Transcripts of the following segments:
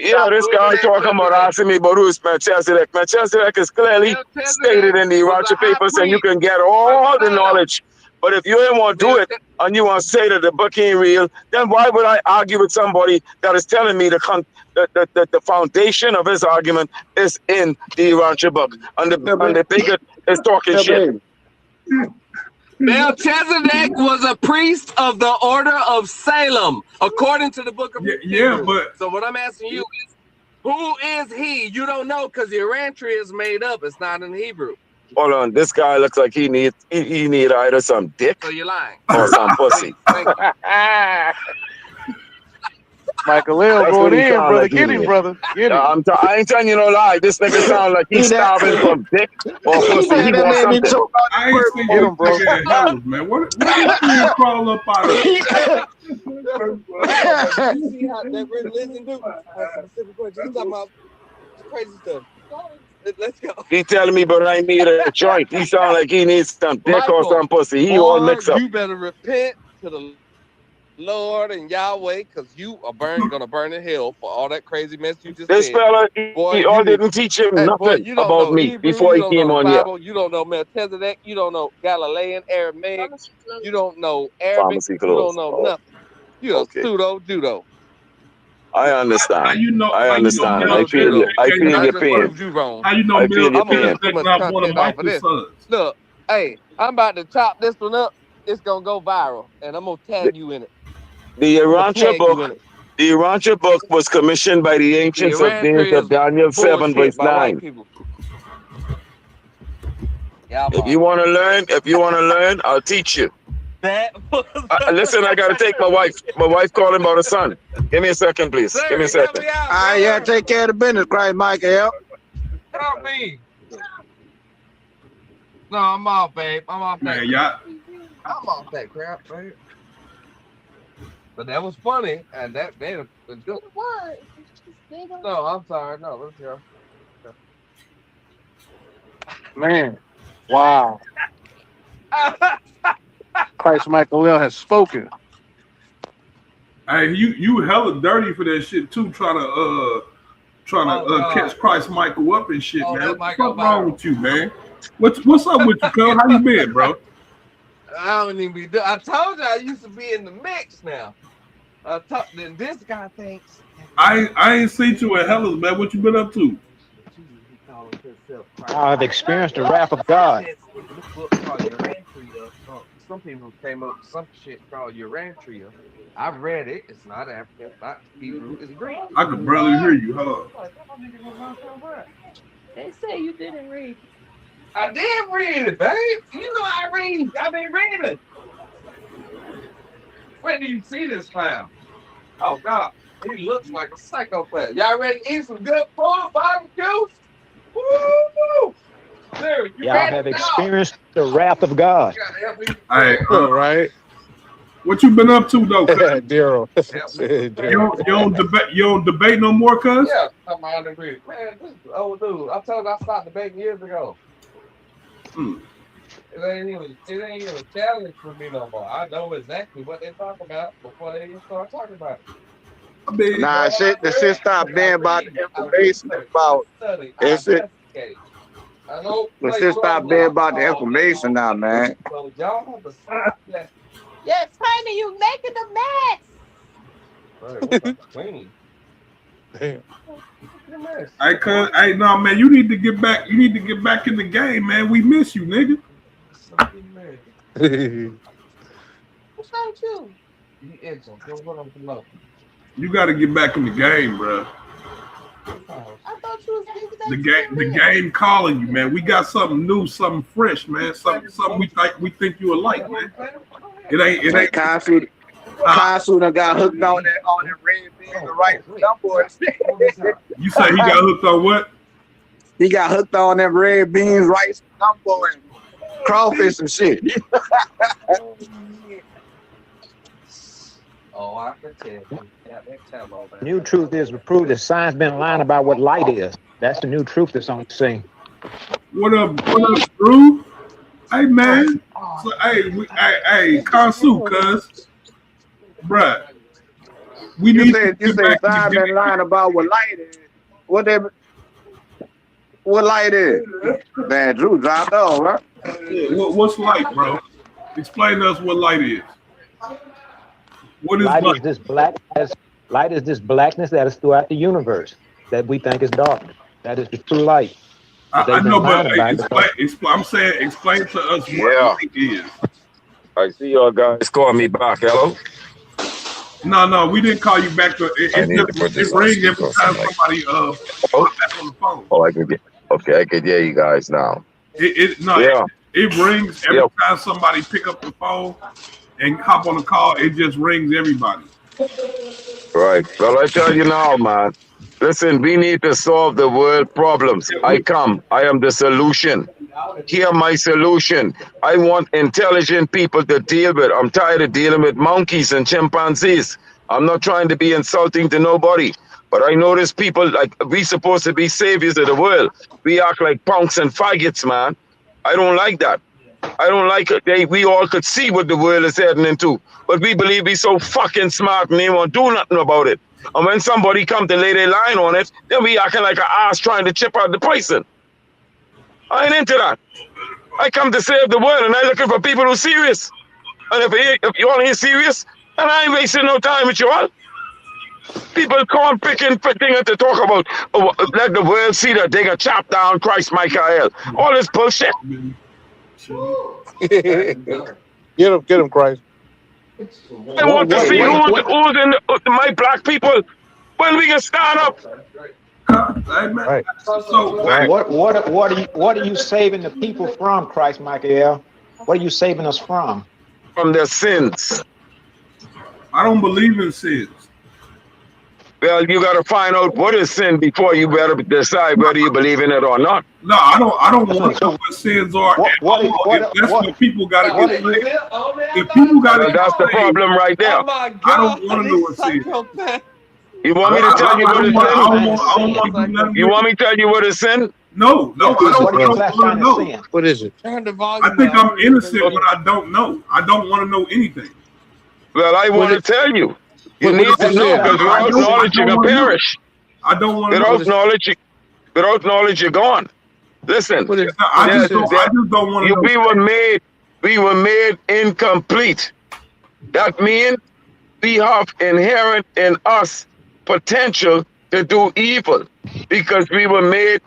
Yeah, this guy talking about asking me about who's Melchizedek. Melchizedek is clearly stated in the Urantia papers, and you can get all the knowledge. But if you ain't want to do it, and you want to say that the book ain't real, then why would I argue with somebody that is telling me the foundation of his argument is in the Urantia book, and the bigot is talking shit. Melchizedek was a priest of the order of Salem, according to the book of Hebrews. But so what I'm asking you is, who is he? You don't know because the Urantria is made up. It's not in Hebrew. Hold on, this guy looks like he need either some dick So you're lying. or some pussy. Michael L. going in, brother. Like Get him, brother. Get him. I ain't telling you no lie. This nigga sound like he's starving from dick or pussy. He wants something. I ain't seen Get him, bro. Hills, man. What you crawl up out of? You see how that religion do? Specific question. He's talking about crazy stuff. Let's go. He telling me, but I need a joint. He sound like he needs some dick or some pussy. He all mixed up. You better repent to the Lord and Yahweh, because you are gonna burn in hell for all that crazy mess you just This said. fella, he all didn't teach him nothing about me Hebrew, before he came on here. You don't know Melchizedek. You don't know Galilean, Aramaic. You don't know Arabic. You don't know nothing. You're a pseudo-judo. I understand. How you know? I understand. I feel your pain. How you know? I feel your pain. Not one of Michael's sons. Look, hey, I'm about to chop this one up. It's gonna go viral, and I'm gonna tag you in it. The Urantia book was commissioned by the ancients of days of Daniel 7 verse 9. If you want to learn, I'll teach you. Listen, I gotta take my wife. My wife calling about her son. Give me a second, please. Give me a second. Yeah, take care of the business, Christ, Michael. Help me. No, I'm off, babe. I'm off that. I'm off that crap, babe. But that was funny, and that was good. What? No, I'm sorry. No, let's go. Man, wow. Christ Michael L. has spoken. Hey, you hella dirty for that shit too, trying to catch Christ Michael up and shit, man. What's wrong with you, man? What's up with you, cuz? How you been, bro? I don't even be. I told you I used to be in the mix now. Then this guy thinks. I ain't seen you at Hellas, man. What you been up to? I've experienced the wrath of God. Some people came up with some shit called Urantria. I've read it. It's not African. It's not Hebrew. It's Greek. I could barely hear you. Hold on. They say you didn't read. I did read it, babe. You know I read. I've been reading it. When do you see this clown? Oh, God. He looks like a psychopath. Y'all ready to eat some good food, barbecues? Woo! Y'all have experienced the wrath of God. Hey, right? What you been up to, though, cuz? Daryl. You don't debate no more, cuz? Yeah, I'm out of agree. Man, this is old dude. I told you I stopped debating years ago. It ain't even a challenge for me no more. I know exactly what they talk about before they even start talking about it. Nah, shit stop being about the information about it's it. Let's just stop being about the information now, man. So y'all have to stop that. Yes, honey, you making a mess. Damn. Hey, cuz, hey, no, man, you need to get back. You need to get back in the game, man. We miss you, nigga. What's wrong with you? You got to get back in the game, bro. I thought you was The game calling you, man. We got something new, something fresh, man. Something we think you will like, man. It ain't. Kasu done got hooked on that red bean, the right number. You say he got hooked on what? He got hooked on them red beans, rice, gumbo, and crawfish and shit. Oh, I can tell. New truth is to prove that science been lying about what light is. That's the new truth that's on the scene. What up, Drew? Hey, man. So, hey, Kasu, cuz. Bruh. We You need said to get back in the signs been game. lying about what light is. What light is? Man, Drew dropped off, right? What's light, bro? Explain to us what light is. What is Light light? is this blackness. Light is this blackness that is throughout the universe that we think is darkness. That is the true light. I know, but I'm saying explain to us what light is. I see y'all guys call me back. Hello? No, we didn't call you back. It rings every time somebody back on the phone. Oh, I can hear you guys now. It rings every time somebody pick up the phone and hop on the call. It just rings everybody. Right. Well, I tell you now, man. Listen, we need to solve the world problems. I am the solution. Hear my solution. I want intelligent people to deal with. I'm tired of dealing with monkeys and chimpanzees. I'm not trying to be insulting to nobody, but I notice people like we supposed to be saviors of the world. We act like punks and faggots, man. I don't like that. I don't like it. We all could see what the world is heading into, but we believe we so fucking smart and they won't do nothing about it. And when somebody come to lay their line on it, then we acting like an ass trying to chip out the poison. I ain't into that. I come to save the world, and I'm looking for people who are serious. And if you all ain't serious, then I ain't wasting no time with you all. People come picking things to talk about. Let the world see that they can chop down Christ Michael. All this bullshit. Get him, Christ. I want to see who's in my black people when we can stand up. Right. So what are you saving the people from, Christ Michael? What are you saving us from? From their sins. I don't believe in sins. Well, you got to find out what is sin before you better decide whether you believe in it or not. No, I don't want to know what sins are. That's what people got to get. If people got to, that's the problem right there. Oh my God, I don't want to know what sins. You want me to tell you what is sin? You want me to tell you what is sin? No, I don't want to know. What is it? I think I'm innocent, but I don't know. I don't want to know anything. Well, I want to tell you. You need to know, because without knowledge you can perish. I don't want to know. Without knowledge you're gone. Listen, I just don't want to know. We were made incomplete. That means we have inherent in us potential to do evil, because we were made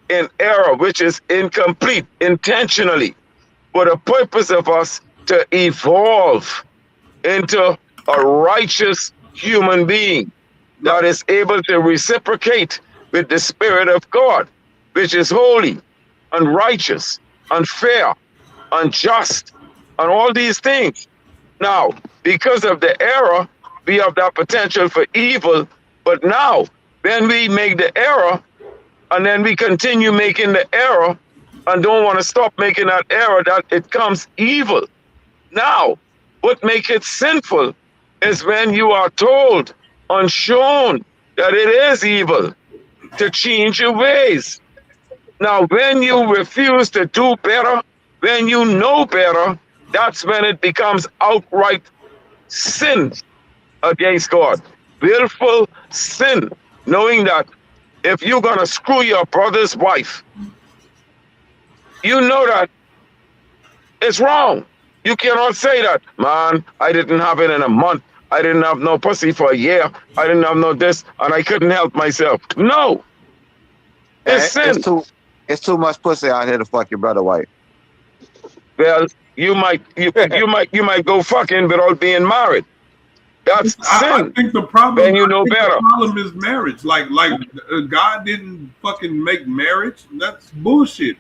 in error, which is incomplete intentionally, for the purpose of us to evolve into a righteous human being that is able to reciprocate with the Spirit of God, which is holy and righteous and fair and just and all these things. Now, because of the error, we have that potential for evil, but now, then we make the error, and then we continue making the error and don't want to stop making that error, that it comes evil. Now, what makes it sinful is when you are told and shown that it is evil, to change your ways. Now, when you refuse to do better, when you know better, that's when it becomes outright sin against God. Willful sin, knowing that if you're going to screw your brother's wife, you know that it's wrong. You cannot say that, man, I didn't have it in a month. I didn't have no pussy for a year. I didn't have no this, and I couldn't help myself. No. It's sin. It's too much pussy out here to fuck your brother wife. Well, you might go fucking without being married. That's sin. I think the problem. Then you know better. The problem is marriage. Like God didn't fucking make marriage. That's bullshit.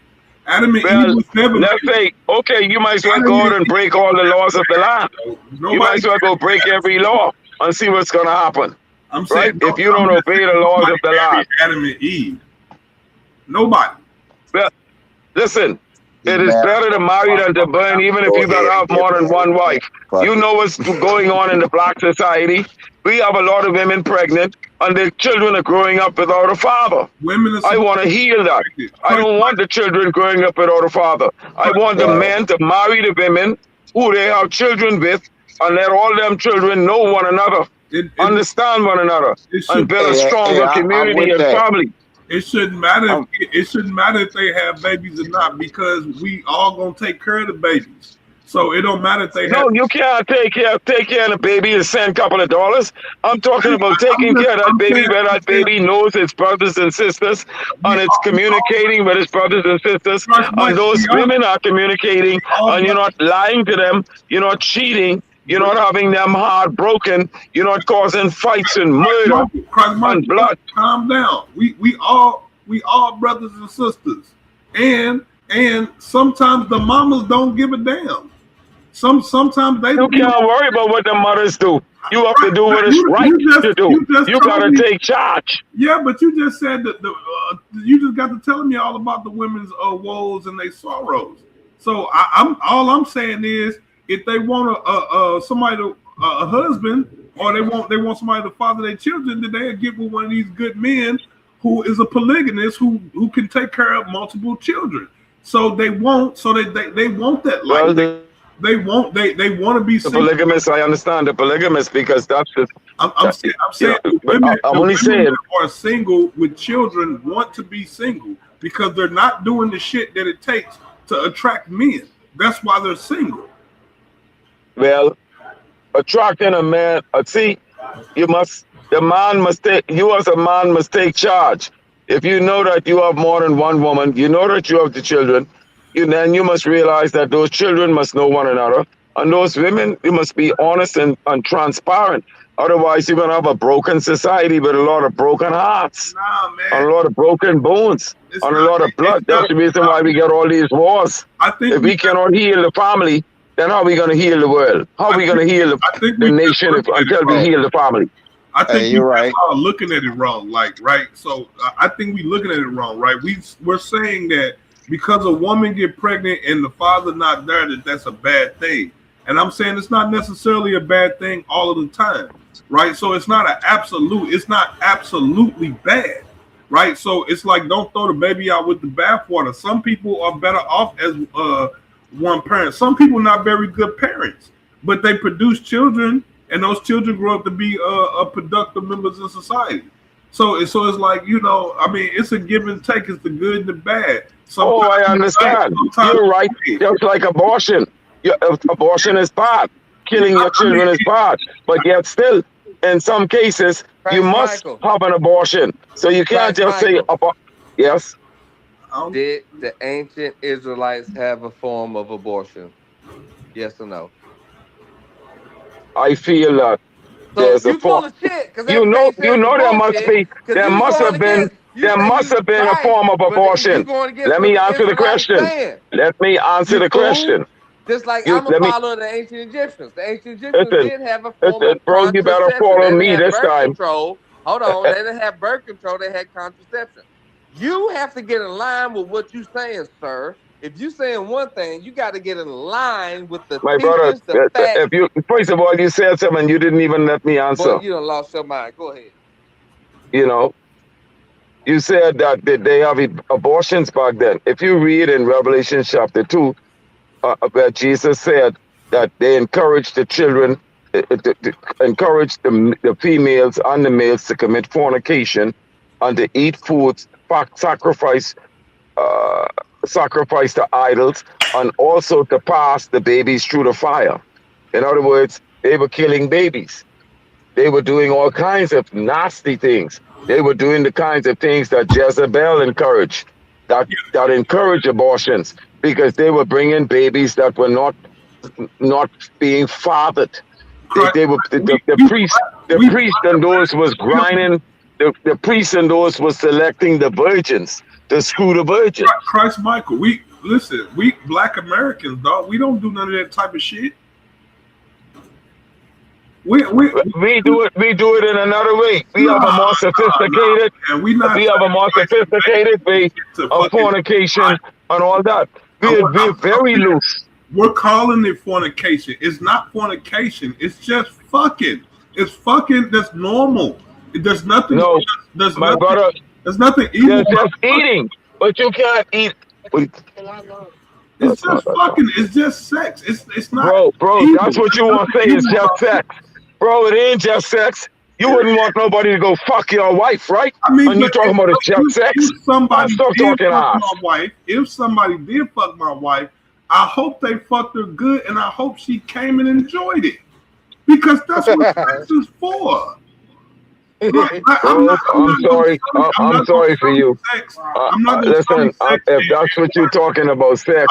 Adam and Eve was never. Let's say, okay, you might as well go out and break all the laws of the land. You might as well go break every law and see what's gonna happen. I'm saying, right? If you don't obey the laws of the land, Adam and Eve. Nobody. Well, listen. It is better to marry than to burn, even if you got to have more than one wife. You know what's going on in the black society. We have a lot of women pregnant, and their children are growing up without a father. I want to heal that. I don't want the children growing up without a father. I want the men to marry the women who they have children with, and let all them children know one another understand one another, and build a stronger community and family. It shouldn't matter. It shouldn't matter if they have babies or not, because we all gonna take care of the babies. So it don't matter if they have. No, you can't take care of the baby and send a couple of dollars. I'm talking about taking care of that baby where that baby knows its brothers and sisters, and it's communicating with its brothers and sisters, and those women are communicating, and you're not lying to them, you're not cheating, you're not having them heart broken, you're not causing fights and murder and blood. Calm down. We all brothers and sisters, and sometimes the mamas don't give a damn. Sometimes they. You can't worry about what the mothers do. You have to do what is right to do. You gotta take charge. Yeah, but you just said that you just got to telling me all about the women's woes and their sorrows. So all I'm saying is, if they want a husband, or they want somebody to father their children, then they'll get with one of these good men who is a polygamist who can take care of multiple children. So they want that life. They want to be the polygamist. I understand the polygamist, because that's just. I'm saying women who are single with children want to be single because they're not doing the shit that it takes to attract men. That's why they're single. Well, attracting a man. See, you as a man must take charge. If you know that you have more than one woman, you know that you have the children. Then you must realize that those children must know one another, and those women, you must be honest and transparent. Otherwise, you're gonna have a broken society with a lot of broken hearts, and a lot of broken bones, and a lot of blood. That's the reason why we get all these wars. If we cannot heal the family, then how are we gonna heal the world? How are we gonna heal the nation until we heal the family? I think you're right. Looking at it wrong, right? So I think we're looking at it wrong, right? We're saying that because a woman get pregnant and the father not there, that's a bad thing. And I'm saying it's not necessarily a bad thing all of the time, right? So it's not it's not absolutely bad, right? So it's like, don't throw the baby out with the bathwater. Some people are better off as one parent. Some people not very good parents, but they produce children, and those children grow up to be productive members of society. So it's like, I mean, it's a give and take. It's the good and the bad. I understand. You're right. Just like abortion. Abortion is bad. Killing your children is bad. But yet still, in some cases, you must have an abortion. So you can't just say, yes. Did the ancient Israelites have a form of abortion? Yes or no? I feel that there's a form. There must have been a form of abortion. Let me answer the question. Just like I'm a follower of the ancient Egyptians. The ancient Egyptians did have a form of bro, you better follow me this time. Hold on, they didn't have birth control, they had contraception. You have to get in line with what you're saying, sir. If you're saying one thing, you got to get in line with the teachers, the facts. First of all, you said something, you didn't even let me answer. Boy, you done lost your mind. Go ahead. You said that they have abortions back then. If you read in Revelation chapter 2, where Jesus said that they encouraged the children, encouraged the females and the males to commit fornication and to eat foods, sacrifice to idols, and also to pass the babies through the fire. In other words, they were killing babies. They were doing all kinds of nasty things. They were doing the kinds of things that Jezebel encouraged, that encouraged abortions, because they were bringing babies that were not being fathered. The priest and those was grinding. The priest and those was selecting the virgins to screw the virgins. Christ Michael, we Black Americans, dog. We don't do none of that type of shit. We do it in another way. We have a more sophisticated. We have a more sophisticated way of fornication and all that. We're very loose. We're calling it fornication. It's not fornication. It's just fucking. It's fucking. That's normal. There's nothing. No, there's my nothing. brother. There's nothing evil. There's just eating, but you can't eat. It's just fucking. It's just sex. It's not. Bro. That's what you want to say. It's just sex. Bro, it ain't just sex. You wouldn't want nobody to go fuck your wife, right? I mean, when you talking about it's just sex, if somebody stop did talking fuck ass. my wife, if somebody did fuck my wife, I hope they fucked her good, and I hope she came and enjoyed it, because that's what sex is for. I'm sorry for you. Listen, if that's what you're talking about, sex,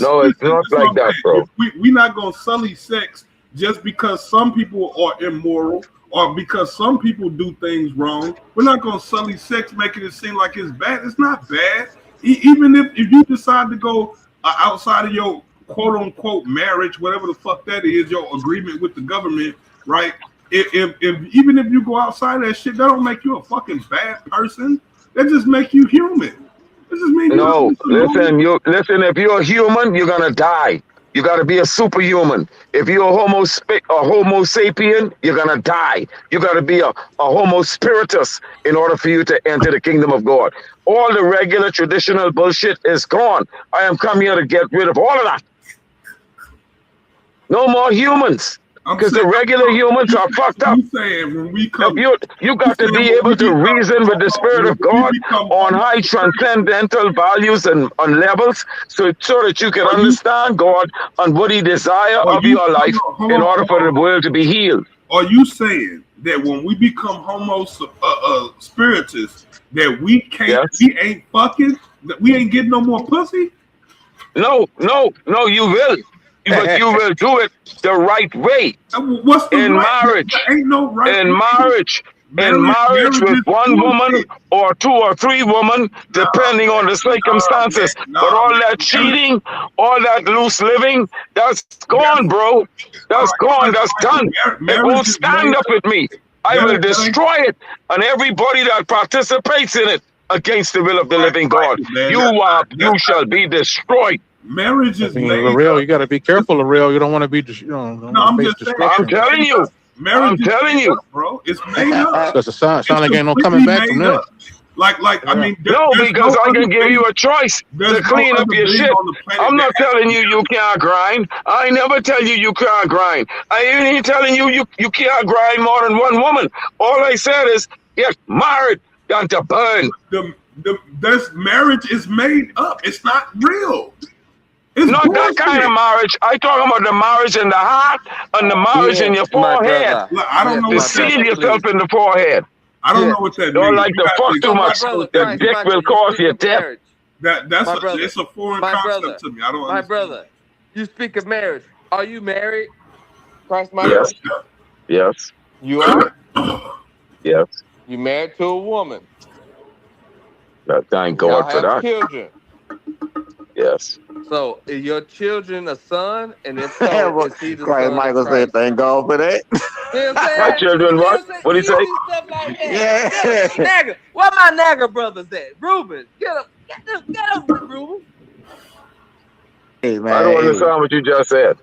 no, it's not like that, bro. We're not gonna sully sex just because some people are immoral or because some people do things wrong. We're not gonna sully sex, making it seem like it's bad. It's not bad. Even if you decide to go outside of your quote unquote marriage, whatever the fuck that is, your agreement with the government, right? If even if you go outside of that shit, that don't make you a fucking bad person. That just make you human. It just means listen. If you're a human, you're gonna die. You got to be a superhuman. If you're a homo sapien, you're gonna die. You got to be a homo spiritus in order for you to enter the kingdom of God. All the regular traditional bullshit is gone. I am come here to get rid of all of that. No more humans. Because the regular humans are fucked up. When we come, you got to be able to reason with the Spirit of God on high transcendental values and on levels, so that you can understand God and what He desires of your life in order for the world to be healed. Are you saying that when we become homo spiritus, that we can't, we ain't fucking, that we ain't getting no more pussy? No, you will. But you will do it the right way. What's the in right marriage? There ain't no right in marriage. In marriage with one woman or two or three women, depending on the circumstances. But all that cheating, all that loose living, that's gone, bro. That's gone. That's done. It won't stand up with me. I will destroy it, and everybody that participates in it against the will of the living God. You shall be destroyed. Marriage is real. You got to be careful, Real. You don't want to be, I'm telling you. I'm telling you, bro. It's made up. Because it sound like ain't no coming back from that. I mean, no, because I can give you a choice to clean up your shit. I'm not telling you can't grind. I never tell you can't grind. I ain't telling you can't grind more than one woman. All I said is get married, got to burn. This marriage is made up. It's not real. It's not bullshit. That kind of marriage. I talking about the marriage in the heart and the marriage in your forehead. Look, I don't know to seal yourself in the forehead. I don't know what that means. Don't like to fuck too much. The dick will cause you death. It's a foreign concept to me. I don't understand. My brother, you speak of marriage. Are you married? Christ, my brother? Yes. You are? Yes. You married to a woman. Thank God for that. Children. Yes. So, is your children a son? And if so, is he the Christ son Michael said, "Thank God for that." My children, what? What did he say? Stuff like that. Nagger. Where my Nagger brothers at? Ruben, get up, Ruben. Hey, man, I don't understand what you just said.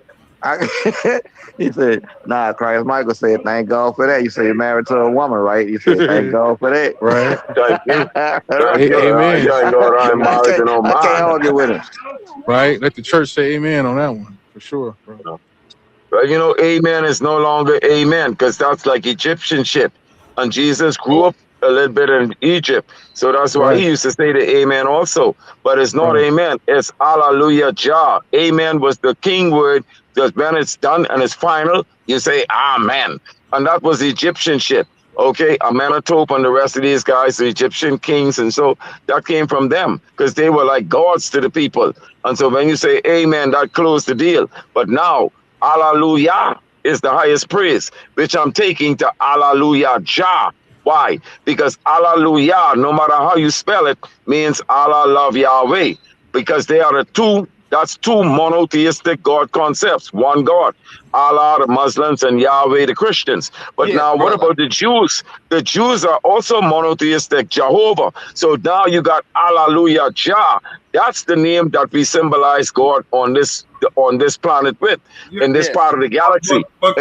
He said, "Nah." Christ Michael said, "Thank God for that." You say you're married to a woman, right? You said, "Thank God for that." Right. Amen. I can't argue with him. Right. Let the church say amen on that one for sure, bro. But amen is no longer amen, because that's like Egyptian shit. And Jesus grew up a little bit in Egypt. So that's why he used to say the amen also. But it's not amen. It's hallelujah jah. Amen was the king word. Just when it's done and it's final, you say amen. And that was Egyptian shit. Okay, Amenhotep and the rest of these guys, the Egyptian kings, and so that came from them because they were like gods to the people. And so when you say amen, that closed the deal. But now, hallelujah is the highest praise, which I'm taking to hallelujah jah. Why? Because hallelujah, no matter how you spell it, means Allah love Yahweh. Because they are that's two monotheistic God concepts. One God, Allah, the Muslims, and Yahweh, the Christians. But now what about the Jews? The Jews are also monotheistic, Jehovah. So now you got hallelujah jah. That's the name that we symbolize God on this planet with, in this part of the galaxy. But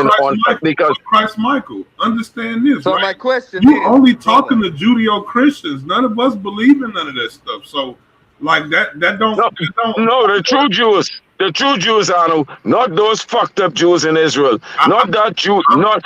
Christ Michael, understand this, so right? My question you only talking to Judeo-Christians. None of us believe in none of that stuff. So like that don't no, the true Jews. The true Jews are not those fucked up Jews in Israel. Not that Jew, not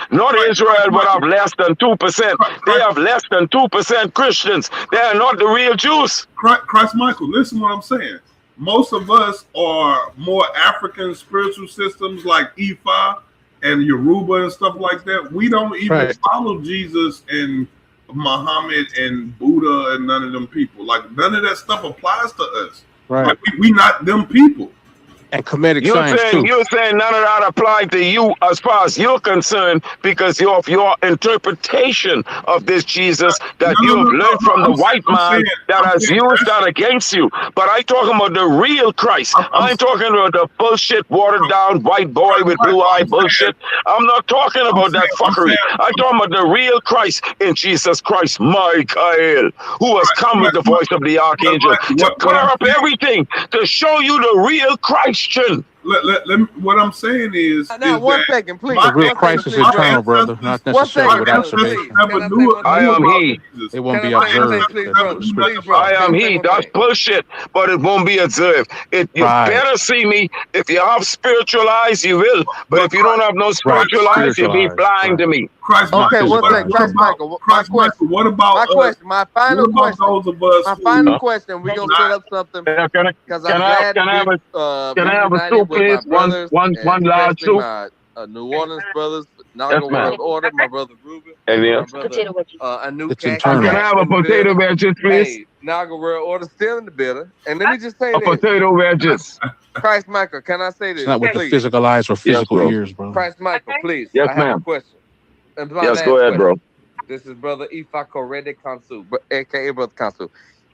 Israel, but have less than 2%. They have less than 2% Christians. They are not the real Jews. Christ Michael, listen what I'm saying. Most of us are more African spiritual systems like Ifa and Yoruba and stuff like that. We don't even follow Jesus and Muhammad and Buddha and none of them people. Like none of that stuff applies to us. Right. Like, we not them people. And comedic science too. You're saying none of that applies to you as far as you're concerned because of your interpretation of this Jesus that you've learned from the white man that has used that against you. But I'm talking about the real Christ. I ain't talking about the bullshit, watered down white boy with blue eye bullshit. I'm not talking about that fuckery. I'm talking about the real Christ in Jesus Christ, Michael, who has come with the voice of the archangel to clear up everything, to show you the real Christ. What I'm saying is, now, one second, please. The real Christ is eternal, brother, not necessarily with observation. I am He. It won't be observed. I am He. That's bullshit, but it won't be observed. You better see me. If you have spiritual eyes, you will. But if you don't have no spiritual eyes, you'll be blind to me. Okay, one second, Christ Michael. What about my question? My final question. Those of us my final question. We're gonna set up something because I'm glad can I have a soup, please? One large soup. New Orleans brothers, Naga World Order, my brother Ruben, my brother, a new Can I have a potato wedges, please? Hey, Naga World Order still in the building. And let me just say this. Potato wedges. Christ Michael, can I say this? It's not with the physical eyes or physical ears, bro. Christ Michael, please. Yes, I have a question. Yes, go ahead, bro. This is Brother Ifa Korede Kansu, aka Brother Kansu.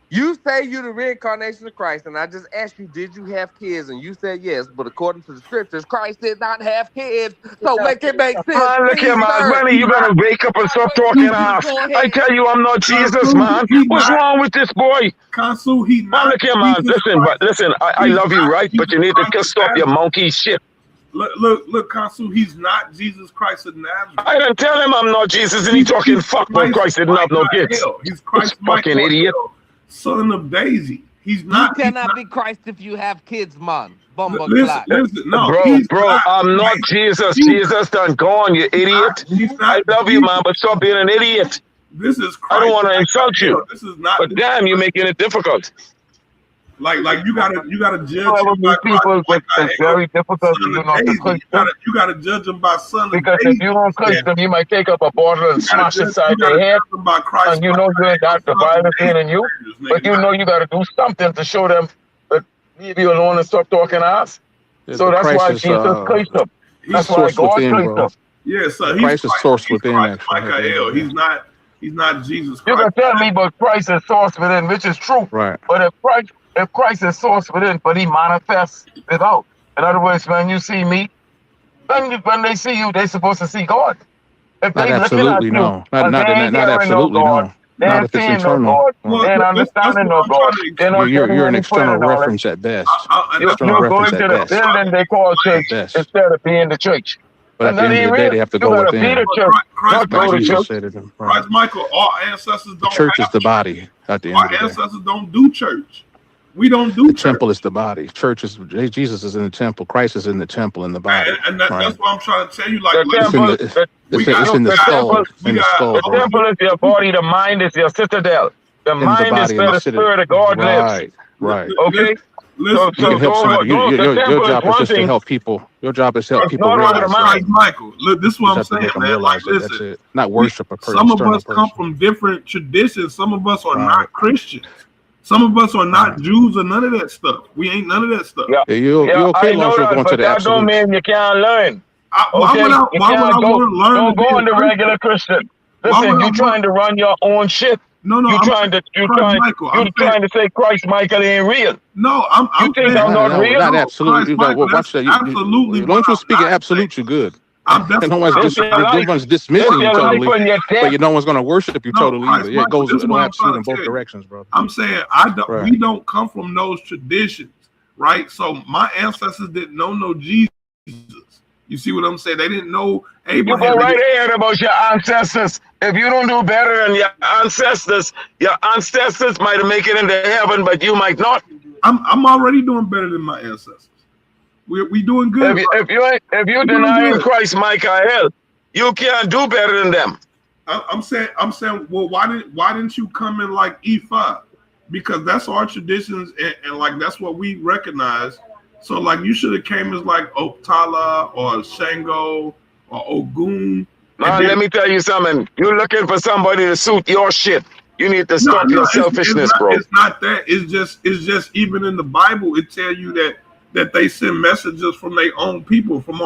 You say you're the reincarnation of Christ, and I just asked you, did you have kids? And you said yes, but according to the scriptures, Christ did not have kids. So make it make sense. Man, look here, man. Benny, you better wake up and stop talking ass. I tell you, I'm not Jesus, man. What's wrong with this boy? Kansu, he not. Look here, man. Listen, I love you, right? But you need to stop your monkey shit. Look, Kansu, he's not Jesus Christ of Nazareth. I didn't tell him I'm not Jesus, and he talking fuck when Christ didn't have no kids. He's Christ, fucking idiot. Son of Daisy. He's not. You cannot be Christ if you have kids, man. Listen, no, bro, I'm not Jesus. Jesus done gone, you idiot. I love you, man, but stop being an idiot. This is Christ. I don't want to insult you. This is not. But damn, you're making it difficult. Like you gotta judge people. It's very difficult. You gotta judge them by son. Because if you don't curse them, you might take up a bottle and smash inside their head. And you know you ain't got the violence in you. But you know you gotta do something to show them that leave you alone and stop talking to us. So that's why Jesus cursed them. That's why God cursed them. Yes, sir. Christ is source within. Michael, he's not Jesus Christ. You can tell me, but Christ is source within, which is true. Right. But if Christ is source within, but he manifests without. In other words, when you see me, when they see you, they're supposed to see God. If not they absolutely at no. You, not absolutely no. Not if it's internal. They're understanding no God. You're an external reference at best. You're going to the building they call church instead of being the church. But at the end of the day, they have to go within. Christ Michael, our ancestors don't. The church is the body. At the end of the day, our ancestors don't do church. We don't do the temple is the body. Church is Jesus is in the temple. Christ is in the temple in the body. And that's what I'm trying to tell you. Like it's in the skull. The temple is your body. The mind is your citadel. The mind is where the spirit of God lives. Right. Okay. Your job is just to help people. Your job is to help people realize. Michael, look, this is what I'm saying, man. Like, listen, not worship a person. Some of us come from different traditions. Some of us are not Christians. Some of us are not Jews or none of that stuff. We ain't none of that stuff. You're okay once you're going to the absolute. That don't mean you can't learn. Why would I want to learn? Don't go on the regular Christian. Listen, you trying to run your own shit. No, you're trying to say Christ Michael ain't real. No, I'm you think I'm not real? Not absolutely. Watch that. Absolutely. Once you speak in absolute, you're good. No one's dismissing you totally, but no one's going to worship you totally either. Yeah, it goes absolute in both directions, bro. I'm saying we don't come from those traditions, right? So my ancestors didn't know no Jesus. You see what I'm saying? They didn't know Abraham. You go right ahead about your ancestors. If you don't do better than your ancestors might make it into heaven, but you might not. I'm already doing better than my ancestors. We doing good. If you denying Christ, Michael, you can't do better than them. I'm saying, well, why didn't you come in like E5? Because that's our traditions, and like that's what we recognize. So like you should have came as like Otala or Shango or Ogun. Man, let me tell you something. You're looking for somebody to suit your shit. You need to stop your selfishness, bro. It's not that. It's just even in the Bible, it tells you that they send messages from their own people, from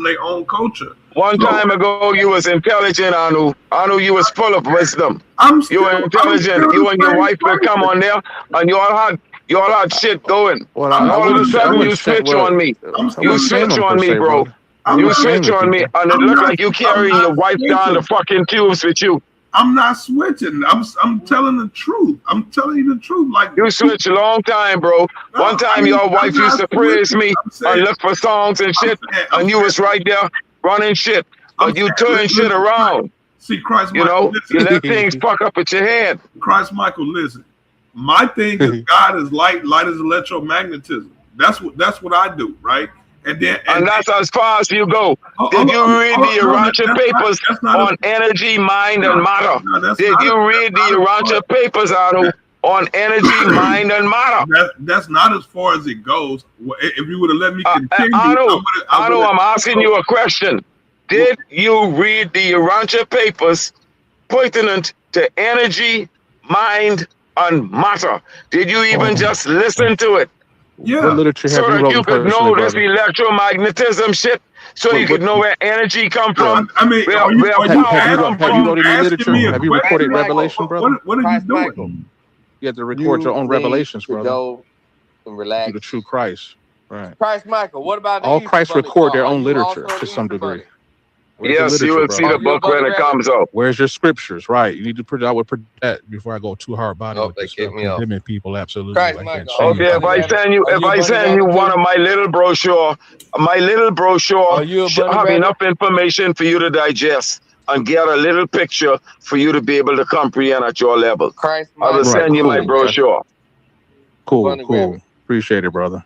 their own culture. One time ago, you was intelligent, Anu. Anu, you was full of wisdom. You were intelligent. You and your wife would come on there, and you all had shit going. Well, all of a sudden, you switch on me. You switch on me, bro. You switch on me, and it looked like you carrying your wife down the fucking tubes with you. I'm not switching. I'm telling the truth. I'm telling you the truth. Like you switched a long time, bro. One time your wife used to praise me and look for songs and shit, and you was right there running shit, but you turn shit around. See, Christ, you know, you let things fuck up at your head. Christ, Michael, listen. My thing is God is light. Light is electromagnetism. That's what I do, right? And that's as far as you go. Did you read the Urantia papers on energy, mind, and matter? Did you read the Urantia papers on energy, mind, and matter? That's not as far as it goes. If you would have let me continue, I'm asking you a question. Did you read the Urantia papers pertinent to energy, mind, and matter? Did you even just listen to it? Yeah, so that you could know this electromagnetism shit, so you could know where energy come from. I mean, have you wrote any literature? Have you recorded Revelation, brother? What are you doing? You have to record your own revelations, brother. Go and relax. To the true Christ, right? Christ, Michael. What about all Christ record their own literature to some degree? Yes, you will see the book when it comes out. Where's your scriptures? Right, you need to put. I would put that before I go too hard body with this stuff. Condemning people, absolutely. Christ, okay, if I send you one of my little brochure should have enough information for you to digest and get a little picture for you to be able to comprehend at your level. Christ, I will send you my brochure. Cool. Appreciate it, brother.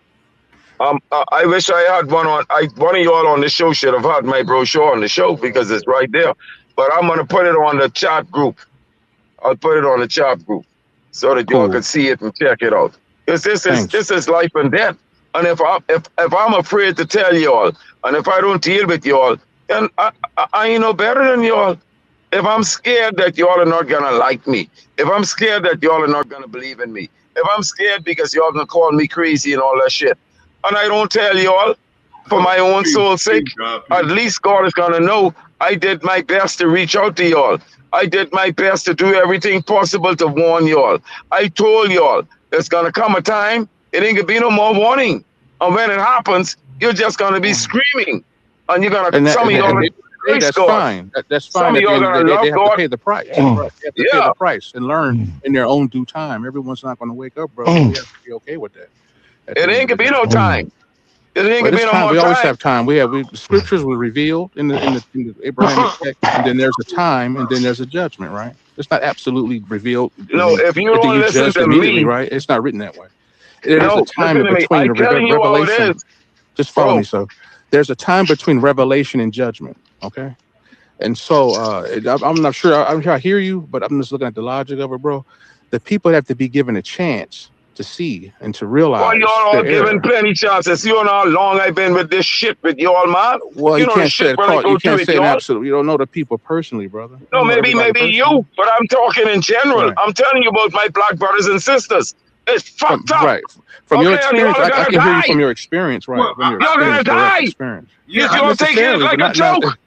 I wish I had one of y'all on the show should have had my brochure on the show because it's right there. But I'm gonna put it on the chat group. I'll put it on the chat group so that y'all can see it and check it out. Because this is life and death. And if I'm afraid to tell y'all, and if I don't deal with y'all, then I ain't no better than y'all. If I'm scared that y'all are not gonna like me, if I'm scared that y'all are not gonna believe in me, if I'm scared because y'all gonna call me crazy and all that shit, and I don't tell y'all for my own soul's sake, at least God is gonna know I did my best to reach out to y'all. I did my best to do everything possible to warn y'all. I told y'all there's gonna come a time, it ain't gonna be no more warning. And when it happens, you're just gonna be screaming. And you're gonna, some of y'all that's fine. That's fine. They have to pay the price. They have to pay the price and learn in their own due time. Everyone's not gonna wake up, bro. We have to be okay with that. It ain't gonna be no time. It ain't gonna be no more time. We always have time. The scriptures were revealed in the Abrahamic text, and then there's a time, and then there's a judgment, right? It's not absolutely revealed. No, if you don't listen to me, right? It's not written that way. There's a time between revelation. Just follow me, so there's a time between revelation and judgment. Okay, and so I'm not sure. I hear you, but I'm just looking at the logic of it, bro. The people have to be given a chance to see and to realize. Well, y'all are given plenty chances. You know how long I've been with this shit with y'all, man. Well, you can't say absolutely. You don't know the people personally, brother. No, maybe you, but I'm talking in general. Right. I'm telling you about my black brothers and sisters. It's fucked up. Right. From your experience, I can hear you from your experience, right? Well, you're gonna die. You're taking it like a joke.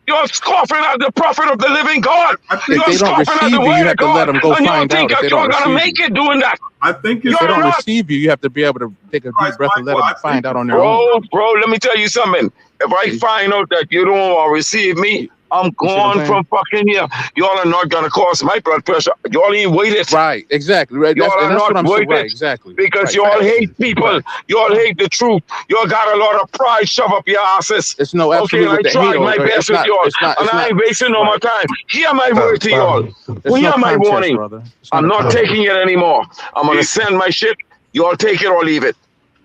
You're scoffing at the prophet of the living God. If they don't receive you, you have to let them go find out if they don't receive you. Make it doing that. I think if they don't receive you, you have to be able to take a deep breath and let them find out on their own. Bro, let me tell you something. If I find out that you don't want to receive me, I'm gone from fucking here. Y'all are not gonna cause my blood pressure. Y'all ain't waited. Right, exactly. Right. Y'all are not waited. Right, exactly. Because y'all hate people. Right. Y'all hate the truth. Y'all got a lot of pride shoved up your asses. It's no absolute. I tried my best with y'all, and I ain't wasting no more time. Hear my word to y'all. Hear my warning. I'm not taking it anymore. I'm gonna send my shit. Y'all take it or leave it.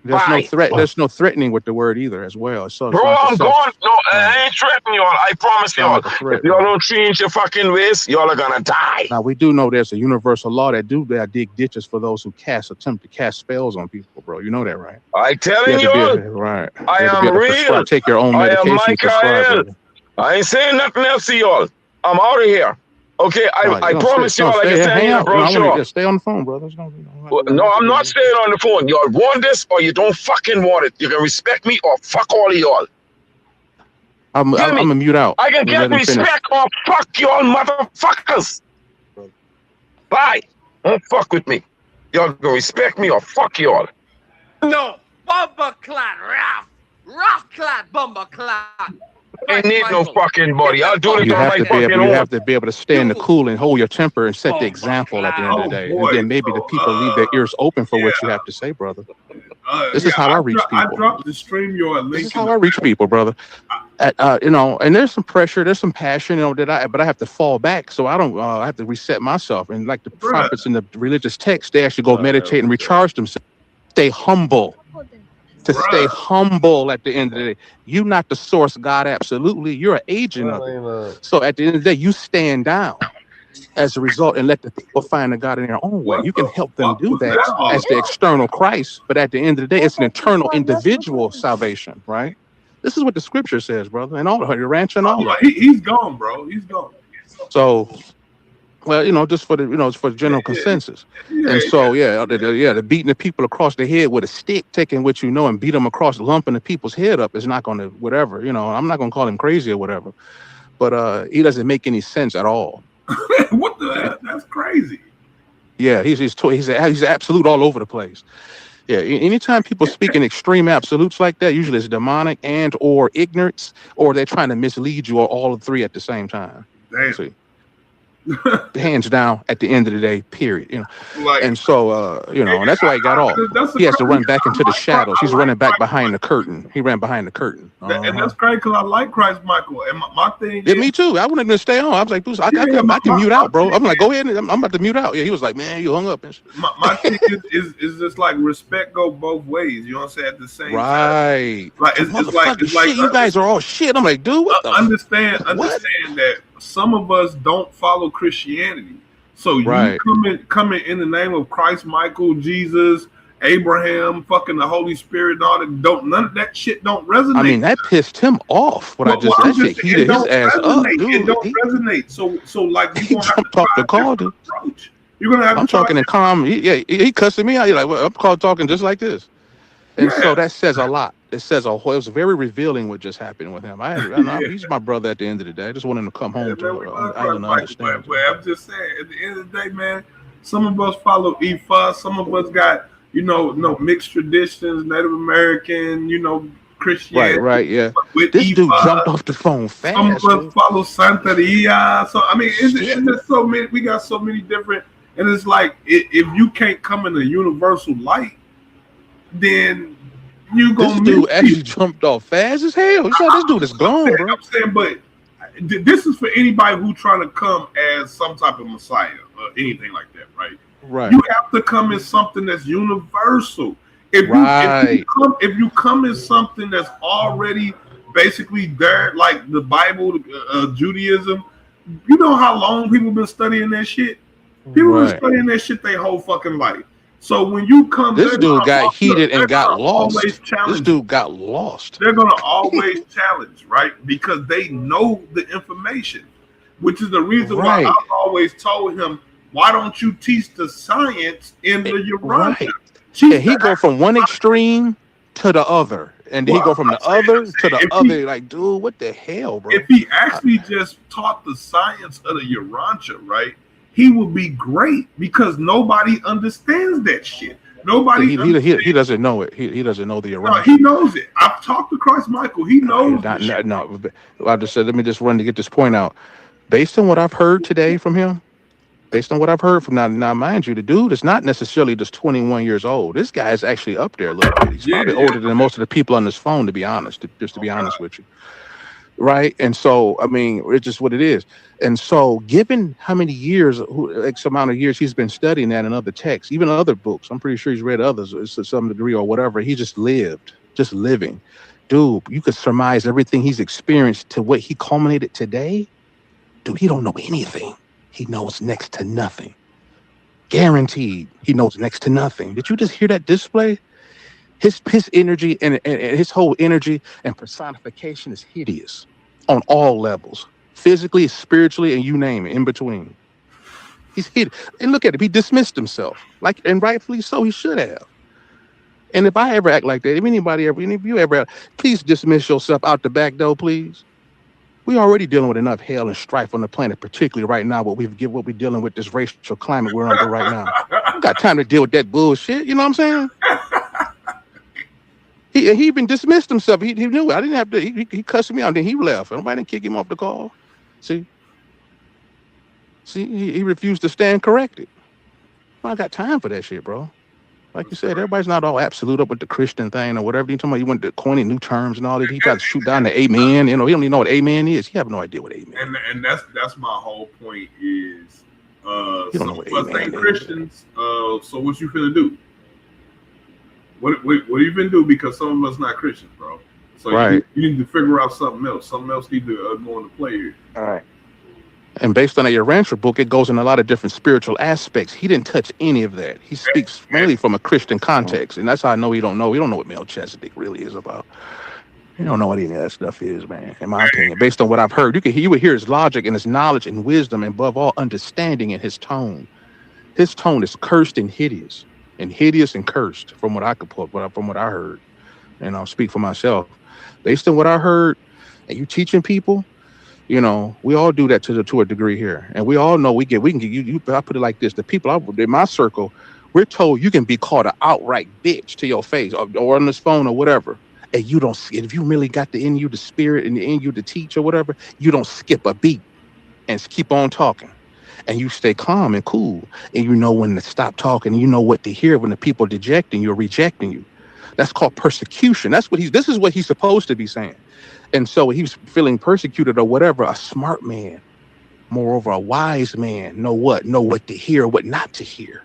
There's no Bye. threat. There's no threatening with the word either, as well. So it's Bro, not I'm the going. No, I uh, ain't threatening y'all. I promise sound y'all. like a threat, If y'all bro. don't change your fucking ways, y'all are gonna die. Now we do know there's a universal law that dig ditches for those who attempt to cast spells on people, bro. You know that, right? I You telling have to be y'all, right. I You have to be am able to prescribe. real. Take your own I am medication. You prescribe, Michael. brother. I ain't saying nothing else to y'all. I'm out of here. Okay, I No, promise y'all, like I stay. said Hang in the out. No, I want brochure. to stay on the phone, brother. No, I'm not staying on the phone. Y'all want this or you don't fucking want it. You can respect me or fuck all of y'all. I'm Get me? gonna mute out. I can and get let him finish. respect or fuck y'all motherfuckers. Bye. Don't fuck with me. Y'all can respect me or fuck y'all. No, bumper clot, Ralph. Rough clot, bumper clot. Ain't need no fucking body. I'll do it You on have my to be fucking able. You own. have to be able to stay in the cool and hold your temper and set the example at the end of Oh the day. boy. And then maybe the people leave their ears open for what you have to say, brother. This is how I reach I people. dropped the StreamYard link. This is how I reach people, brother. You know, and there's some pressure, there's some passion, you know, but I have to fall back, so I don't. I have to reset myself. And like the prophets in the religious text, they actually go meditate and recharge themselves. Stay humble. To stay humble at the end of the day. You're not the source, God. Absolutely, you're an agent of it. So at the end of the day, you stand down as a result and let the people find the God in their own way. You can help them do that as the external Christ, but at the end of the day, it's an internal individual salvation, right? This is what the scripture says, brother, and all of your ranch and all of it. He's gone, bro. He's gone. So, well, you know, just for the, you know, it's for the general consensus. And so, the beating the people across the head with a stick, taking what you know and beat them across, lumping the people's head up is not going to, whatever, you know, I'm not going to call him crazy or whatever, but he doesn't make any sense at all. What the hell? That's crazy. Yeah, he's absolute all over the place. Yeah, anytime people speak in extreme absolutes like that, usually it's demonic and or ignorance, or they're trying to mislead you, or all three at the same time. Damn. See? Hands down at the end of the day, period. You know, and so you know, and that's why he got off. He has to run back into the shadows. He's running back behind the curtain. He ran behind the curtain. And that's crazy because I like Christ Michael. And my thing is, me too. I wanted to stay on. I was like, I can mute out, bro. I'm like, go ahead. I'm about to mute out. Yeah, he was like, man, you hung up. My thing is just like respect go both ways. You know what I'm saying? At the same time. Like it's like shit, you guys are all shit. I'm like, dude, what the understand that some of us don't follow Christianity. So you coming in the name of Christ, Michael, Jesus, Abraham, fucking the Holy Spirit, and all that, none of that shit don't resonate. I mean, that pissed him off. That shit heated his ass up, dude. It don't resonate. So like you gonna have to talk to call, dude. You're gonna have. I'm talking in calm. He cussing me out. He's like, well, I'm talking just like this. And so that says a lot. It says it was very revealing what just happened with him. He's my brother at the end of the day. I just want him to come home to I don't understand. But I'm just saying, at the end of the day, man, some of us follow Ifa, some of us got, mixed traditions, Native American, Christianity. Right, yeah. This dude jumped off the phone fast. Some of us follow Santeria. So I mean, it's just so many. We got so many different, and it's like if you can't come in a universal light, then you gonna. This dude actually jumped off fast as hell. You saw this dude is gone, bro. I'm saying, but this is for anybody who trying to come as some type of Messiah or anything like that, right? Right. You have to come as something that's universal. If you come as something that's already basically there, like the Bible, Judaism, you know how long people been studying that shit? People been studying that shit their whole fucking life. So when you come, this dude got heated and got lost. This dude got lost. They're gonna always challenge, right? Because they know the information, which is the reason why I've always told him, why don't you teach the science in the Urantia? Yeah, he go from one extreme to the other, and he go from the other to the other. Like, dude, what the hell, bro? If he actually just taught the science of the Urantia, right, he would be great because nobody understands that shit. Nobody. He doesn't know it. He doesn't know the Urantia. No, he knows it. I've talked to Christ Michael. He knows. No. I just said, let me just run to get this point out. Based on what I've heard today from him. Based on what I've heard from now, mind you, the dude is not necessarily just 21 years old. This guy is actually up there a little bit. He's probably older than most of the people on this phone, to be honest. Just to be honest with you. right? And so, I mean, it's just what it is. And so, given how many years, X amount of years he's been studying that in other texts, even other books, I'm pretty sure he's read others to some degree or whatever. He just living. Dude, you could surmise everything he's experienced to what he culminated today. Dude, he don't know anything. He knows next to nothing. Guaranteed, he knows next to nothing. Did you just hear that display? His energy and his whole energy and personification is hideous on all levels, physically, spiritually, and you name it, in between. He's hid. And look at him. He dismissed himself, and rightfully so. He should have. And if I ever act like that, if any of you ever, please dismiss yourself out the back door, please. We already dealing with enough hell and strife on the planet, particularly right now. What we're dealing with, this racial climate we're under right now. We got time to deal with that bullshit. You know what I'm saying? He even dismissed himself. He knew it. I didn't have to. He cussed me out. Then he left. Nobody didn't kick him off the call. See, he refused to stand corrected. I got time for that shit, bro. Like you said, everybody's not all absolute up with the Christian thing or whatever. You talking about you went to coining new terms and all that. He tried to shoot down the amen. You know, he don't even know what amen is. He have no idea what amen is. And that's my whole point is You don't know what amen ain't is. Christians. So what you finna do? What you finna do? Because some of us not Christians, bro. So Right. you need to figure out something else. Something else need to go into play here. All right. And based on that Urantia book, it goes in a lot of different spiritual aspects. He didn't touch any of that. He speaks mainly from a Christian context. And that's how I know he don't know. He don't know what Melchizedek really is about. He don't know what any of that stuff is, man, in my opinion. Based on what I've heard, you would hear his logic and his knowledge and wisdom, and above all, understanding in his tone. His tone is cursed and hideous and cursed from what I could put, from what I heard. And I'll speak for myself. Based on what I heard, and you teaching people, you know, we all do that to a degree here, and we all know we can get you. I put it like this: the people in my circle, we're told you can be called an outright bitch to your face, or on this phone or whatever, and you don't. If you really got in you the spirit and in you to teach or whatever, you don't skip a beat and keep on talking, and you stay calm and cool, and you know when to stop talking. And you know what to hear when the people dejecting you or rejecting you. That's called persecution. This is what he's supposed to be saying. And so he's feeling persecuted or whatever. A smart man, moreover, a wise man, know what to hear, what not to hear.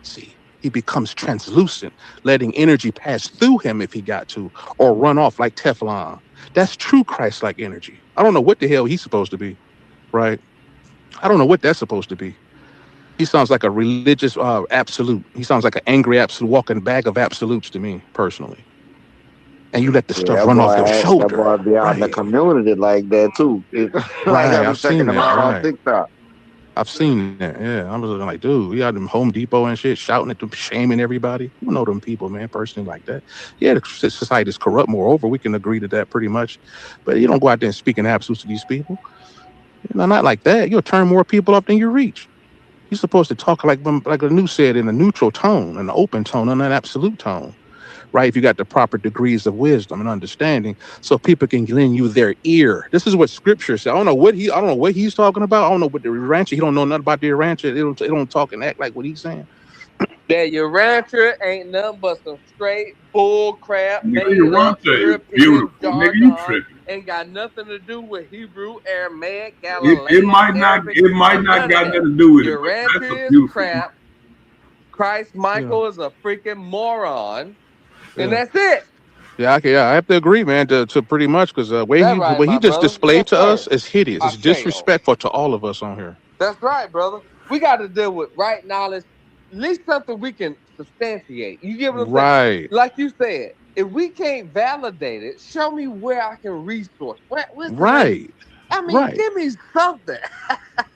See, he becomes translucent, letting energy pass through him if he got to, or run off like Teflon. That's true Christ-like energy. I don't know what the hell he's supposed to be, right? I don't know what that's supposed to be. He sounds like a religious absolute. He sounds like an angry absolute, walking bag of absolutes to me, personally. And you let the stuff run off your shoulder. That boy be out in the community like that too. I've seen that. On TikTok. I've seen that. Yeah, I was like, dude, we out in Home Depot and shit, shouting at them, shaming everybody. You don't know them people, man, personally like that. Yeah, the society is corrupt. Moreover, we can agree to that pretty much. But you don't go out there and speak in absolutes to these people. You know, not like that. You'll turn more people up than you reach. You're supposed to talk like the news said, in a neutral tone, an open tone, and an absolute tone. Right, if you got the proper degrees of wisdom and understanding, so people can lend you their ear. This is what Scripture says. I don't know what he's talking about. I don't know what the Urantia. He don't know nothing about the Urantia. They don't talk and act like what he's saying. That Urantia ain't nothing but some straight bull crap. Urantia is beautiful. Nigga, you tripping. Ain't got nothing to do with Hebrew, Aramaic, Galilean. It might not got nothing to do with it. Urantia is crap. Christ Michael is a freaking moron. And that's it. Yeah, I have to agree, man, to pretty much, because what he just displayed to us is hideous. It's disrespectful to all of us on here. That's right, brother. We got to deal with right knowledge, at least something we can substantiate. You get what I'm saying? Like you said, if we can't validate it, show me where I can resource. Right. I mean, give me something.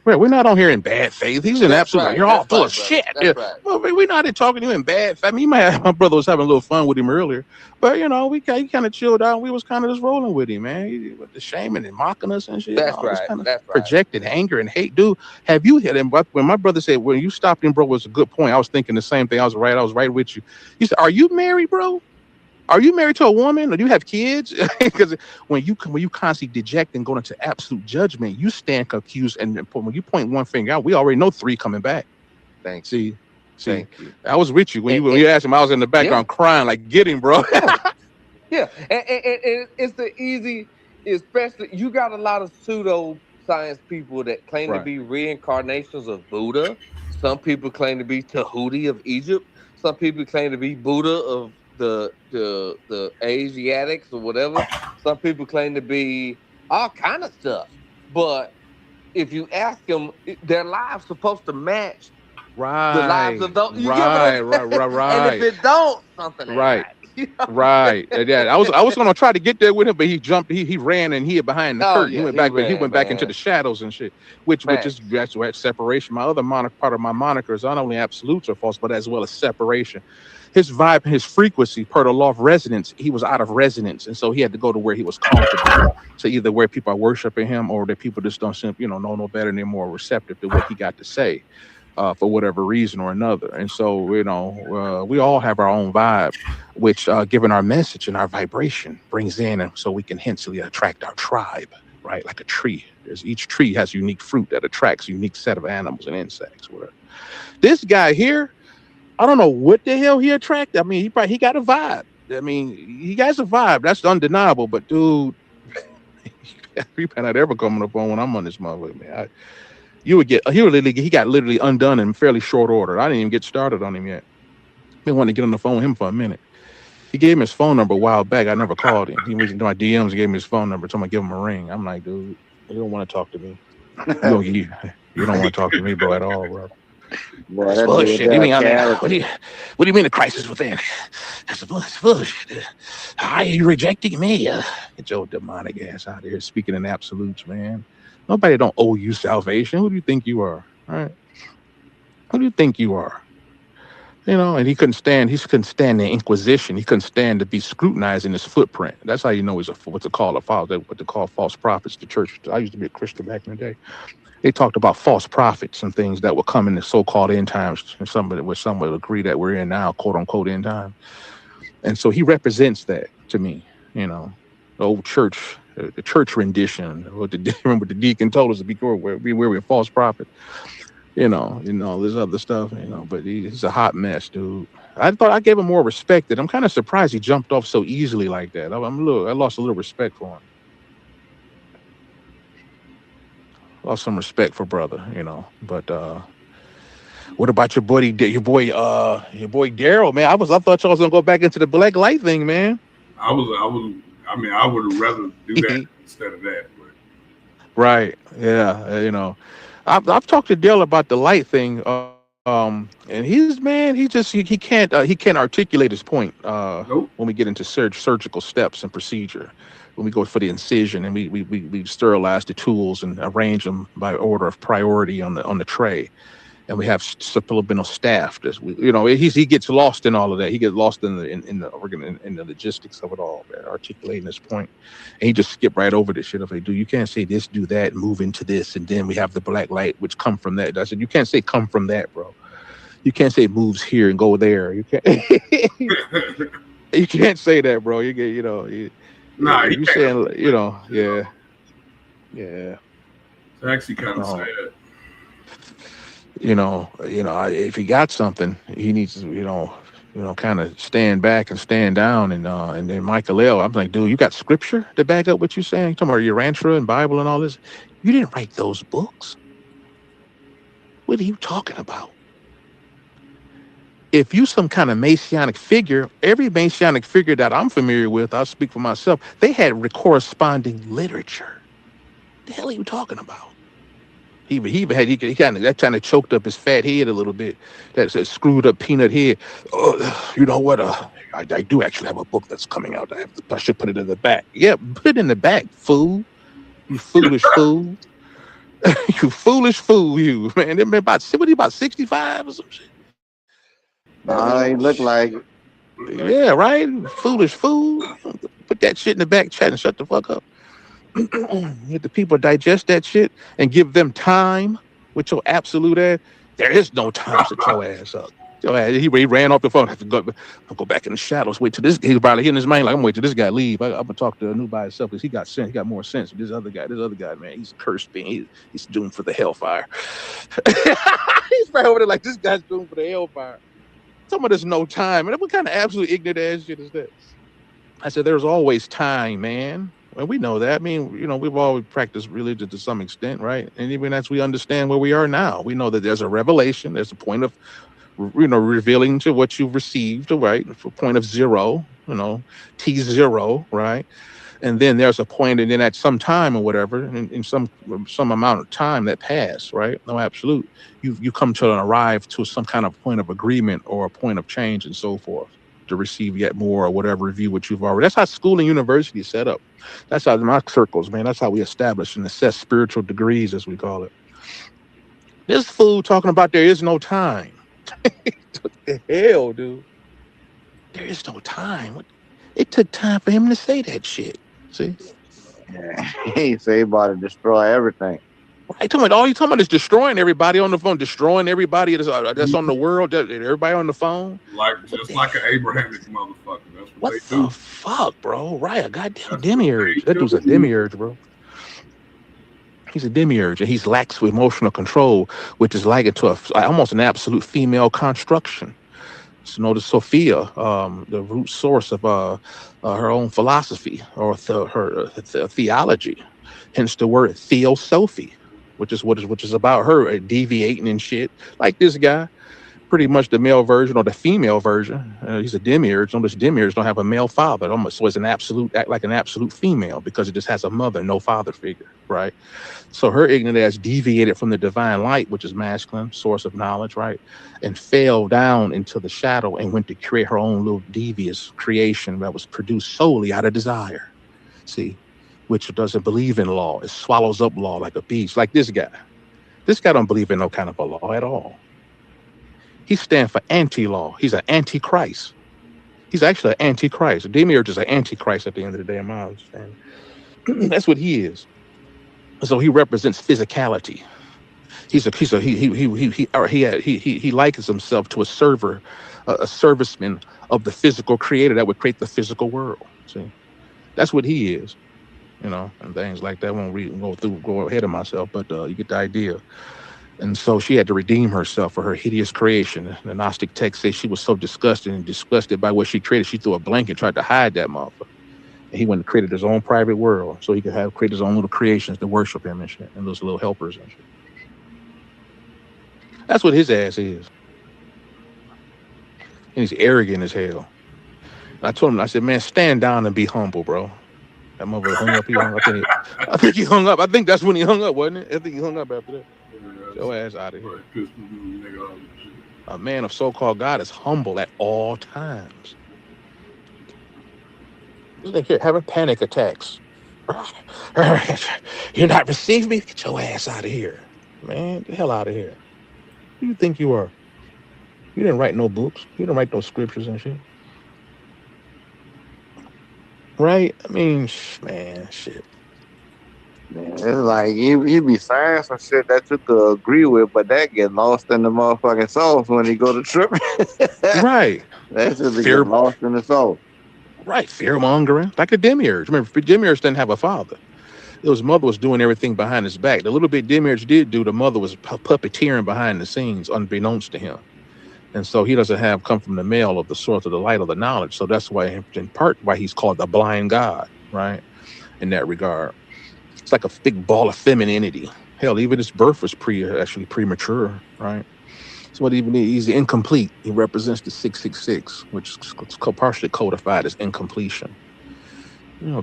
We're not on here in bad faith. He's in absolute. Right. You're all full of shit. Right. Well, we're not talking to him in bad faith. I mean, my brother was having a little fun with him earlier, but you know, he kind of chilled out. We was kind of just rolling with him, man. With the shaming and mocking us and shit. That's right. That's projected anger and hate. Dude, have you hit him? When my brother said, when you stopped him, bro, was a good point. I was thinking the same thing. I was right with you. He said, "Are you married, bro? Are you married to a woman, or do you have kids?" Because when you constantly deject and go into absolute judgment, you stand accused. And when you point one finger out, we already know three coming back. Thanks. See, I was with you when you asked him. I was in the background crying, like, "Get him, bro." Yeah, and it's the easy. especially you got a lot of pseudo science people that claim to Right. be reincarnations of Buddha. Some people claim to be Tahuti of Egypt. Some people claim to be Buddha of the Asiatics or whatever. Some people claim to be all kind of stuff. But if you ask them, their lives supposed to match the lives Right. of those. You Right. get what I'm saying? Right. And if it don't, something ain't Right. right. You know? Right. Yeah. I was gonna try to get there with him, but he jumped. He ran and hid behind the Oh curtain. yeah, He went back. He ran, went back into man. the shadows and shit. Which is that's where separation. My other part of my moniker is not only absolutes are false, but as well as separation. His vibe, his frequency, per the law of resonance, he was out of resonance, and so he had to go to where he was comfortable. So either where people are worshiping him, or that people just don't simply, know no better and they're more receptive to what he got to say. For whatever reason or another. And so, we all have our own vibe, which given our message and our vibration brings in, and so we can hensely attract our tribe, right? Like a tree. Each tree has unique fruit that attracts a unique set of animals and insects. Whatever. This guy here, I don't know what the hell he attracted. I mean, he got a vibe. I mean, he has a vibe. That's undeniable. But dude, he better not ever coming up on when I'm on this motherfucker, man. He got literally undone in fairly short order. I didn't even get started on him yet. Been wanting to get on the phone with him for a minute. He gave me his phone number a while back. I never called him. He was into my DMs, gave me his phone number, told me to give him a ring. I'm like, dude, you don't want to talk to me. You don't want to talk to me, bro, at all, bro. Boy, That's that bullshit. dude You mean, got what do you mean the crisis within? That's bullshit. How are you rejecting me? Get your demonic ass out of here speaking in absolutes, man. Nobody don't owe you salvation. Who do you think you are? All right. Who do you think you are? And he couldn't stand the Inquisition. He couldn't stand to be scrutinized in his footprint. That's how you know he's what they call false prophets. The church, I used to be a Christian back in the day. They talked about false prophets and things that will come in the so-called end times. And some would agree that we're in now, quote unquote, end time. And so he represents that to me, the old church. The church rendition, remember the deacon told us to be wary of false prophet, and all this other stuff, but he's a hot mess, dude. I thought I gave him more respect. I'm kind of surprised he jumped off so easily like that. I lost a little respect for him. Lost some respect for brother, but what about your boy Daryl, man? I thought y'all was gonna go back into the black light thing, man. I would have rather do that instead of that. But. Right. Yeah. I've talked to Dale about the light thing. And he can't articulate his point. Nope. When we get into surgical steps and procedure, when we go for the incision and we sterilize the tools and arrange them by order of priority on the tray. And we have supplemental staff. He gets lost in all of that. He gets lost in the logistics of it all, man, articulating his point. And he just skipped right over this shit. If they do, you can't say this, do that, move into this, and then we have the black light, which come from that. I said, you can't say come from that, bro. You can't say moves here and go there. You can't. You can't say that, bro. You get, you saying, yeah. It's actually kind of sad. If he got something, he needs to, kind of stand back and stand down. And then Michael L., I'm like, dude, you got scripture to back up what you're saying? You're talking about your Urantia and Bible and all this? You didn't write those books. What are you talking about? If you some kind of Messianic figure, every Messianic figure that I'm familiar with, I'll speak for myself, they had corresponding literature. The hell are you talking about? He kind of choked up his fat head a little bit. That screwed up peanut head. Oh, you know what? I do actually have a book that's coming out. I should put it in the back. Yeah, put it in the back, fool. You foolish fool. You foolish fool, you, man. They've been about 65 or some shit. He look like it. Yeah, right? Foolish fool. Put that shit in the back chat and shut the fuck up. Let the people digest that shit and give them time with your absolute ass. There is no time to your ass up. He ran off the phone. I have to go back in the shadows. Wait till this. He's probably hitting his mind like, I'm waiting till this guy leave. I'm gonna talk to Anu by himself because he got sense. He got more sense. This other guy, man, he's a cursed being. He's doomed for the hellfire. He's right over there like this guy's doomed for the hellfire. Someone there's no time. And what kind of absolute ignorant ass shit is that? I said, there's always time, man. Well, we know that. I mean, we've always practiced religion to some extent, right? And even as we understand where we are now, we know that there's a revelation. There's a point of, revealing to what you've received, right? For point of zero, T0, right? And then there's a point, and then at some time or whatever, in some amount of time that passed, right? No absolute. You come to arrive to some kind of point of agreement or a point of change and so forth to receive yet more or whatever review what you've already. That's how school and university is set up. That's how my circles, man. That's how we establish and assess spiritual degrees, as we call it. This fool talking about there is no time. What the hell, dude? There is no time. It took time for him to say that shit. See? Yeah. He say about to destroy everything. Right, all you talking about is destroying everybody on the phone, destroying everybody that's on the world, everybody on the phone. Just like an Abrahamic motherfucker. That's what they the do. Fuck, bro? Right, a goddamn demiurge. That dude's a demiurge, bro. He's a demiurge, and he's lacks emotional control, which is likened to almost an absolute female construction. So notice Sophia, the root source of her own philosophy or her theology, hence the word theosophy, which is about her deviating and shit, like this guy. Pretty much the male version or the female version. He's a demiurge. Notice demiurge don't have a male father. Almost so it's act like an absolute female because it just has a mother, no father figure, right? So her ignorance has deviated from the divine light, which is masculine, source of knowledge, right? And fell down into the shadow and went to create her own little devious creation that was produced solely out of desire. See, which doesn't believe in law. It swallows up law like a beast, like this guy. This guy don't believe in no kind of a law at all. He stands for anti-law. He's an antichrist. He's actually an antichrist. A demiurge is an antichrist at the end of the day, in my understanding. That's what he is. So he represents physicality. He likens himself to a server, a serviceman of the physical creator that would create the physical world. See, that's what he is. And things like that. I won't go ahead of myself, but you get the idea. And so she had to redeem herself for her hideous creation. The Gnostic text says she was so disgusted by what she created, she threw a blanket and tried to hide that motherfucker. And he went and created his own private world so he could create his own little creations to worship him and shit, and those little helpers and shit. That's what his ass is. And he's arrogant as hell. And I told him, I said, man, stand down and be humble, bro. That motherfucker hung up. I think he hung up. I think that's when he hung up, wasn't it? I think he hung up after that. Your ass out of here. A man of so-called God is humble at all times. Look here, having panic attacks. You're not receiving me? Get your ass out of here. Man, get the hell out of here. Who do you think you are? You didn't write no books. You didn't write no scriptures and shit. Right? I mean, man, shit. Man, it's like he be saying some shit that you could agree with, but that get lost in the motherfucking sauce when he go to tripping. Right. That's just get lost in the sauce. Right. Fear mongering. Like a demiurge. Remember, demiurge didn't have a father. His mother was doing everything behind his back. The little bit demiurge did do, the mother was puppeteering behind the scenes, unbeknownst to him. And so he doesn't come from the male of the source of the light of the knowledge. So that's why, in part, why he's called the blind God, right? In that regard. It's like a thick ball of femininity. Hell, even his birth was actually premature, right? So what he's incomplete. He represents the 666, which is partially codified as incompletion.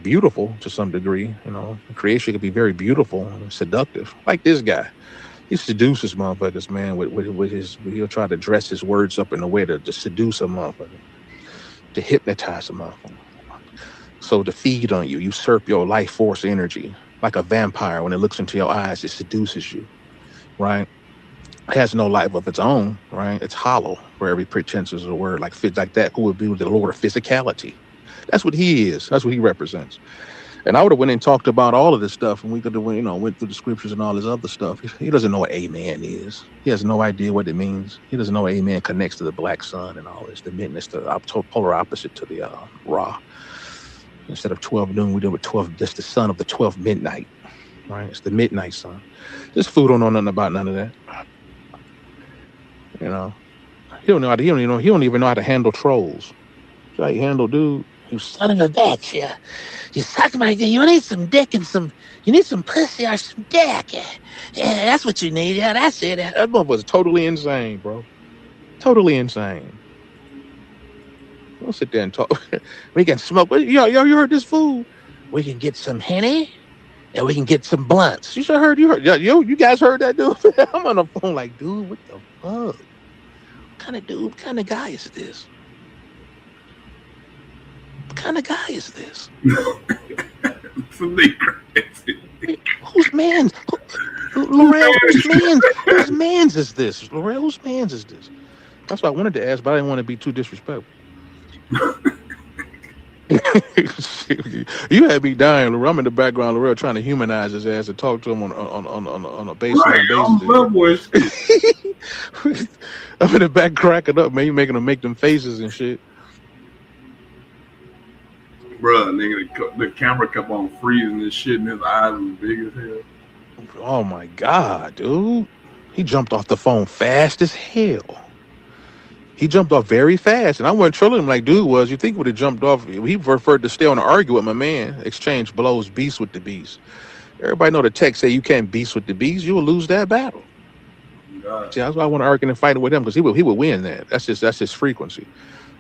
Beautiful to some degree. Creation could be very beautiful and seductive. Like this guy. He seduces motherfuckers, man, with his, he'll try to dress his words up in a way to seduce a motherfucker, to hypnotize a motherfucker. So to feed on you, usurp your life force energy. Like a vampire, when it looks into your eyes, it seduces you, right? It has no life of its own, right? It's hollow for every pretense is a word like that. Who would be the Lord of physicality? That's what he is. That's what he represents. And I would have went and talked about all of this stuff, and we could have went through the scriptures and all this other stuff. He doesn't know what amen is. He has no idea what it means. He doesn't know amen connects to the black sun and all this. The midnight, the polar opposite to the Ra. Instead of 12 noon, we do with 12. That's the sun of the 12th midnight, right? It's the midnight sun. This fool don't know nothing about none of that. He don't even know how to handle trolls. Like handle dude. You son of a bitch. Yeah. You suck my dick. You need some dick and you need some pussy or some dick. Yeah, that's what you need. Yeah, that's it. That motherfucker was totally insane, bro. Totally insane. Don't sit there and talk. We can smoke. Yo, you heard this fool? We can get some Henny and we can get some blunts. You heard. You guys heard that, dude? I'm on the phone like, dude, what the fuck? What kind of dude? What kind of guy is this? What kind of guy is this? Whose man's? Laurel, whose man's is this? Laurel, whose man's is this? That's what I wanted to ask, but I didn't want to be too disrespectful. You had me dying, Laurel. I'm in the background, Laurel, trying to humanize his ass and talk to him on a basis. I'm in the back cracking up, man. You making him make them faces and shit. Bruh, nigga, the camera kept on freezing and shit, and his eyes was big as hell. Oh my God, dude. He jumped off the phone fast as hell. He jumped off very fast, and I wasn't trolling him like dude was. You think he would have jumped off? He preferred to stay on and argue with my man. Exchange blows, beast with the beast. Everybody know the text say you can't beast with the beast. You will lose that battle. See, that's why I want to argue and fight with him, because he would win that. That's his frequency.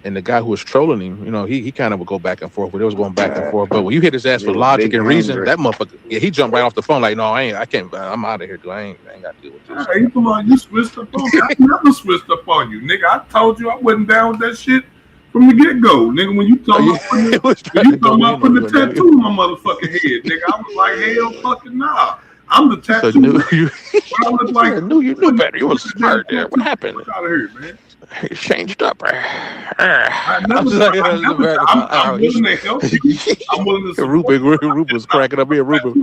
And the guy who was trolling him, you know, he kind of would go back and forth, but it was going back and forth. But when you hit his ass for logic and reason, that motherfucker, he jumped right off the phone like, no, I can't, I'm out of here, dude. I ain't got to deal with this. Hey, come on, you switched up on me. I never switched up on you, nigga. I told you I wasn't down with that shit from the get-go, nigga. When you told me about putting the tattoo on my motherfucking head, nigga, I was like, hell fucking nah. I'm the tattoo. I was like, you knew better. You was smart there. What happened? Get out of here, man. He changed up. I'm willing to help you. I'm willing to Rube was cracking up here. Rube,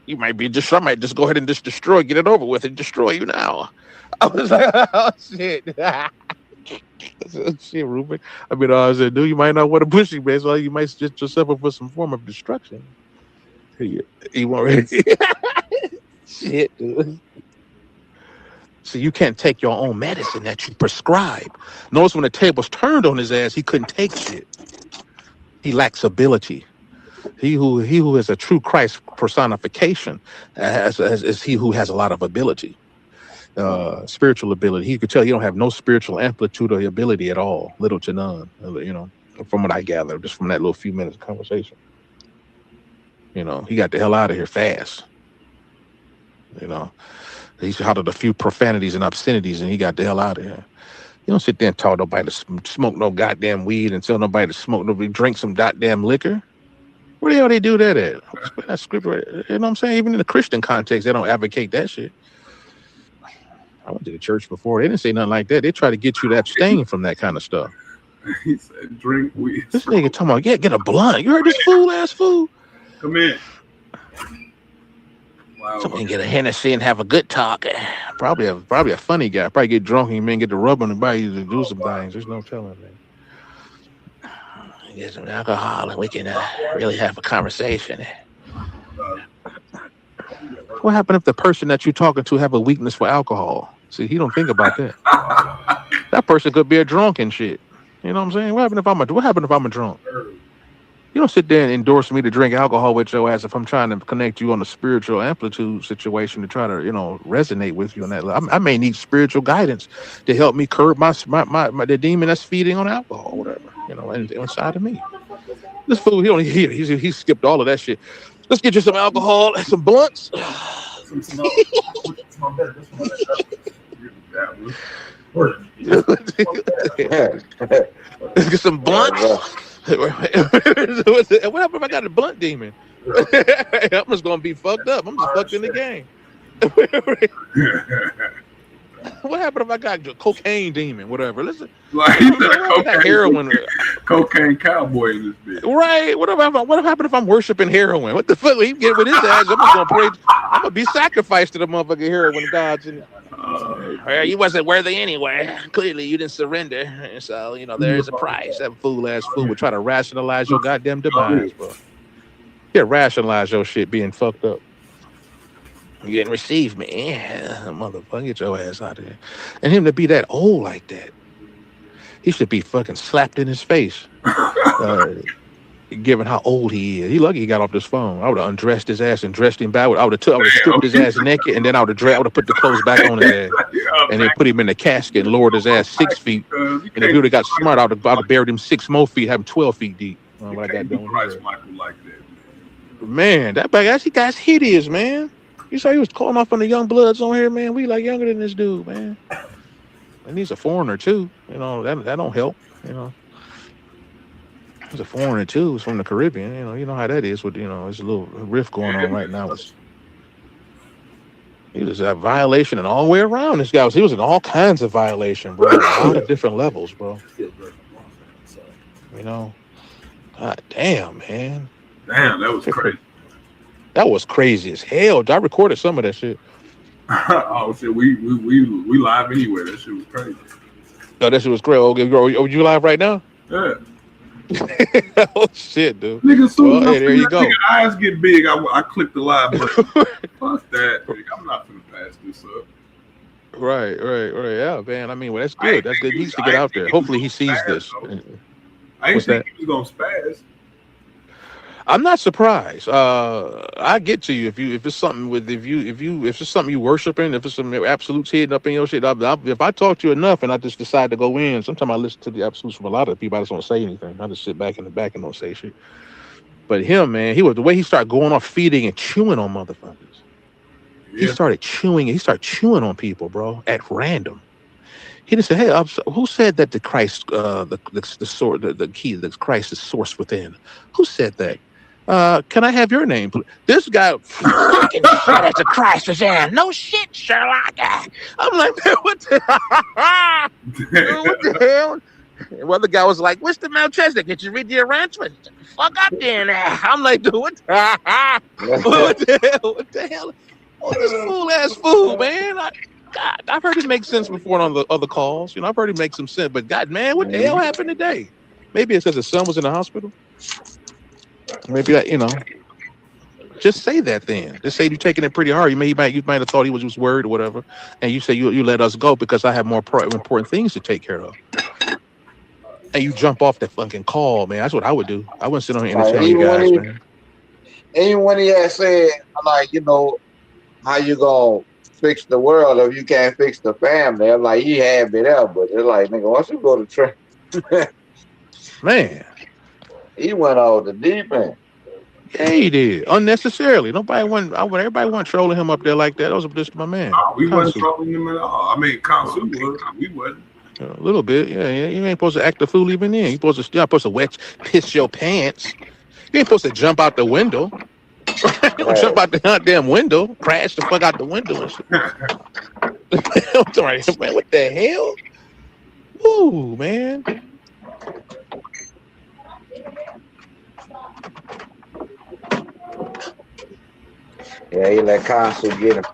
you might be just. I might just go ahead and just destroy, get it over with, and destroy you now. I was like, oh shit. Shit, Rube. I mean, I said, dude, you might not want to push him, man. So you might set yourself up for some form of destruction. He won't. Shit, dude. So you can't take your own medicine that you prescribe. Notice when the tables turned on his ass, he couldn't take shit. He lacks ability. He who is a true Christ personification is he who has a lot of ability, spiritual ability. He could tell you don't have no spiritual amplitude or ability at all, little to none. You know, from what I gather, just from that little few minutes of conversation. You know, he got the hell out of here fast. You know. He shouted a few profanities and obscenities, and he got the hell out of here. You don't sit there and tell nobody to smoke no goddamn weed and tell nobody to drink some goddamn liquor. Where the hell they do that at? That's scripture. You know what I'm saying? Even in the Christian context, they don't advocate that shit. I went to the church before. They didn't say nothing like that. They try to get you to abstain from that kind of stuff. He said, drink weed. This nigga talking about, get a blunt. You heard this fool-ass fool? Come in. Wow. Someone get a Hennessy and have a good talk. Probably a funny guy. Probably get drunk and man get to rub on the body to do some things. There's no telling, man. Get some alcohol and we can really have a conversation. What happened if the person that you're talking to have a weakness for alcohol? See, he don't think about that. That person could be a drunk and shit. You know what I'm saying? What happened if I'm a drunk? You don't sit there and endorse me to drink alcohol with your ass if I'm trying to connect you on a spiritual amplitude situation to try to, you know, resonate with you on that level. I may need spiritual guidance to help me curb the demon that's feeding on alcohol, whatever, you know, inside of me. This fool, he skipped all of that shit. Let's get you some alcohol and some blunts. Let's get some blunts. What happened if I got a blunt demon? I'm just gonna be fucked up. I'm just fucked in the game. What happened if I got a cocaine demon? Whatever. Listen, like heroin, cocaine cowboy in this bitch. Right. What happened if I'm worshiping heroin? What the fuck? He get with his ass. I'm just gonna pray. I'm gonna be sacrificed to the motherfucking heroin gods. And you wasn't worthy anyway. Clearly, you didn't surrender. So, you know, there is a price. That fool-ass fool would try to rationalize your goddamn demise, bro. Yeah, rationalize your shit being fucked up. You didn't receive me. Yeah, motherfucker, get your ass out of here. And him to be that old like that, he should be fucking slapped in his face. Given how old he is, he lucky he got off this phone. I would have undressed his ass and dressessed him back. I would have stripped his ass naked, and then I would have put the clothes back on his ass, and then put him in the casket and lowered his ass 6 feet. And if he would have got smart, I would have buried him 6 more feet, have him 12 feet deep. What I got doing Christ Michael like that, man, that guy's hideous, man. You saw he was calling off on the young bloods on here, man. We like younger than this dude, man. And he's a foreigner too. You know that don't help. You know. He's a foreigner too. He's from the Caribbean. You know how that is. With there's a little rift going on right now. He was a violation and all the way around. This guy he was in all kinds of violation, bro. A lot of different levels, bro. God damn, man. Damn, that was crazy. That was crazy as hell. I recorded some of that shit. Oh shit, we live anyway. That shit was crazy. Oh, that shit was great. Okay, you live right now? Yeah. Oh shit, dude. Nigga, soon hey, there you go. Eyes get big. I click the live button. Fuck that. Nigga. I'm not gonna pass this up. Right. Yeah, man. I mean, well, that's good. That's good. He needs to get out there. Hopefully, he sees this. I ain't think he was gonna spaz. I'm not surprised. I get to you if it's something if it's something you worshiping, if it's some absolutes hidden up in your shit. If I talk to you enough and I just decide to go in, sometimes I listen to the absolutes from a lot of people. I just don't say anything. I just sit back in the back and don't say shit. But him, man, the way he started going off feeding and chewing on motherfuckers. Yeah. He started chewing on people, bro, at random. He just said, "Hey, who said that the Christ, the key, the Christ is source within? Who said that? Can I have your name, please?" This guy fucking said that the Christ was in. No shit, Sherlock. I'm like, man, what the hell? Well, the guy was like, "What's the Melchizedek? Did you read the arrangements? Fuck up there." I'm like, dude, what the hell? What the hell? Oh, this fool-ass fool, man. God, I've heard it make sense before on the other calls. I've heard it make some sense. But God, man, what the hell happened today? Maybe it's because his son was in the hospital. Maybe just say that then. Just say you're taking it pretty hard. You might have thought he was just worried or whatever, and you say you let us go because I have more important things to take care of. And you jump off that fucking call, man. That's what I would do. I wouldn't sit on here and tell you guys, man. Even when he had said, like, how you gonna fix the world if you can't fix the family? I'm like, he had me there, but it's like, nigga, once you go to church, man. He went over the deep end. Yeah, he did. Unnecessarily. Everybody wasn't trolling him up there like that. That was just my man. We wasn't trolling him at all. I mean, Kansu was. We wasn't. A little bit, yeah. You ain't supposed to act the fool even then. You're not supposed to piss your pants. You ain't supposed to jump out the window. You don't jump out the goddamn window, crash the fuck out the window and shit. Man, what the hell? Ooh, man. Yeah, he let Kansu get him.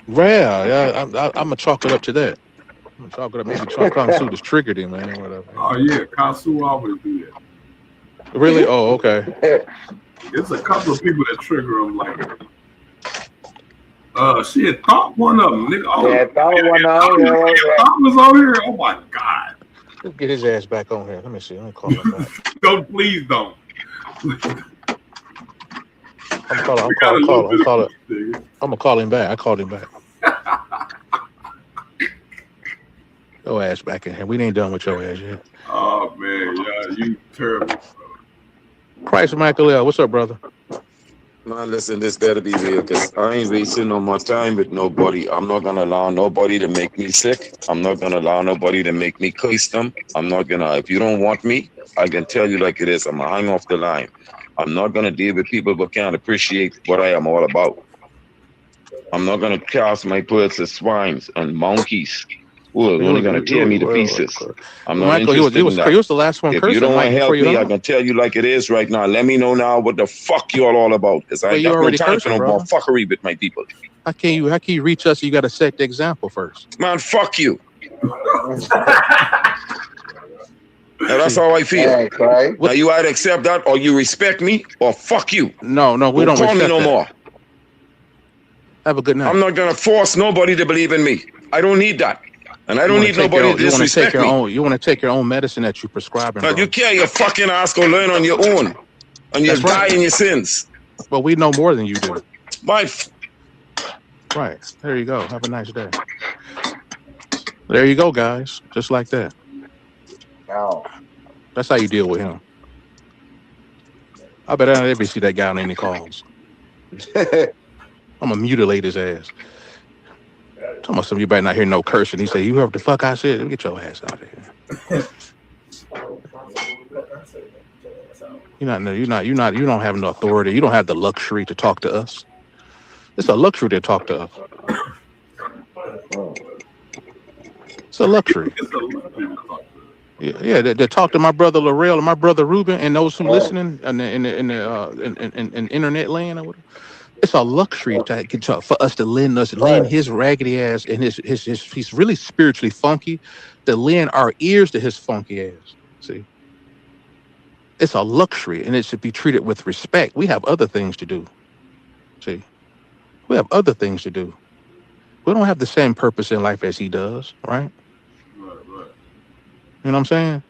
Yeah, I'm gonna chalk it up to that. I'm gonna chalk it up. Maybe Kansu just triggered him, man, or whatever. Oh yeah, Kansu always do that. Really? Oh, okay. It's a couple of people that trigger him like. Shit, Thought one of them, nigga. Oh, yeah, Thought one of them. Thought was on here. Oh my god. Let's get his ass back on here. Let me see. Let me call him back. Don't, please don't. I'm gonna call him back. I called him back. Your ass back in here. We ain't done with your ass yet. Oh man, yeah, you terrible. Christ Michael L. What's up, brother? Man, listen, this gotta be real, because I ain't wasting no more time with nobody. I'm not gonna allow nobody to make me sick. I'm not gonna allow nobody to make me curse them. I'm not gonna, if you don't want me, I can tell you like it is. I'm gonna hang off the line. I'm not gonna deal with people who can't appreciate what I am all about. I'm not gonna cast my pearls as swines and monkeys who are only gonna tear me to pieces. I'm not interested in that. He was the last one. If you don't want to help me, I can tell you like it is right now. Let me know now what the fuck you all about, because I ain't got no time for no more fuckery with my people. How can you reach us? You got to set the example first. Man, fuck you. Now, that's how I feel. Right. Now you either accept that or you respect me or fuck you. No, we don't call me no more. Have a good night. I'm not gonna force nobody to believe in me. I don't need that. And I don't need nobody to disrespect me. You want to take your own medicine that you prescribing, bro. You can't. Your fucking ass go learn on your own. And you die in your sins. But we know more than you do. Right. There you go. Have a nice day. There you go, guys. Just like that. No. That's how you deal with him. I bet I don't ever see that guy on any calls. I'm gonna mutilate his ass. Talking about some, you better not hear no cursing. He said, "You heard the fuck I said? Get your ass out of here." You don't have no authority. You don't have the luxury to talk to us. It's a luxury to talk to us. It's a luxury. Yeah, to talk to my brother Laurel and my brother Ruben and those who listening in internet land or whatever. It's a luxury for us to lend his raggedy ass and his he's really spiritually funky, to lend our ears to his funky ass. See, it's a luxury and it should be treated with respect. We have other things to do. See, we have other things to do. We don't have the same purpose in life as he does, right? You know what I'm saying?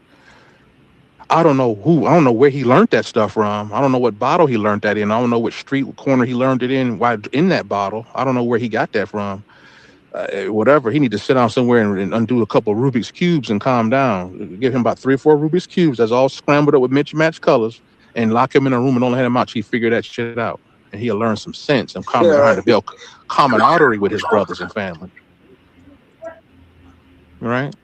I don't know where he learned that stuff from. I don't know what bottle he learned that in. I don't know what street corner he learned it in. Why in that bottle? I don't know where he got that from. Whatever. He need to sit down somewhere and undo a couple of Rubik's cubes and calm down. Give him about 3 or 4 Rubik's cubes that's all scrambled up with match colors, and lock him in a room and don't let him out. He figure that shit out, and he'll learn some sense and to build camaraderie with his brothers and family. Right?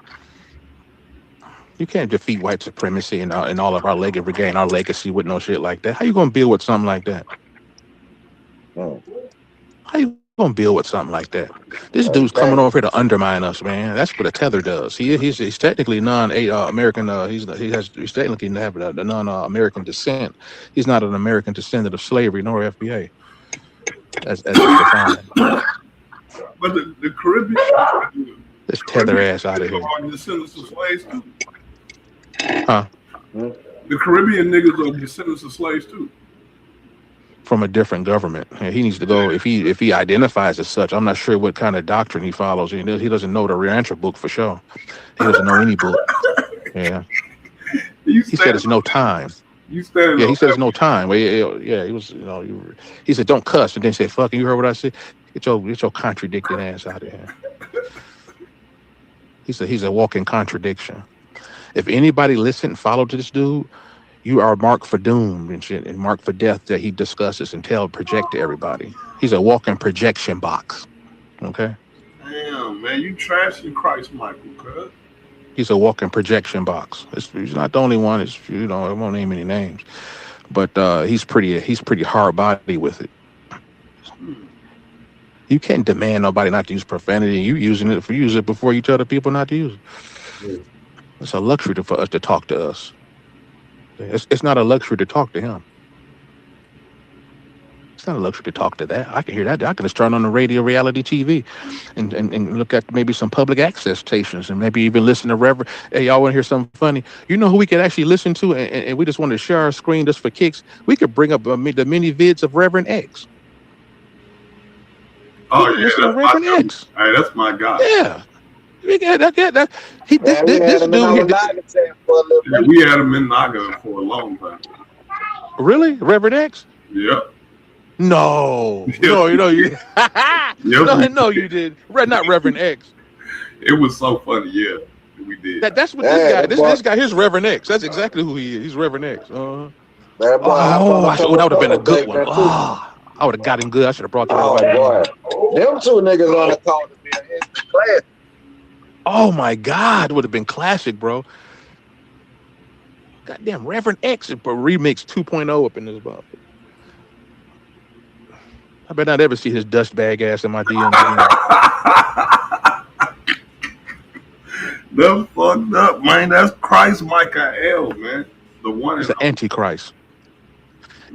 You can't defeat white supremacy and all of our regain our legacy with no shit like that. How you gonna build with something like that? How you gonna build with something like that? This dude's coming over here to undermine us, man. That's what a tether does. He's technically non-American. He's technically have a non-American descent. He's not an American descendant of slavery nor FBA, as it's defined. But the Caribbean, this tether ass out of here. Are descendants of slaves too. Huh? The Caribbean niggas are descendants of slaves too. From a different government. He needs to go if he identifies as such. I'm not sure what kind of doctrine he follows. He doesn't know the Rancher book for sure. He doesn't know any book. Yeah. He said it's no time. He said it's no time. Yeah, he was. He said don't cuss, and then say fucking. You heard what I said? Get your contradicting ass out of here. He said he's a walking contradiction. If anybody listen and follow to this dude, you are marked for doom and shit, and marked for death that he discusses and project to everybody. He's a walking projection box. Okay? Damn, man, you trashing Christ, Michael, cuz. He's a walking projection box. He's not the only one. I won't name any names, but he's pretty hard body with it. You can't demand nobody not to use profanity. You using it use it before you tell the people not to use it. It's a luxury for us to talk to us. It's not a luxury to talk to him. It's not a luxury to talk to that. I can hear that. I can just turn on the radio, reality TV, and look at maybe some public access stations, and maybe even listen to Reverend. Hey, y'all want to hear something funny? You know who we could actually listen to, and we just want to share our screen just for kicks? We could bring up the mini vids of Reverend X. Oh yeah, that's my guy. Yeah. We got that. We had him in Naga for a long time. Really? Reverend X? Yeah. No. Yep. No, you Yep. No, you did. Not Reverend X. It was so funny, yeah. We did. That's what this guy, here's Reverend X. That's exactly who he is. He's Reverend X. That would have been a good one. I would have got him good. I should have brought that up. Boy. Them 2 niggas on the call to be an instant class. Oh my God, it would have been classic, bro. Goddamn, Reverend X remix 2.0 up in this bottle. I bet not ever see his dust bag ass in my DMs again. Them fucked up, man. That's Christ Michael, man. The one. He's the Antichrist.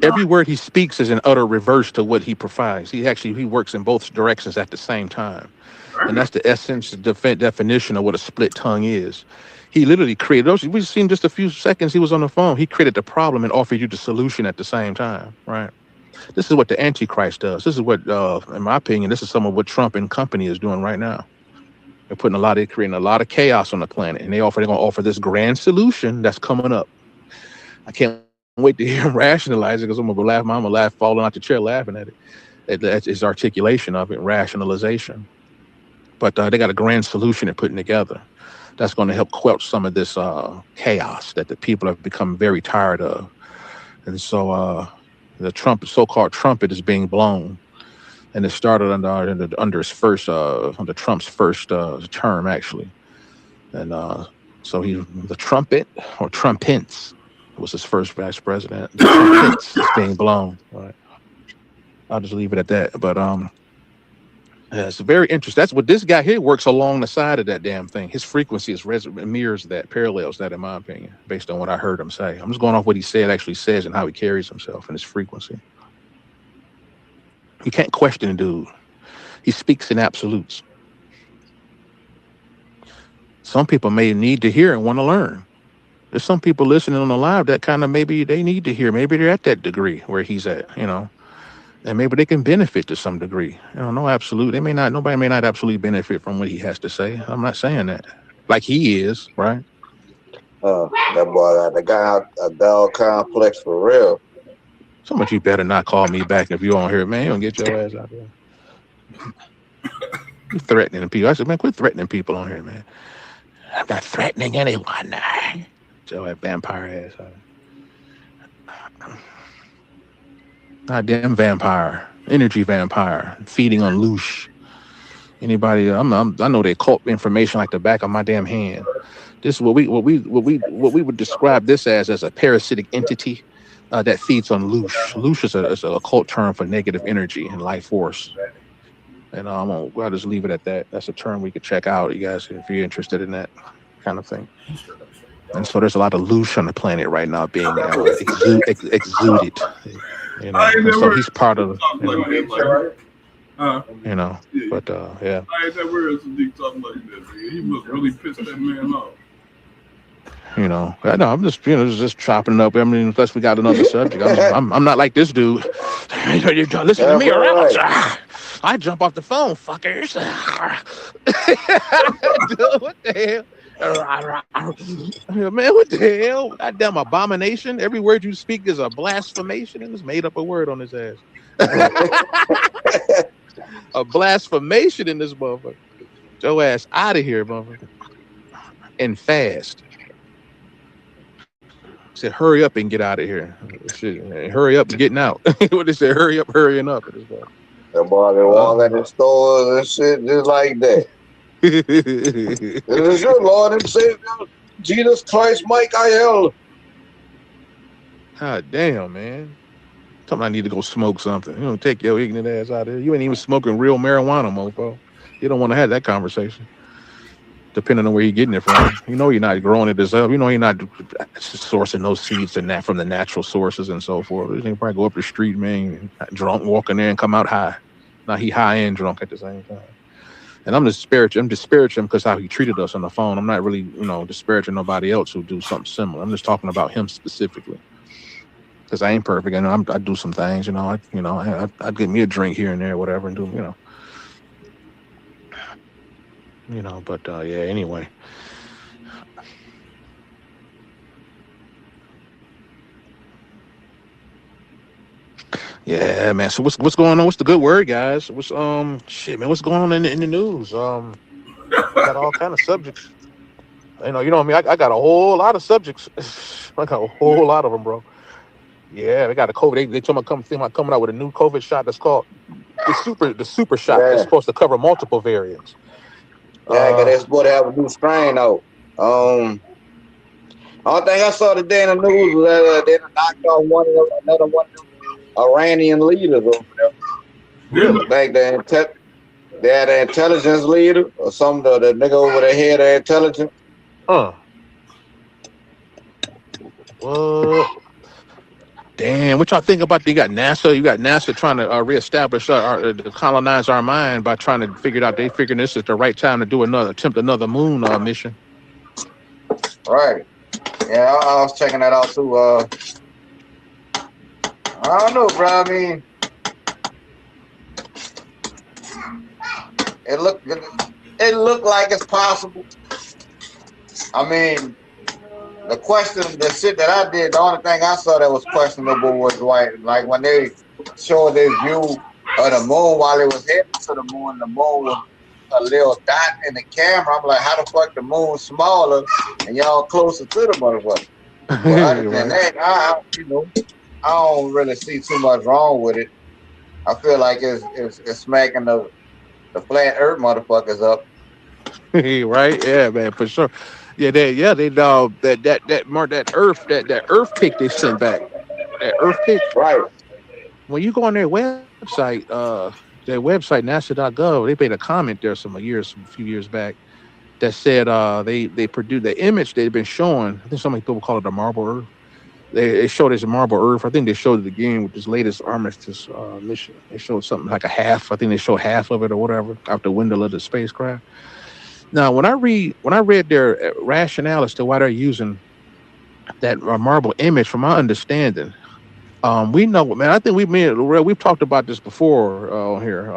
Every word he speaks is an utter reverse to what he provides. He works in both directions at the same time. And that's the essence, the definition of what a split tongue is. He literally created those. We've seen just a few seconds he was on the phone. He created the problem and offered you the solution at the same time, right? This is what the Antichrist does. This is what, in my opinion, this is some of what Trump and company is doing right now. They're creating a lot of chaos on the planet, and they're going to offer this grand solution that's coming up. I can't wait to hear him rationalize it, because I'm gonna laugh, falling out the chair laughing at it. That's his articulation of it, rationalization. But they got a grand solution they're putting together that's going to help quelch some of this chaos that the people have become very tired of. And so the so-called trumpet is being blown. And it started under his first, under Trump's first term, actually. And so the trumpet, or trumpets, was his first vice president. The trumpets is being blown. All right. I'll just leave it at that. But yeah, it's very interesting. That's what this guy here works along the side of that damn thing. His frequency mirrors that, parallels that, in my opinion, based on what I heard him say. I'm just going off what he actually says and how he carries himself and his frequency. You can't question the dude. He speaks in absolutes. Some people may need to hear and want to learn. There's some people listening on the live that kind of maybe they need to hear. Maybe they're at that degree where he's at, and maybe they can benefit to some degree. No absolute. Nobody may not absolutely benefit from what he has to say. I'm not saying that. Like he is, right? That boy, the guy out a dog complex for real. So much you better not call me back if you don't hear it, man. You don't get your ass out there. You're threatening people. I said, man, quit threatening people on here, man. I'm not threatening anyone. Joe, that vampire ass. Goddamn vampire, energy vampire, feeding on loosh. Anybody? I know they cult information like the back of my damn hand. This is what we would describe this as a parasitic entity that feeds on loosh. Loosh is a occult term for negative energy and life force. And I'll just leave it at that. That's a term we could check out, you guys, if you're interested in that kind of thing. And so there's a lot of loosh on the planet right now being exuded. So he's part of but yeah. I ain't never heard some dick talking like that. He must really piss that man off. I'm just just chopping it up. I mean, unless we got another subject, I'm not like this dude. Listen to me, around. I jump off the phone, fuckers. Dude, what the hell? Man, what the hell? Goddamn abomination. Every word you speak is a blasphemation, and it's made up a word on his ass. A blasphemation in this motherfucker. Your ass out of here, motherfucker. And fast. Said, hurry up and get out of here. Shit, hurry up and getting out. What they say, hurry up, hurrying up. The boy that walk at the stores and shit just like that. It is your Lord and Savior, Jesus Christ, Michael. God damn, man. Something I need to go smoke something. You don't take your ignorant ass out of here. You ain't even smoking real marijuana, mofo. You don't want to have that conversation. Depending on where you're getting it from. You're not growing it yourself. You're not sourcing those seeds and that from the natural sources and so forth. You can probably go up the street, man, drunk, walking there and come out high. Now he high and drunk at the same time. And I'm disparaging him because how he treated us on the phone. I'm not really, disparaging nobody else who do something similar. I'm just talking about him specifically. Because I ain't perfect. I do some things, I'd get me a drink here and there, whatever, and do, but yeah, anyway. Yeah, man. So what's going on? What's the good word, guys? What's what's going on in the news? Got all kind of subjects. You know what I mean? I got a whole lot of subjects. I got a whole lot of them, bro. Yeah, they got a COVID. They told me coming out with a new COVID shot that's called the super shot. That's supposed to cover multiple variants. Yeah, because they're supposed to have a new strain out. Only thing I saw today in the news was that they knocked off another one of them Iranian leaders over there. Really? Like they had an intelligence leader or some of the nigga over there head of intelligence. Well, damn, what y'all think about? You got NASA trying to reestablish to colonize our mind by trying to figure it out. They figuring this is the right time to do attempt another moon mission. Right. Yeah, I was checking that out too. I don't know, bro. I mean, it looked good. it looked like it's possible. I mean, the shit that I did, the only thing I saw that was questionable was like when they showed this view of the moon while it was heading to the moon was a little dot in the camera. I'm like, how the fuck the moon smaller and y'all closer to the motherfucker? But other than that, I don't really see too much wrong with it. I feel like it's smacking the flat earth motherfuckers up. Right? Yeah, man, for sure. Yeah, they that earth pic they sent back. That earth pic. Right. When you go on their website, NASA.gov, they made a comment there a few years back that said they produced the image they've been showing. I think so many people call it the marble earth. They showed it as a marble earth. I think they showed it again with this latest armistice mission. They showed something like a half. I think they showed half of it or whatever out the window of the spacecraft. Now, when I read their rationale as to why they're using that marble image, from my understanding, we know, man. I think we've talked about this before here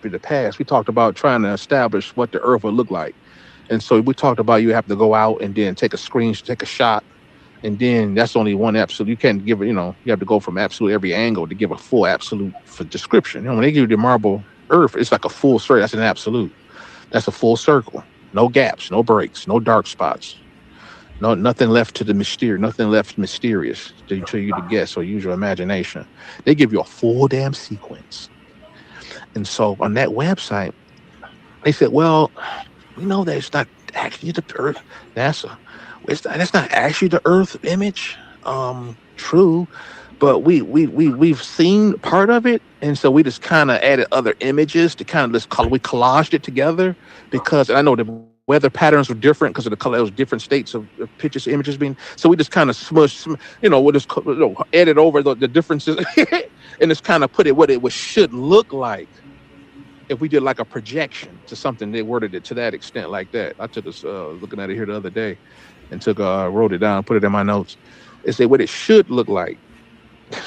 in the past. We talked about trying to establish what the Earth would look like, and so we talked about you have to go out and then take a shot, and then that's only one absolute. You can't give it. You have to go from absolute every angle to give a full absolute for description. When they give you the marble Earth, it's like a full circle. That's an absolute. That's a full circle. No gaps, no breaks, no dark spots. No, nothing left to the mysterious, nothing left mysterious to you to guess or use your imagination. They give you a full damn sequence. And so on that website, they said, well, we know that it's not actually the Earth, NASA. That's not actually the Earth image. True. But we've seen part of it, and so we just kind of added other images to kind of we collaged it together because I know the weather patterns were different because of the color. It was different states of pictures, images being. So we just kind of smushed, we'll just edit over the differences and just kind of put it what it should look like if we did like a projection to something. They worded it to that extent like that. I took us looking at it here the other day and wrote it down, put it in my notes. It said what it should look like.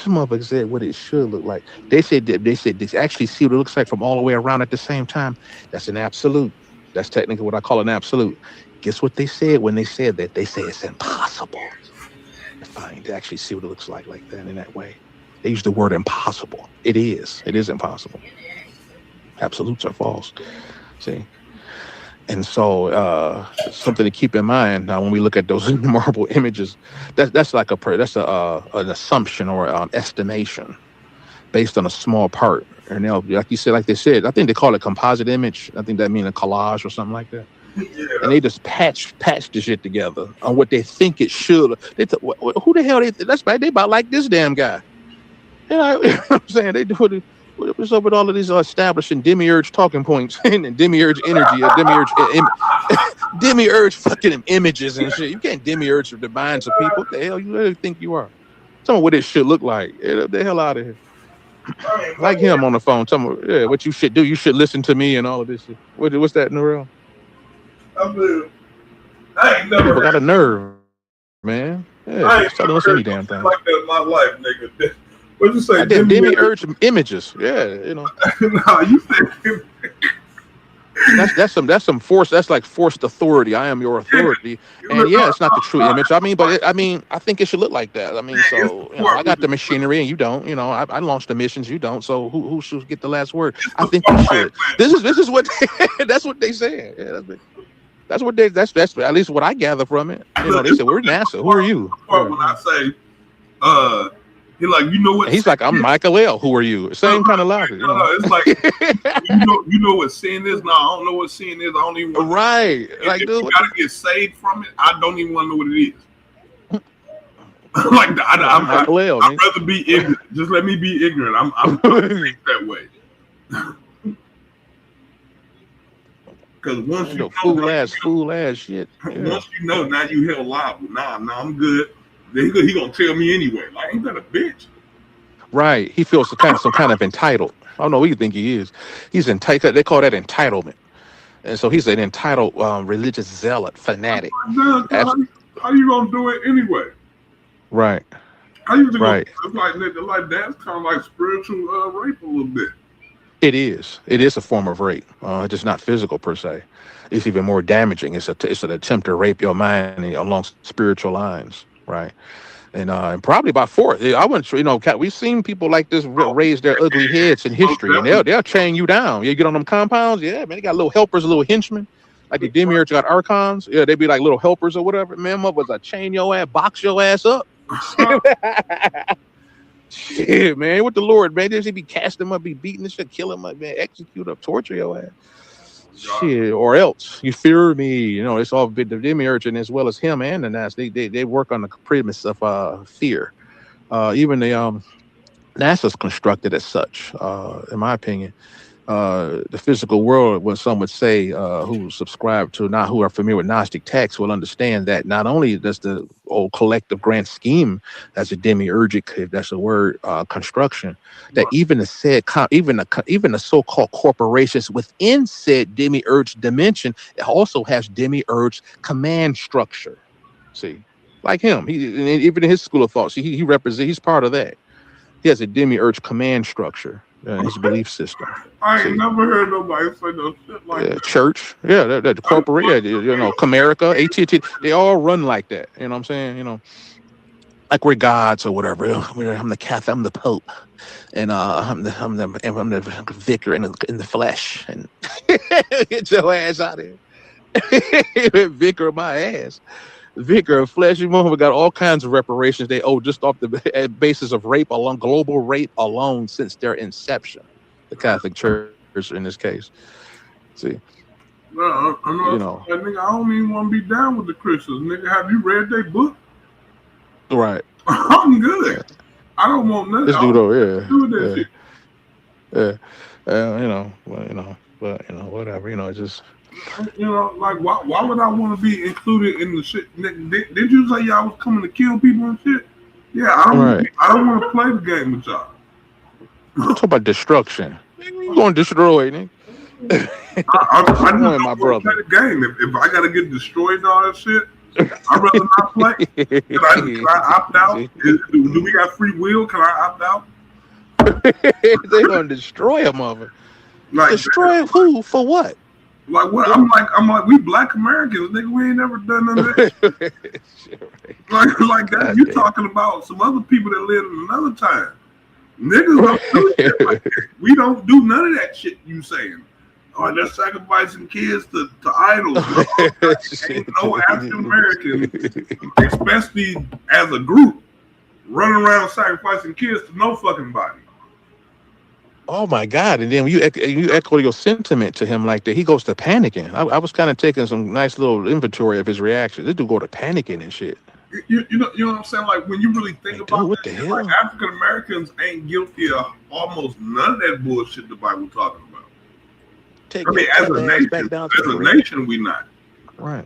Some motherfucker said what it should look like. They said they actually see what it looks like from all the way around at the same time. That's an absolute. That's technically what I call an absolute. Guess what they said when they said that? They say it's impossible to actually see what it looks like that in that way. They use the word impossible. It is impossible. Absolutes are false. See? And so something to keep in mind now when we look at those marble images, that's an assumption or estimation based on a small part. And like they said, I think they call it composite image. I think that means a collage or something like that. Yeah. And they just patch the shit together on what they think it should. Who the hell that's bad? They about like this damn guy. You know what I'm saying? They do it. What's up with all of these establishing demiurge talking points and demiurge energy, demiurge fucking images and shit? You can't demiurge the minds of people. What the hell you really think you are? Tell me what it should look like. Get the hell out of here. Like him on the phone. Tell me, what you should do. You should listen to me and all of this shit. What's that, Narelle? I ain't never people got a nerve, man. Yeah, I ain't tell us any damn thing. Like that in my life, nigga. What'd you say? Demiurge images. Yeah, No, you said that's some force. That's like forced authority. I am your authority. And it's not the true image. I mean, I think it should look like that. I mean, so I got the machinery and you don't. I launched the missions, you don't. So who should get the last word? I think we should. This is what that's what they said. Yeah, that's what that's at least what I gather from it. They said we're NASA. Who are you? When I say he's like, you know what? He's like, I'm Michael L. Who are you? Same kind of logic. It's like, you know what sin is? No, I don't know what sin is. I don't even want right. Like, if you gotta get saved from it, I don't even want to know what it is. Like, I'd rather be ignorant. Just let me be ignorant. I'm that way. Because once you know, fool ass shit. Once you know, now you held liable. Nah, I'm good. He gonna tell me anyway. Like, ain't that a bitch? Right. He feels some kind of entitled. I don't know what you think he is. He's entitled. They call that entitlement. And so he's an entitled religious zealot, fanatic. How you gonna do it anyway? Right. How you gonna? It's like that's kind of like spiritual rape a little bit. It is. It is a form of rape. Just not physical per se. It's even more damaging. It's an attempt to rape your mind along spiritual lines, right? And probably about four. I wouldn't, we've seen people like this raise their ugly heads in history, and they'll chain you down. You get on them compounds, yeah, man. They got little helpers, little henchmen, like the demiurge got archons. Yeah, they be like little helpers or whatever. Man, motherfuckers, I chain your ass, box your ass up. Shit, man, with the Lord, man, they be casting them up, be beating this shit, kill him up, man, execute up, torture your ass. Shit, or else you fear me. It's all the demiurge, and as well as him and the Nas. They work on the premise of fear. Even the NASA's constructed as such, in my opinion. The physical world, what some would say, who subscribe to, not who are familiar with Gnostic texts, will understand that not only does the old collective grand scheme as a demiurgic, if that's a word, construction, that even the so-called corporations within said demiurge dimension, it also has demiurge command structure. See, like him, even in his school of thought, he represents. He's part of that. He has a demiurge command structure. His belief system. I ain't never heard nobody say no shit like that. Church, the corporate, Comerica, AT&T, they all run like that. You know what I'm saying? Like we're gods or whatever. I'm the Catholic, I'm the Pope, and I'm the vicar in the flesh. And get your ass out of here, vicar of my ass. Vicar of flesh. You we got all kinds of reparations they owe just off the basis of rape global rape alone since their inception. The Catholic Church in this case. See, no, nigga, I don't even want to be down with the Christians. Nigga, have you read their book? Right. I'm good. I don't want nothing. This dude over here. Whatever. Just. Like why would I want to be included in the shit? Did you say y'all was coming to kill people and shit? Yeah, I don't want to play the game with y'all. I'm talking about destruction. You going to destroy, nigga? I know my brother. Play the game. If I gotta get destroyed and all that shit, I'd rather not play. Can I opt out? Do we got free will? Can I opt out? They gonna destroy a mother. Like, destroy who? For what? Like what? I'm like, we Black Americans, nigga. We ain't never done none of that. like that. You talking about some other people that lived in another time? Niggas don't do shit like that. We don't do none of that shit you saying. Oh, they're sacrificing kids to idols. Ain't no African American, especially as a group, running around sacrificing kids to no fucking body. Oh my God! And then when you echo your sentiment to him like that, he goes to panicking. I was kind of taking some nice little inventory of his reaction. This dude go to panicking and shit. You know what I'm saying? Like when you really think about what the hell, like African Americans ain't guilty of almost none of that bullshit the Bible talking about. As a nation, we not. Right.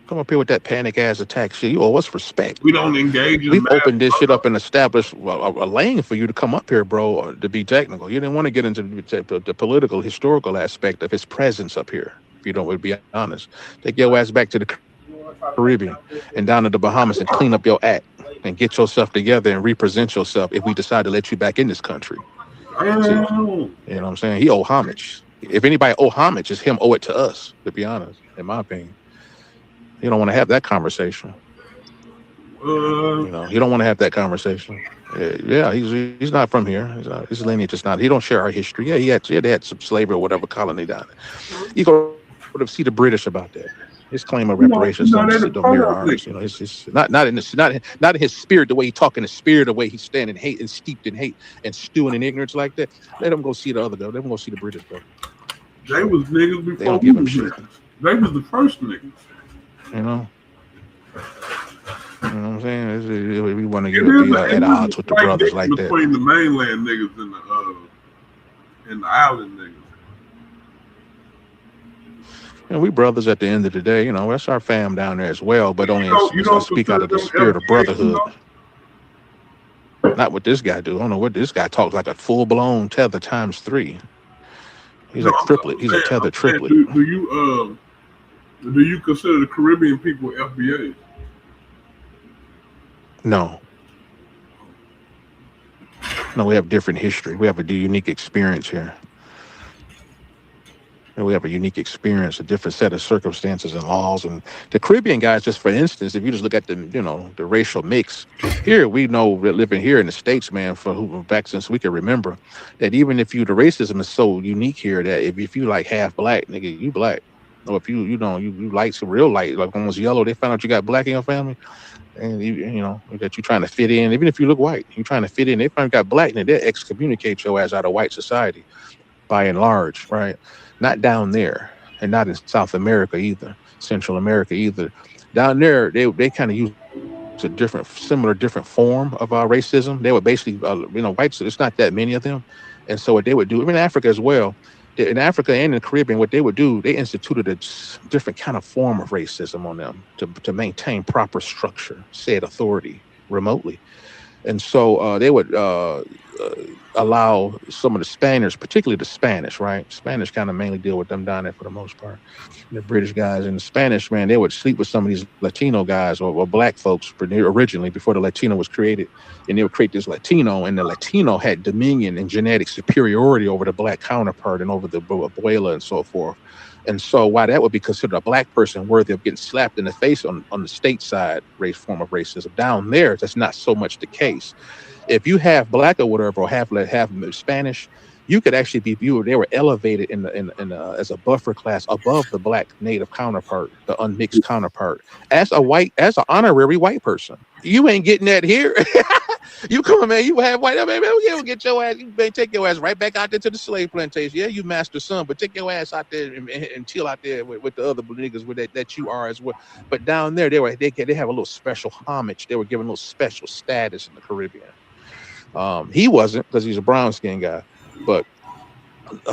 Come up here with that panic ass attack shit. You owe us respect. We don't engage. We've opened this shit up and established a lane for you to come up here, bro, to be technical. You didn't want to get into the political, historical aspect of his presence up here. If you don't, would be honest. Take your ass back to the Caribbean and down to the Bahamas and clean up your act and get yourself together and represent yourself if we decide to let you back in this country. You know what I'm saying? He owe homage. If anybody owe homage, it's him owe it to us, to be honest, in my opinion. You don't want to have that conversation. You don't want to have that conversation. Yeah, he's not from here. His lineage is not. He don't share our history. Yeah, they had some slavery or whatever colony down there. You go to see the British about that. His claim of reparations don't mirror ours. It's not in his spirit, the way he talk in his spirit, the way he stand in hate and steeped in hate and stewing in ignorance like that. Let them go see the other though. Let them go see the British though. They was niggas before. They don't give him shit. They was the first niggas. You know what I'm saying? We want to be at odds with the brothers like that. Between the mainland niggas and the island niggas. We brothers at the end of the day. That's our fam down there as well, but only speak out of the spirit of brotherhood. Not what this guy do. I don't know what this guy talks like a full-blown tether times 3. He's a triplet. He's a tether triplet. Do you consider the Caribbean people FBA? No. No, we have different history. We have a unique experience here. And we have a unique experience, a different set of circumstances and laws. And the Caribbean guys, just for instance, if you just look at the, the racial mix here, we know living here in the States, man, back since we can remember, that even if the racism is so unique here that if you like half black, nigga, you black. Or if you light, some real light, like almost yellow, they found out you got black in your family, and that you're trying to fit in. Even if you look white, you're trying to fit in. They find you got black, and they excommunicate your ass out of white society, by and large, right? Not down there, and not in South America either, Central America either. Down there, they kind of use a similar different form of racism. They would basically, whites. It's not that many of them, and so what they would do, even in Africa as well. In Africa and in the Caribbean, what they would do, they instituted a different kind of form of racism on them to maintain proper structure, said authority remotely. And so they would allow some of the Spaniards, particularly the Spanish, right? Spanish kind of mainly deal with them down there for the most part. The British guys and the Spanish, man, they would sleep with some of these Latino guys or black folks originally before the Latino was created. And they would create this Latino, and the Latino had dominion and genetic superiority over the black counterpart and over the abuela and so forth. And so while that would be considered a black person worthy of getting slapped in the face on the stateside form of racism, down there, that's not so much the case. If you have black or whatever, or half Spanish, you could actually be viewed. They were elevated as a buffer class above the black native counterpart, the unmixed counterpart, as an honorary white person. You ain't getting that here. You come on, man. You have white, man. You get your ass. You may take your ass right back out there to the slave plantation. Yeah, you master son, but take your ass out there and chill out there with the other niggas with that you are as well. But down there, they have a little special homage. They were given a little special status in the Caribbean. He wasn't, because he's a brown skinned guy, but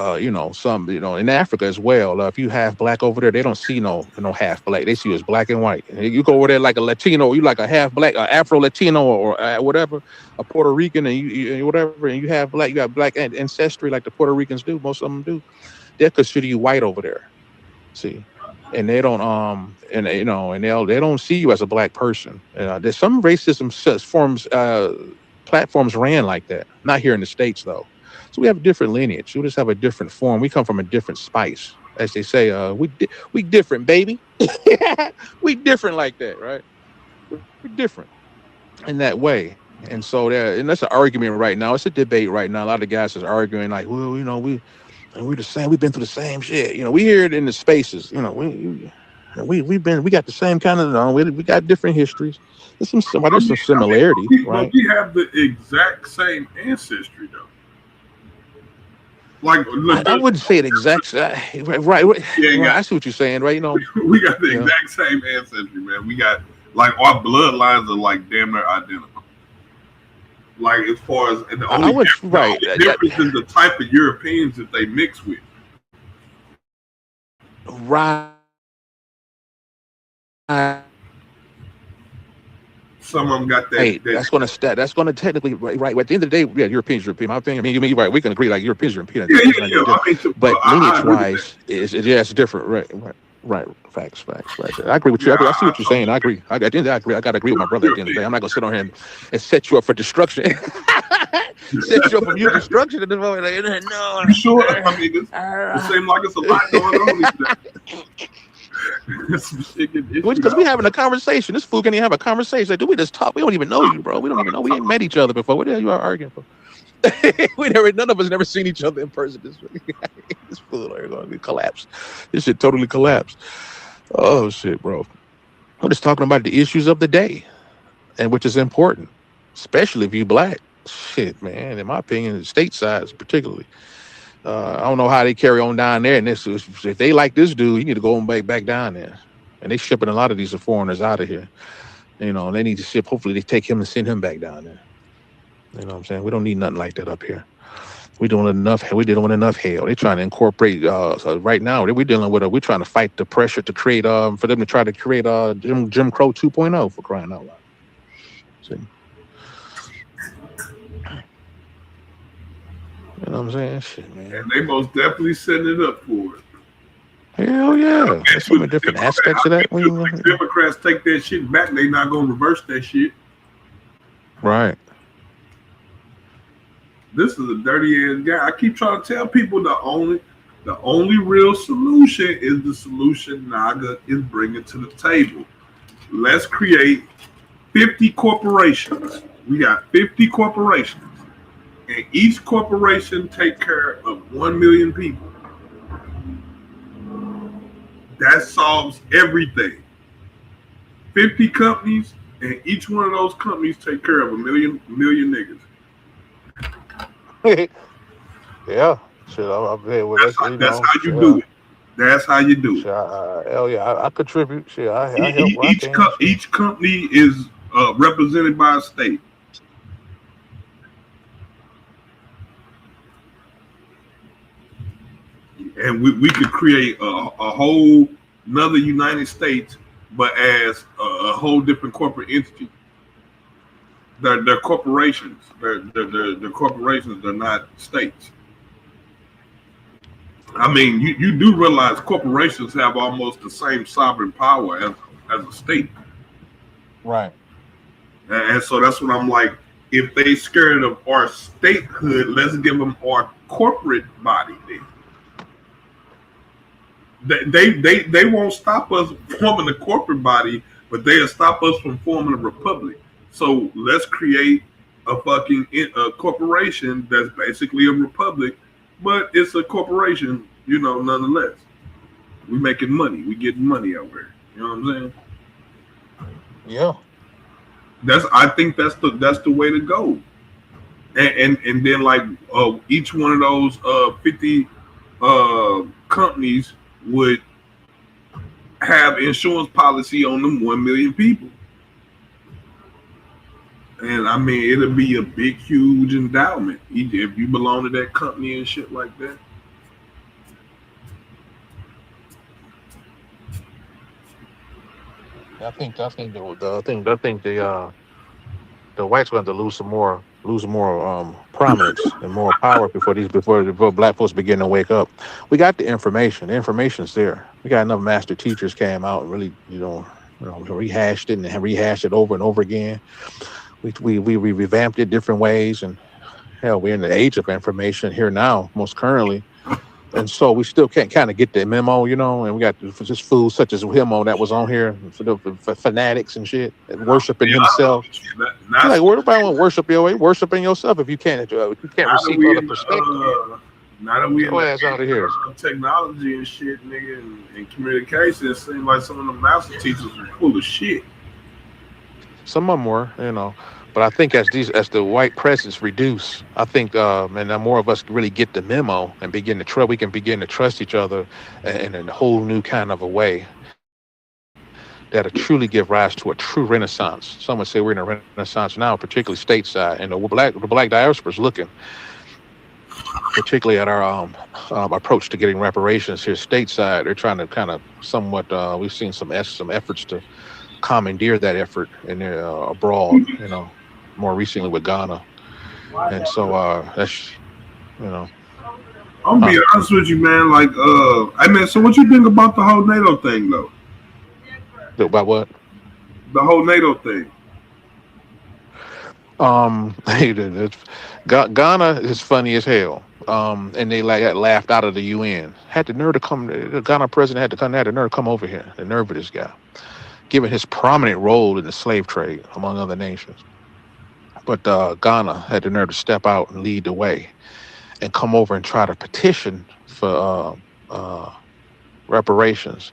in Africa as well. If you half black over there, they don't see no half black. They see you as black and white. And you go over there like a Latino, you like a half black, Afro Latino or whatever, a Puerto Rican, and you whatever, and you have black, you got black ancestry like the Puerto Ricans do. Most of them do. They consider you white over there. See, and they don't and they don't see you as a black person. There's some racism forms. Platforms ran like that. Not here in the States though. So we have a different lineage. We just have a different form. We come from a different spice, as they say. We different, baby. We different like that, right? We're different in that way. And so that's an argument right now. It's a debate right now. A lot of guys is arguing like, well, we're the same. We've been through the same shit. We hear it in the spaces. We got the same kind of. We got different histories. There's some similarity, right? We have the exact same ancestry, though. Like, I wouldn't say it exact. Right. Yeah, I see what you're saying, right? We got the exact same ancestry, man. We got like our bloodlines are like damn near identical. Like as far as the only difference is the type of Europeans that they mix with. Right. Some of them got that. That's going to technically right. At the end of the day, yeah, Europeans. My opinion. I mean, right. We can agree like Europeans. Yeah. But lineage wise, it's different. Right. Facts. I agree with you. I see what you're saying. I agree. At the end of the day, I agree. I got to agree with my brother. At the end of the day, I'm not going to sit on here and set you up for destruction. Set you up for your destruction at this moment. Like, no. You sure? I mean, it seems like it's a lot going on. Because we having a conversation. This fool can't even have a conversation. Like, do we just talk? We don't even know you, bro. We don't even know. We ain't met each other before. What the hell you are arguing for? None of us never seen each other in person. This fool are going to collapse. This shit totally collapsed. Oh shit, bro. I'm just talking about the issues of the day, and which is important, especially if you black. Shit, man. In my opinion, stateside particularly. I don't know how they carry on down there. And if they like this dude, you need to go back down there. And they shipping a lot of these foreigners out of here. They need to ship. Hopefully they take him and send him back down there. You know what I'm saying? We don't need nothing like that up here. We're doing enough hell. They're trying to incorporate. So right now, we're trying to fight the pressure to create, for them to try to create Jim Crow 2.0 for crying out loud. See? You know what I'm saying? Shit, man. And they most definitely setting it up for it. Hell yeah. There's so many different aspects of that. Democrats take that shit back, they not going to reverse that shit. Right. This is a dirty ass guy. I keep trying to tell people the only real solution is the solution Naga is bringing to the table. Let's create 50 corporations. We got 50 corporations, and each corporation take care of 1 million people. That solves everything. 50 companies, and each one of those companies take care of a million niggas. Yeah, shit. That's how you do it. That's how you do it. Hell yeah, I contribute. Shit, I help. Each company is represented by a state. And we could create a whole another United States, but as a whole different corporate entity. They're corporations. They're corporations. They're not states. I mean, you do realize corporations have almost the same sovereign power as a state. Right. And so that's what I'm like. If they scared of our statehood, let's give them our corporate body then. They won't stop us forming a corporate body, but they'll stop us from forming a republic. So let's create a fucking corporation that's basically a republic, but it's a corporation, nonetheless. We making money. We getting money out there. You know what I'm saying? Yeah. I think that's the way to go. And then like each one of those 50 companies would have insurance policy on them 1 million people. And I mean, it'll be a big, huge endowment if you belong to that company and shit like that. I think the whites going to lose more prominence and more power before black folks begin to wake up. We got the information. The information's there. We got enough master teachers came out and really, rehashed it and rehashed it over and over again. We revamped it different ways, and hell, we're in the age of information here now, most currently. And so we still can't kind of get the memo, and we got just fools such as him that was on here for the fanatics and shit, and worshiping himself. Like, what about worship worshiping yourself if you can't receive other perspective? Now that we out of here. Technology and shit, nigga, and communication, it seems like some of the master teachers were full of shit. Some of them were, but I think as the white presence reduce, I think, and more of us really get the memo and we can begin to trust each other in a whole new kind of a way that'll truly give rise to a true renaissance. Some would say we're in a renaissance now, particularly stateside, and the black diaspora is looking, particularly at our approach to getting reparations here stateside. They're trying to kind of somewhat, we've seen some efforts to commandeer that effort in abroad, more recently with Ghana. And so that's, I'm be honest with you, man. Like, so what you think about the whole NATO thing, though? About what? The whole NATO thing. Ghana is funny as hell. And they laughed out of the UN. Had the nerve to come. The Ghana president had the nerve to come over here. The nerve of this guy, given his prominent role in the slave trade, among other nations. But Ghana had the nerve to step out and lead the way and come over and try to petition for reparations.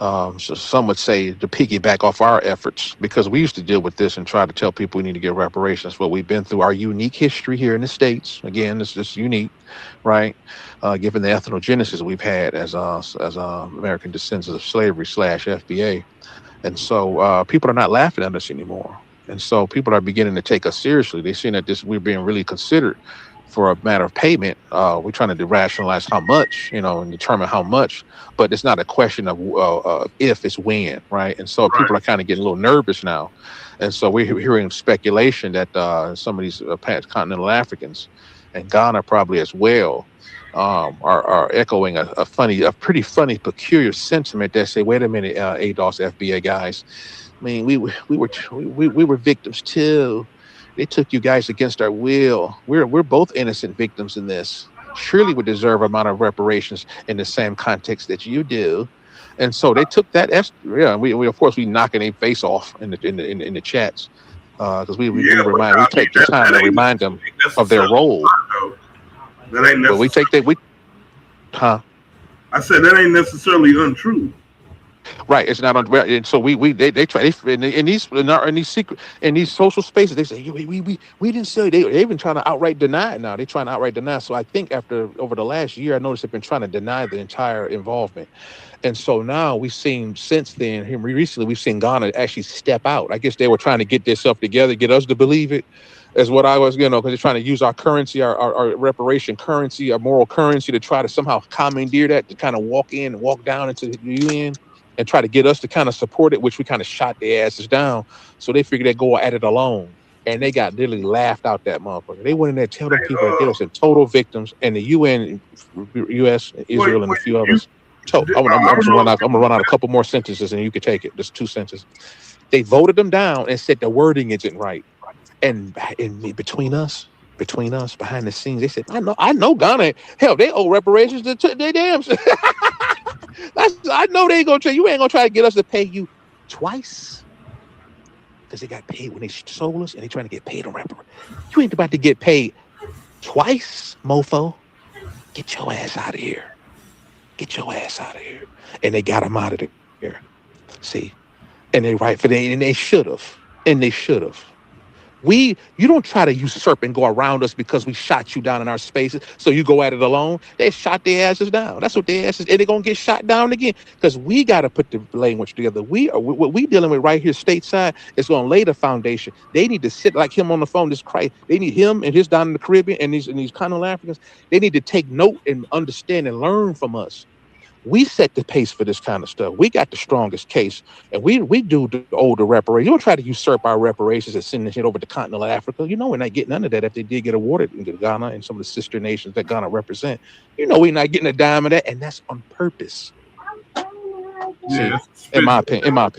So some would say to piggyback off our efforts, because we used to deal with this and try to tell people we need to get reparations. What we've been through, our unique history here in the States. Again, it's just unique, right? Given the ethnogenesis we've had as American descendants of slavery / FBA. And so people are not laughing at us anymore. And so people are beginning to take us seriously. They're seeing that we're being really considered for a matter of payment. We're trying to rationalize how much, and determine how much, but it's not a question of if, it's when, right? And so people are kind of getting a little nervous now. And so we're hearing speculation that some of these continental Africans, and Ghana probably as well, are echoing a pretty funny, peculiar sentiment that say, wait a minute, ADOS FBA guys, I mean, we were victims too. They took you guys against our will. We're both innocent victims in this. Surely we deserve amount of reparations in the same context that you do. And so they took that. Yeah, we of course we knocking their face off in the chats because we take the time to remind them of their role. That ain't necessarily. But we take that I said that ain't necessarily untrue. Right, it's not on. And so they try in these social spaces. They say we didn't say they've been trying to outright deny it now. They're trying to outright deny. So I think over the last year, I noticed they've been trying to deny the entire involvement. And so now we've seen since then, recently we've seen Ghana actually step out. I guess they were trying to get this stuff together, get us to believe it. Is what I was, because they're trying to use our currency, our reparation currency, our moral currency to try to somehow commandeer that to kind of walk in and walk down into the UN. And try to get us to kind of support it, which we kind of shot their asses down. So they figured they'd go at it alone. And they got literally laughed out that motherfucker. They went in there telling people that they was in total victims. And the UN, US, Israel, and a few others. I'm gonna run out a couple more sentences and you can take it. Just 2 sentences. They voted them down and said the wording isn't right. And between us, behind the scenes, they said, I know Ghana. Hell, they owe reparations to their damn. I know they ain't gonna try. You ain't gonna try to get us to pay you twice because they got paid when they sold us, and they trying to get paid on reparations. You ain't about to get paid twice, mofo. Get your ass out of here. Get your ass out of here. And they got them out of there. See, and they and they should have. You don't try to usurp and go around us because we shot you down in our spaces. So you go at it alone. They shot their asses down. That's what their asses, and they're gonna get shot down again because we got to put the language together. What we dealing with right here stateside is gonna lay the foundation. They need to sit like him on the phone. This Christ, they need him and his down in the Caribbean and these continental Africans. They need to take note and understand and learn from us. We set the pace for this kind of stuff. We got the strongest case, and we do the older reparations. You don't try to usurp our reparations and send the shit over to continental Africa. You know we're not getting none of that if they did get awarded in Ghana and some of the sister nations that Ghana represent. You know we're not getting a dime of that, and that's on purpose. Yeah, see, in my opinion, But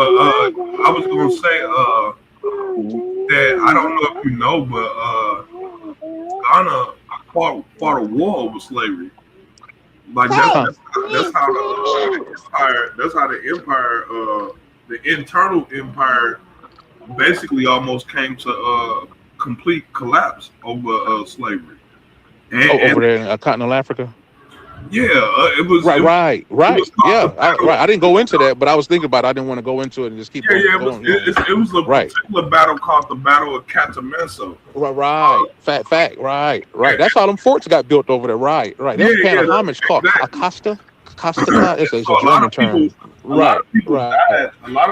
I was gonna say that I don't know if you know, but Ghana fought a war over slavery. Like that's how the empire, the internal empire, basically almost came to complete collapse over slavery. Over there in continental Africa. Yeah, it was right. I didn't go into that, but I was thinking about it. I didn't want to go into it and just keep going. It was a particular battle called the Battle of Catamesso. Fact. Right. That's how them forts got built over there. Right. They were paying a homage called Acosta. It's a German term. A lot of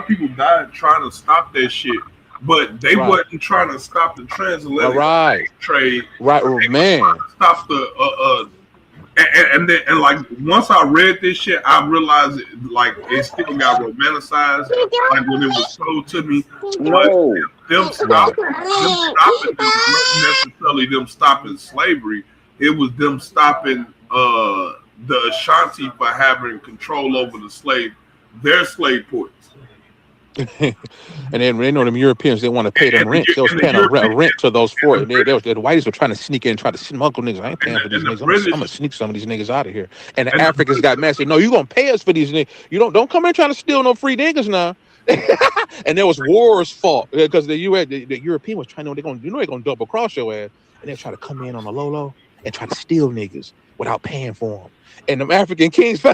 people died trying to stop that shit, but they wasn't trying to stop the transatlantic trade. Right, man. Stop the And like once I read this shit, I realized it still got romanticized. Like when it was told to me, them stopping wasn't necessarily them stopping slavery. It was them stopping the Ashanti for having control over their slave ports. And then they know them Europeans, they want to pay them rent. They was paying a rent to those forts. The whiteys were trying to sneak in and try to smuggle niggas. I ain't paying for these niggas. I'm gonna sneak some of these niggas out of here. And the Africans got mad. Said, no, you gonna pay us for these niggas. You don't come in trying to steal no free niggas now. And there was wars fought because the European was trying to they're gonna double cross your ass, and they try to come in on the low and try to steal niggas without paying for them. And them African kings,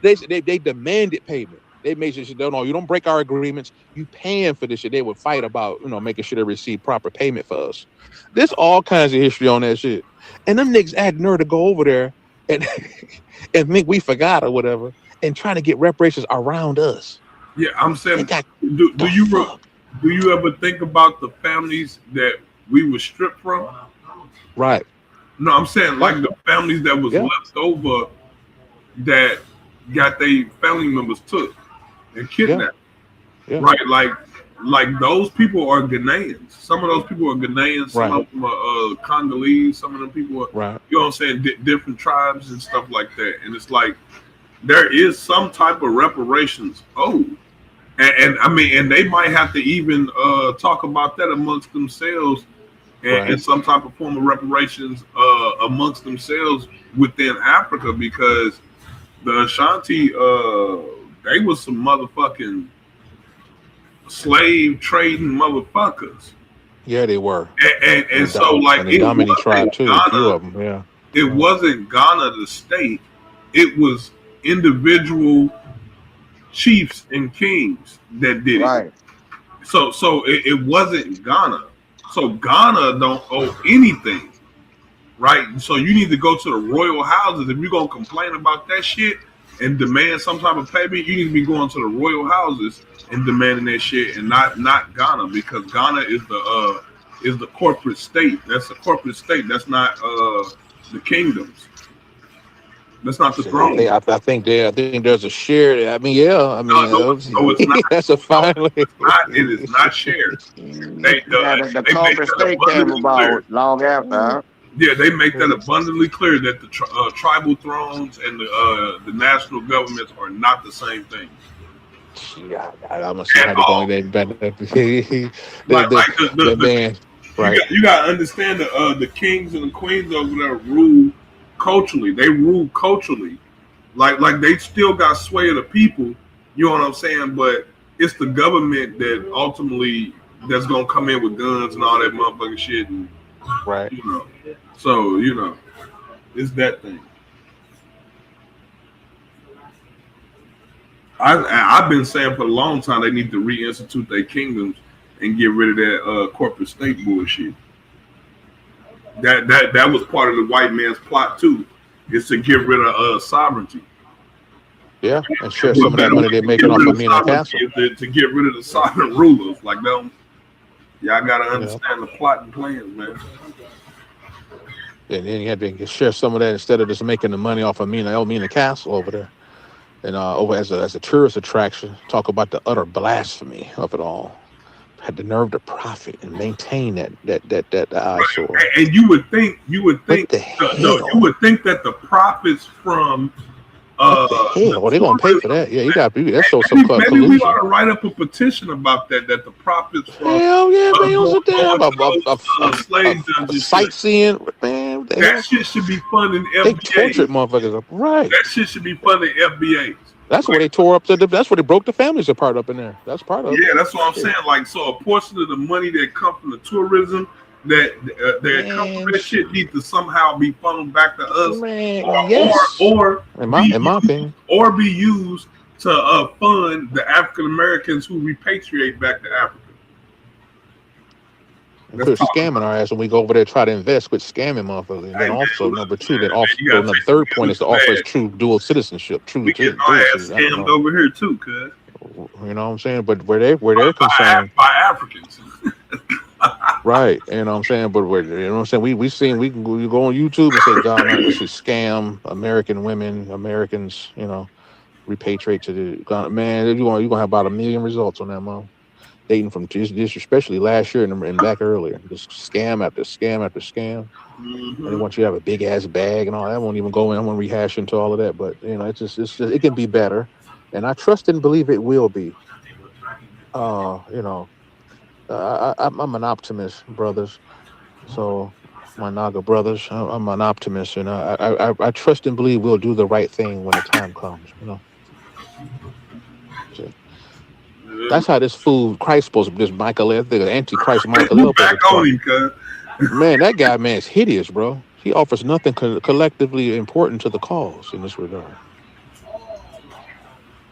they demanded payment. They made sure no, you don't break our agreements. You paying for this shit. They would fight about, making sure they receive proper payment for us. There's all kinds of history on that shit. And them niggas had nerve to go over there and think we forgot or whatever and trying to get reparations around us. Yeah, I'm saying, do you ever think about the families that we were stripped from? Right. No, I'm saying like the families that was left over that got their family members took and kidnapped. Yeah. Right, like those people are Ghanaians. Some of those people are Ghanaians. Some of them are Congolese. Some of them people are, you know what I'm saying, different tribes and stuff like that. And it's like there is some type of reparations owed, And I mean, and they might have to even talk about that amongst themselves, and some type of form of reparations amongst themselves within Africa, because the Ashanti, they was some motherfucking slave trading motherfuckers. Yeah, they were. And so, like, and the Dominic tribe too. A few of them. Yeah. It wasn't Ghana the state. It was individual chiefs and kings that did it. So it wasn't Ghana. So Ghana don't owe anything, right? So you need to go to the royal houses. If you're gonna complain about that shit and demand some type of payment, you need to be going to the royal houses and demanding that shit, and not Ghana, because Ghana is the corporate state. That's a corporate state. That's not the kingdoms. That's not the throne. I think there's a share. I mean, yeah. I mean, no, it's not. That's a fine. It is not shared. The corporate state came about long after. Huh? Yeah, they make that abundantly clear that the tribal thrones and the national governments are not the same thing. Yeah, I'm gonna say the man. Right. You got to understand the kings and the queens over there rule culturally. They rule culturally, like they still got sway of the people. You know what I'm saying? But it's the government that ultimately that's gonna come in with guns and all that motherfucking shit. And, right. You know. So it's that thing. I've been saying for a long time they need to reinstitute their kingdoms and get rid of that corporate state bullshit. That was part of the white man's plot too, is to get rid of sovereignty. Yeah, and share some of that money they're making off of me in the castle. To get rid of the sovereign rulers, like them. Y'all gotta understand the plot and plans, man. And then you had to share some of that instead of just making the money off of me in the castle over there, and over as a tourist attraction. Talk about the utter blasphemy of it all. Had the nerve to profit and maintain that eyesore. And you would think you would think that the profits from they're gonna pay for that. Yeah, you got that shows some collusion. Maybe we ought to write up a petition about that the profits from sightseeing, man. That shit should be funding FBA. They tortured motherfuckers up. Right. That shit should be funding FBA. That's where they tore up that's where they broke the families apart up in there. That's part of it. Yeah, that's what I'm saying. Like, so a portion of the money that comes from the tourism that comes from that shit needs to somehow be funneled back to us, or in my opinion, or be used to fund the African Americans who repatriate back to Africa. And quit scamming our ass when we go over there try to invest. Quit scamming motherfuckers. And then also number two, the third point is to offer us true dual citizenship. We get our ass scammed over here too, cuz. You know what I'm saying? But where they're concerned by Africans. Right. You know what I'm saying? But you know what I'm saying? We go on YouTube and say, God, man, this is scam American women, Americans, repatriate to the man, you're gonna have about 1 million results on that, mom. Dating from just especially last year and back earlier, just scam after scam after scam. Mm-hmm. And they want you to have a big ass bag and all that. I won't even go in. I won't rehash into all of that. But it's just it can be better, and I trust and believe it will be. I'm an optimist, brothers. So my Naga brothers, I'm an optimist, and I trust and believe we'll do the right thing when the time comes. So, that's how this fool Christ supposed to be. This Michael, Antichrist Michael. Man, that guy, man, is hideous, bro. He offers nothing collectively important to the cause in this regard.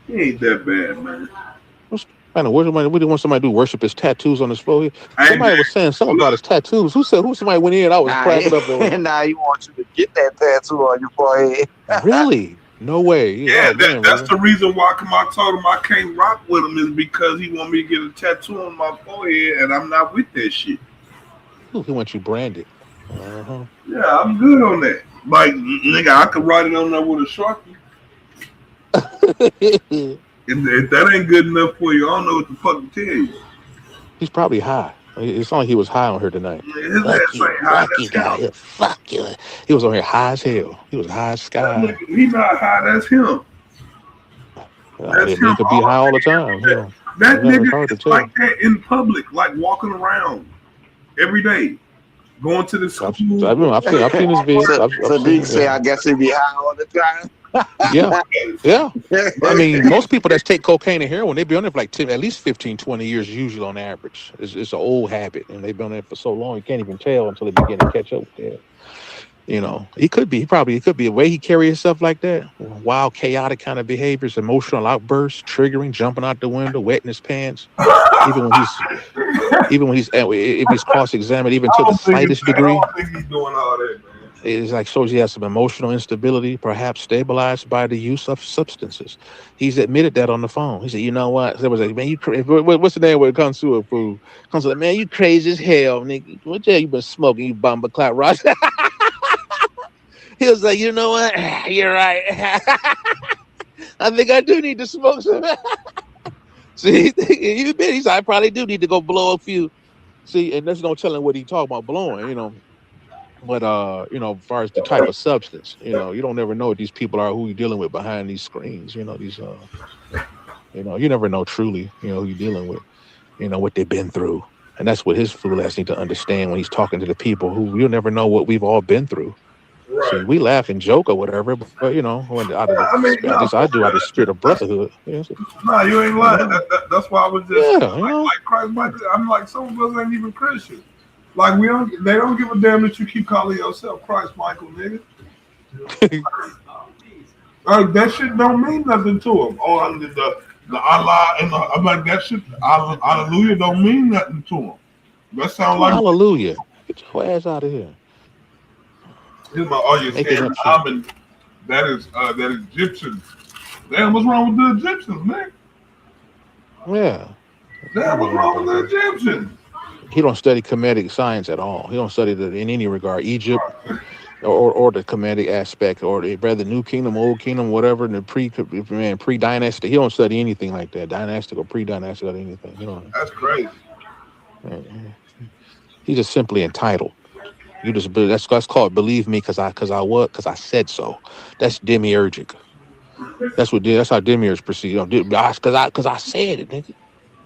He ain't that bad, man. What do you want somebody to do? Worship his tattoos on his forehead? Somebody was saying something about his tattoos. Who somebody went in? I was cracking up. Now you want you to get that tattoo on your forehead? Really? No way. Yeah, that's the reason why I told him I can't rock with him, is because he want me to get a tattoo on my forehead, and I'm not with that shit. He wants you branded. Uh-huh. Yeah, I'm good on that. Like, nigga, I could write it on there with a Sharpie. If that ain't good enough for you, I don't know what the fuck to tell you. He's probably high. It's not like he was high on her tonight. His ass ain't high. Fuck you. He was on here high as hell. He was high as sky. He not high. That's him. He could be high all the time. Yeah. That nigga is like that in public, like walking around every day, going to the school. I've seen his videos. So Deke say, I guess he be high all the time. Yeah. I mean, most people that take cocaine and heroin, they be on it for like at least 15, 20 years, usually on average. It's an old habit, and they've been on it for so long, you can't even tell until they begin to catch up with it. You know, he could be the way he carries himself like that. Wild, chaotic kind of behaviors, emotional outbursts, triggering, jumping out the window, wetting his pants. Even when he's if he's cross-examined, even to the slightest degree. I don't think he's doing all that, man. It's like shows he has some emotional instability, perhaps stabilized by the use of substances. He's admitted that on the phone. He said, "You know what?" There was like, "Man, what's the name when it comes to a food? Comes to like, man, you crazy as hell, nigga. What the hell you been smoking, you bumper clout, Ross?" He was like, "You know what? You're right. I think I do need to smoke some." See, he's like, I probably do need to go blow a few. See, and there's no telling what he talking about blowing, you know. But you know, as far as the type of substance, you know, you don't ever know what these people are, who you're dealing with behind these screens. You know, these you know, you never know truly, you know, who you're dealing with, you know, what they've been through. And that's what his fool ass need to understand when he's talking to the people who you'll never know what we've all been through. Right. See, we laugh and joke or whatever, but you know, when out of the, I do out of the spirit of brotherhood. Yeah, so, no, you ain't lying. That's why I was just like Christ. I'm like, some of us ain't even Christian. Like they don't give a damn that you keep calling yourself Christ, Michael, nigga. That shit don't mean nothing to them. Oh, the Allah and I'm like that shit. Hallelujah don't mean nothing to them. That sound like hallelujah. Get your ass out of here. Here's my audience saying, that is Egyptian. Damn, what's wrong with the Egyptians, man? Yeah. Damn, what's wrong with the Egyptians? He don't study Kemetic science at all. He don't study that in any regard, Egypt or the Kemetic aspect, or the New Kingdom, Old Kingdom, whatever, the pre-dynasty. He don't study anything like that, dynastic or pre-dynastic or anything. You know. That's crazy. He's just simply entitled. You just that's called believe me because I said so. That's demiurgic. That's how demiurge proceed. Because I said it, nigga.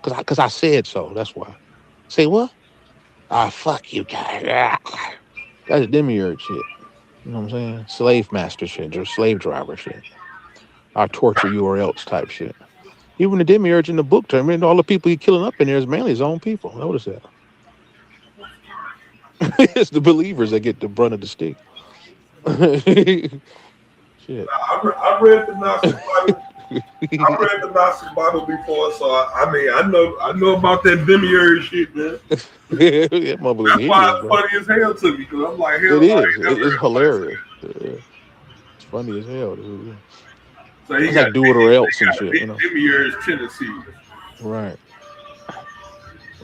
Because I said so. That's why. Say what? Fuck you guys. That's demiurge shit. You know what I'm saying? Slave master shit, or slave driver shit. I torture you or else type shit. Even the demiurge in the book term, I mean, all the people he's killing up in there is mainly his own people. Notice that. It's the believers that get the brunt of the stick. Shit. I read the Gnostic Bible. I read the Gnostic Bible before, so I know about that demiurge shit, man. That's why it's funny as hell to me, because I'm like, hell, it's hilarious. Yeah. It's funny as hell, dude. So he got do it or else and shit. You know? Demiurge tendencies. Right.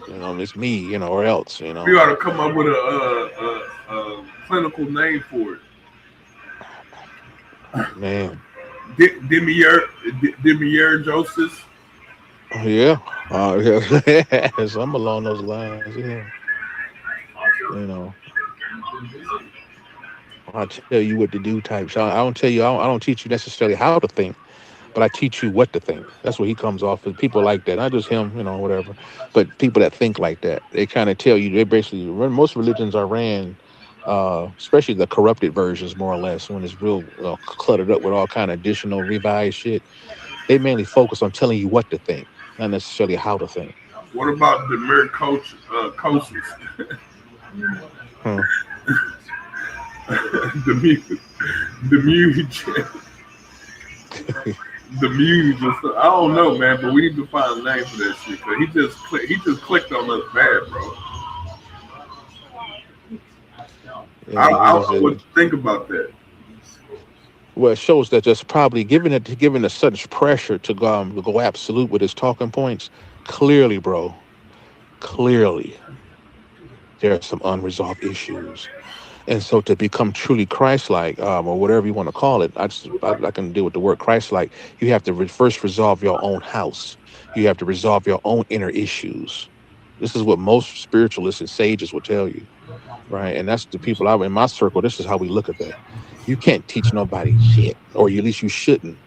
You know, it's me, you know, or else, you know. You ought to come up with a clinical name for it. Man. Demiurge Joseph. Yeah. Something along those lines, yeah. You know. I'll tell you what to do type. So I don't teach you necessarily how to think, but I teach you what to think. That's what he comes off with. People like that, not just him, you know, whatever, but people that think like that. They kind of tell you, they basically, most religions are ran, especially the corrupted versions, more or less, when it's real cluttered up with all kind of additional revised shit. They mainly focus on telling you what to think, not necessarily how to think. What about the mere coaches? The muse. The muse. I don't know, man, but we need to find a name for that shit. Cause he just clicked on us bad, bro. Yeah, I don't know what to think about that. Well, it shows that just probably given a such pressure to go absolute with his talking points. Clearly, bro. Clearly, there are some unresolved issues. And so to become truly Christ-like, or whatever you want to call it, I can deal with the word Christ-like. You have to first resolve your own house. You have to resolve your own inner issues. This is what most spiritualists and sages will tell you, right? And that's the people in my circle. This is how we look at that. You can't teach nobody shit, or at least you shouldn't.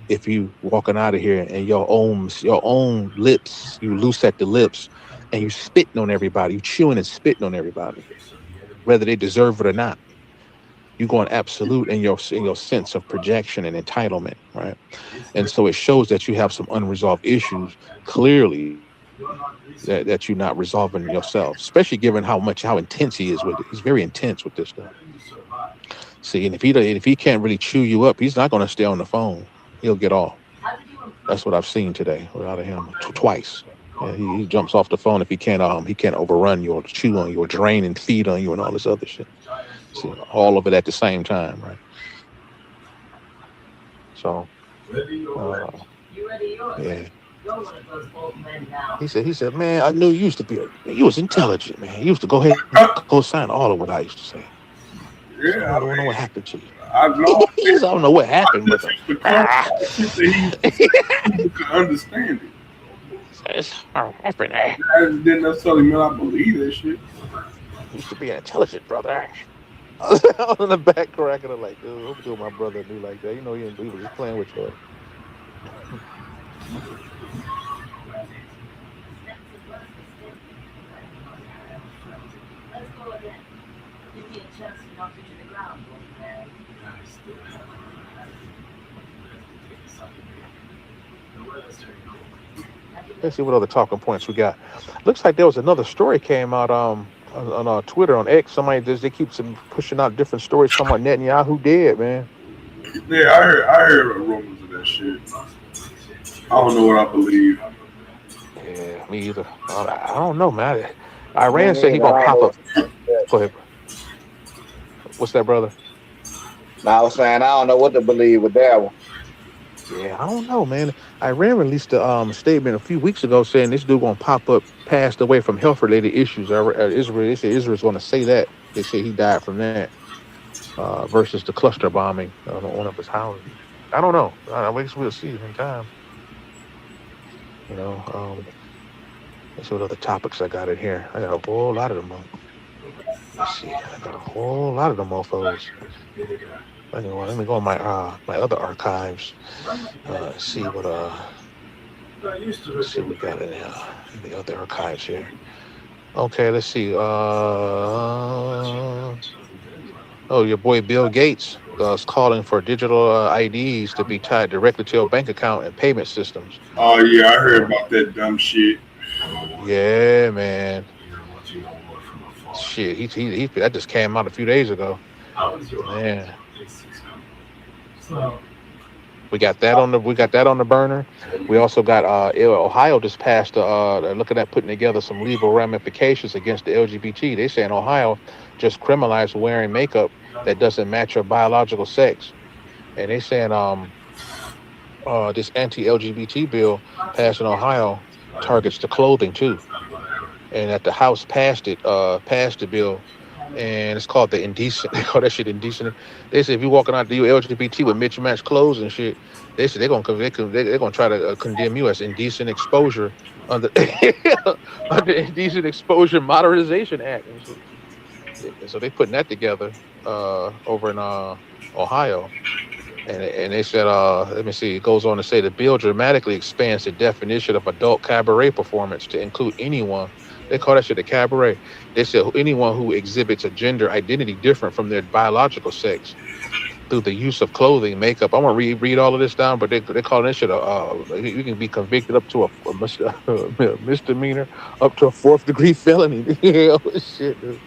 if you walking out of here and your own lips, you loose at the lips, and you spitting on everybody, you chewing and spitting on everybody, whether they deserve it or not. You're going absolute in your sense of projection and entitlement, right? And so it shows that you have some unresolved issues, clearly, that you're not resolving yourself, especially given how intense he is with it. He's very intense with this stuff. See, and if he can't really chew you up, he's not going to stay on the phone. He'll get off. That's what I've seen today out of him twice. Yeah, he jumps off the phone if he can't overrun you or chew on you or drain and feed on you and all this other shit. See, all of it at the same time, right? So, yeah. He said, man, I knew you used to be you was intelligent, man. You used to go ahead and co-sign all of what I used to say. Yeah, so I don't know what happened to you. I know. I don't know what happened with him. He could understand it. It's happening. I didn't necessarily mean I believe that shit. You used to be an intelligent brother. I was in the back cracking it like, dude, I'm doing my brother do like that. You know, he was just playing with you. Let's see what other talking points we got. Looks like there was another story came out on Twitter, on X. Somebody they keep pushing out different stories talking about Netanyahu dead, man. Yeah, I heard rumors of that shit. I don't know what I believe. Yeah, me either. I don't know, man. Iran said he gonna pop up. Go ahead. What's that, brother? I was saying I don't know what to believe with that one. Yeah, I don't know, man. Iran released a statement a few weeks ago saying this dude gonna pop up, passed away from health-related issues. Israel, they say Israel's gonna say that. They say he died from that. Versus the cluster bombing on one of his houses. I don't know. I guess we'll see in time. You know, let's see what other topics I got in here. I got a whole lot of them. Let's see. I got a whole lot of them mofos. Anyway, let me go on my other archives. See what we got in the other archives here. Okay, let's see. Oh, your boy Bill Gates is calling for digital IDs to be tied directly to your bank account and payment systems. Oh yeah, I heard about that dumb shit. Yeah, man. Shit, he that just came out a few days ago. Man. We got that on the burner. We also got Ohio just passed. They're looking at putting together some legal ramifications against the LGBT. They say in Ohio just criminalized wearing makeup that doesn't match your biological sex, and they saying this anti-LGBT bill passed in Ohio targets the clothing too, and that the House passed the bill. And it's called the indecent. They call that shit indecent. They say if you're walking out to you LGBT with mismatched clothes and shit, they say they're gonna try to condemn you as indecent exposure under under Indecent Exposure Modernization Act. And so they putting that together over in Ohio, and they said let me see. It goes on to say the bill dramatically expands the definition of adult cabaret performance to include anyone. They call that shit a cabaret. They said anyone who exhibits a gender identity different from their biological sex through the use of clothing, makeup. I won't read all of this down, but they call that shit you can be convicted up to a misdemeanor, up to a 4th degree felony. Shit, dude.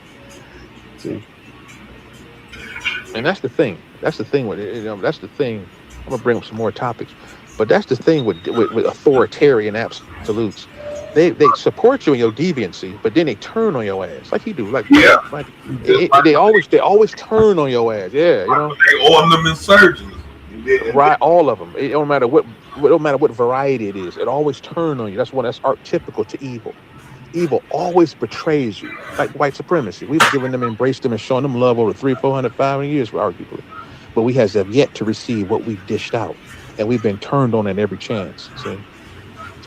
See, and that's the thing. That's the thing with it. That's the thing. I'm gonna bring up some more topics, but that's the thing with authoritarian absolutes. They support you in your deviancy, but then they turn on your ass like he do. They always turn on your ass. Yeah, you know. They arm them insurgents. Right, all of them. It don't matter what variety it is. It always turn on you. That's archetypical to evil. Evil always betrays you, like white supremacy. We've given them, embraced them, and shown them love over 300, 400, 500 years, arguably. But we have yet to receive what we've dished out, and we've been turned on at every chance. See,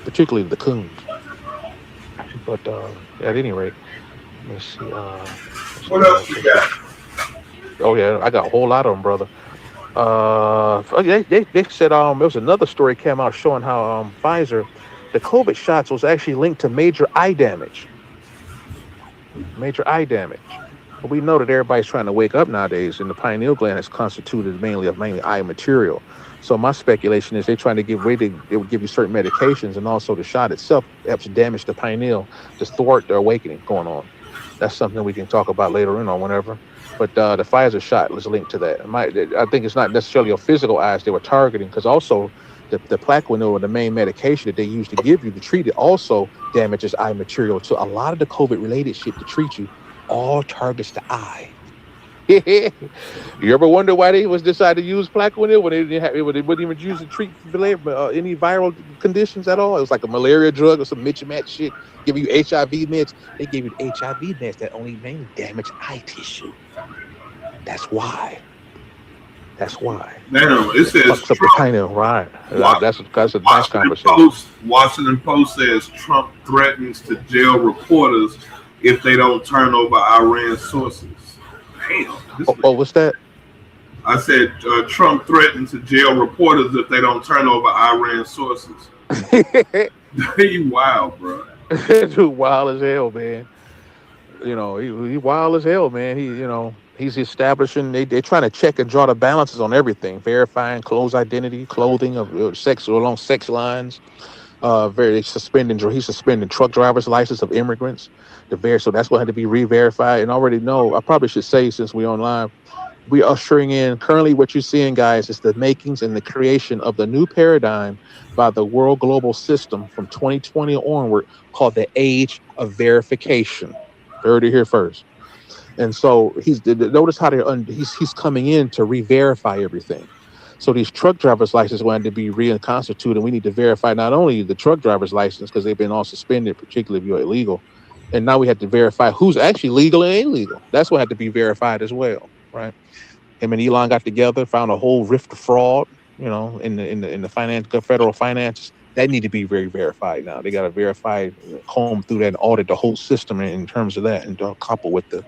particularly the coons. But at any rate, let's see. What else you got? Oh yeah, I got a whole lot of them, brother. They said there was another story came out showing how Pfizer, the COVID shots was actually linked to major eye damage. Major eye damage. But we know that everybody's trying to wake up nowadays, and the pineal gland is constituted mainly of eye material. So my speculation is they're trying to give way they will give you certain medications, and also the shot itself helps damage the pineal to thwart the awakening going on. That's something we can talk about later on whenever. But the Pfizer shot was linked to that. I think it's not necessarily your physical eyes they were targeting, because also the Plaquenil, the main medication that they use to give you to treat it, also damages eye material. So a lot of the COVID-related shit to treat you all targets the eye. You ever wonder why they was decided to use Plaquenil when they wouldn't even use it to treat any viral conditions at all? It was like a malaria drug or some Mitch-match shit. Give you HIV meds. They gave you the HIV meds that only mainly damage eye tissue. That's why. Now it says fucks up the pineal, right? That's a nice conversation. Washington Post says Trump threatens to jail reporters if they don't turn over Iran sources. Damn. What's that? I said Trump threatened to jail reporters if they don't turn over Iran sources. You wild, bro. Dude, wild as hell, man. You know, he wild as hell, man. He's establishing. They're trying to check and draw the balances on everything, verifying clothes identity, clothing of sex or along sex lines. He's suspending truck driver's license of immigrants. So that's what had to be re-verified. And already know, I probably should say, since we're online, we are ushering in currently what you're seeing, guys, is the makings and the creation of the new paradigm by the world global system from 2020 onward, called the age of verification. Heard it here first. And so notice how he's coming in to re-verify everything. So these truck driver's licenses wanted to be reconstituted, and we need to verify not only the truck driver's license, because they've been all suspended, particularly if you're illegal, and now we have to verify who's actually legal and illegal. That's what had to be verified as well, right? Him and Elon got together, found a whole rift of fraud, in the federal finances. That need to be very verified now. They got to verify, comb through that, and audit the whole system in terms of that, and couple with the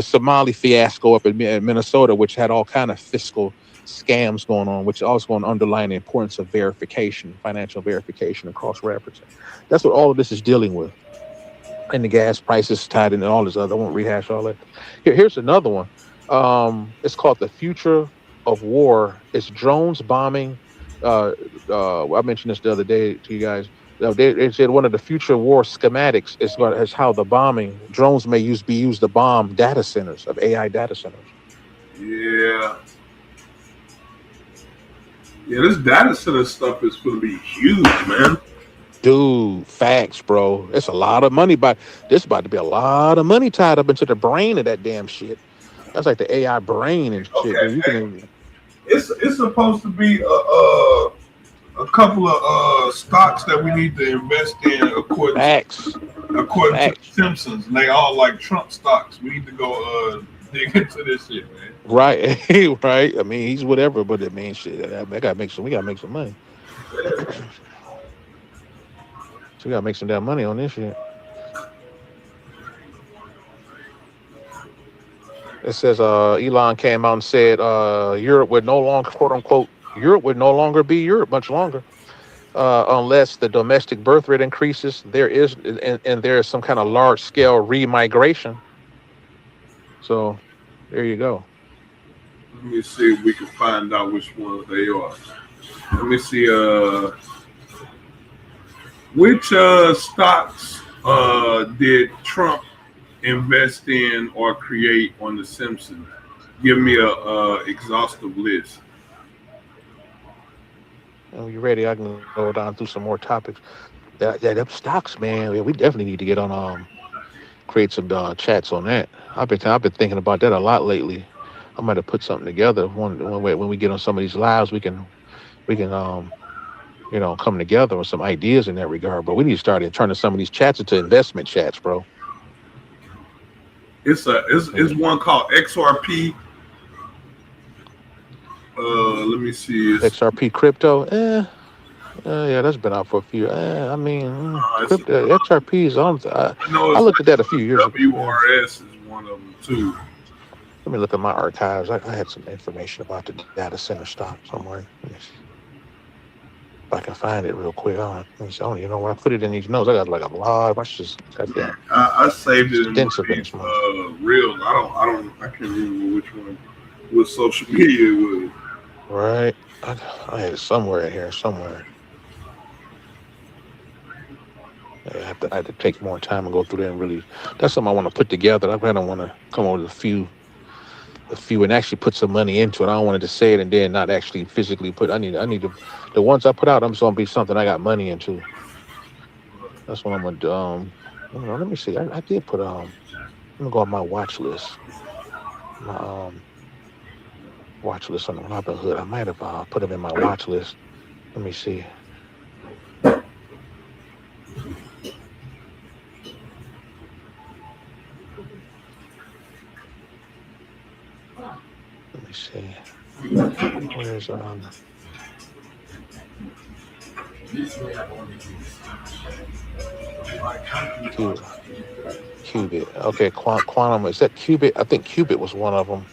Somali fiasco up in Minnesota, which had all kind of fiscal scams going on, which also going to underline the importance of verification, financial verification, and cross-referencing. That's what all of this is dealing with. And the gas prices tied into all this other. I won't rehash all that. Here's another one. It's called The Future of War. It's drones bombing. I mentioned this the other day to you guys. They said one of the future war schematics is how the drones may be used to bomb data centers of AI data centers. Yeah, this data center stuff is going to be huge, man. Dude, facts, bro. It's a lot of money, there's about to be a lot of money tied up into the brain of that damn shit. That's like the AI brain and shit. Okay, it's supposed to be a couple of stocks that we need to invest in according to Simpsons. And they all like Trump stocks. We need to go dig into this shit, man. Right, right. I mean, he's whatever, but it means shit. We gotta make some money. So we gotta make some damn money on this shit. It says Elon came out and said Europe would no longer, quote unquote, Europe would no longer be Europe much longer unless the domestic birth rate increases. There is some kind of large scale remigration. So there you go. Let me see if we can find out which ones they are. Let me see which stocks did Trump invest in or create on The Simpsons. Give me a exhaustive list. When you're ready, I can go down through some more topics. Them stocks, man. We definitely need to get on create some chats on that. I've been thinking about that a lot lately. I might have put something together. When we get on some of these lives, we can come together with some ideas in that regard. But we need to start turning some of these chats into investment chats, bro. It's one called XRP. Let me see. XRP crypto. Yeah, that's been out for a few. XRP is on. I looked at that a few years ago. WRS is one of them too. Let Let me look at my archives. I had some information about the data center stock somewhere. Let me see if I can find it real quick. I don't you know where I put it in these notes. I got like a lot. I just goddamn. I saved it in extensive one of these reels. I can't remember which one. What social media it was. Right. I had it somewhere in here, somewhere. I have to take more time and go through there and really. That's something I want to put together. I kind of want to come up with a few, and actually put some money into it. I don't want to just say it and then not actually physically put. I need the ones I put out. I'm just gonna be something I got money into. That's what I'm gonna do. Let me see. I did put Let me go on my watch list. My watch list on the Robinhood. I might have put them in my watch list. Let me see. Let me see. Where's Qubit. Okay, Quantum. Is that Qubit? I think Qubit was one of them.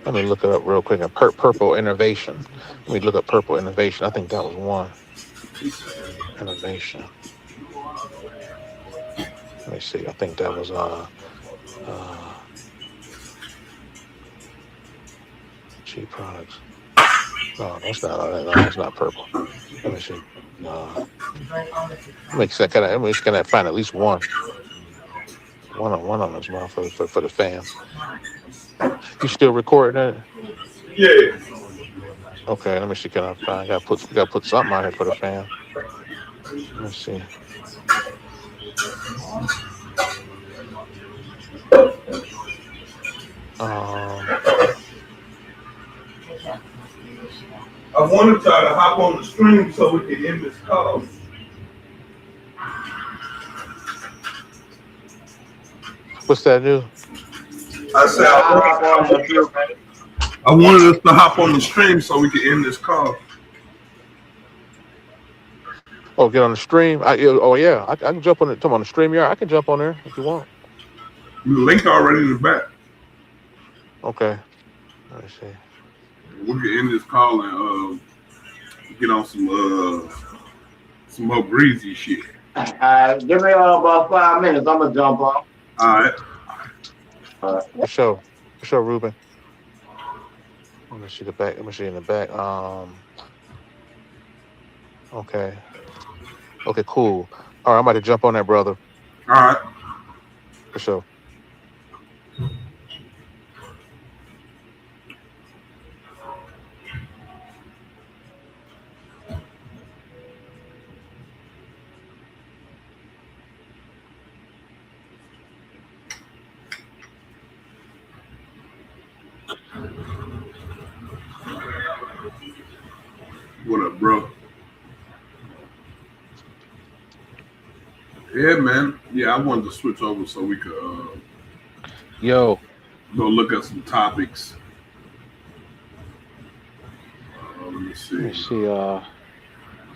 Let me look it up real quick. Purple Innovation. Let me look up Purple Innovation. I think that was one. Innovation. Let me see. I think that was G Products. No, that's not. No, that's not Purple. Let me see. Let me find at least one. One on this one for the fam. You still recording that? Yeah. Okay, let me see. Can I find? Gotta put something out here for the fam. Let me see. I want to try to hop on the stream so we can end this call. What's that do? I said I wanted us to hop on the stream so we can end this call. Oh, get on the stream. I can jump on it. Come on the stream yard. I can jump on there if you want. The link already in the back. Okay. Let me see. We can end this call and get on some more breezy shit. Give me about 5 minutes. I'm gonna jump on. All right. For sure, Ruben. Let me see the back. Let me see in the back. Okay. Okay, cool. All right, I'm about to jump on that, brother. All right. For sure. What up, bro? Yeah, man. Yeah, I wanted to switch over so we could go look at some topics. Let me see. I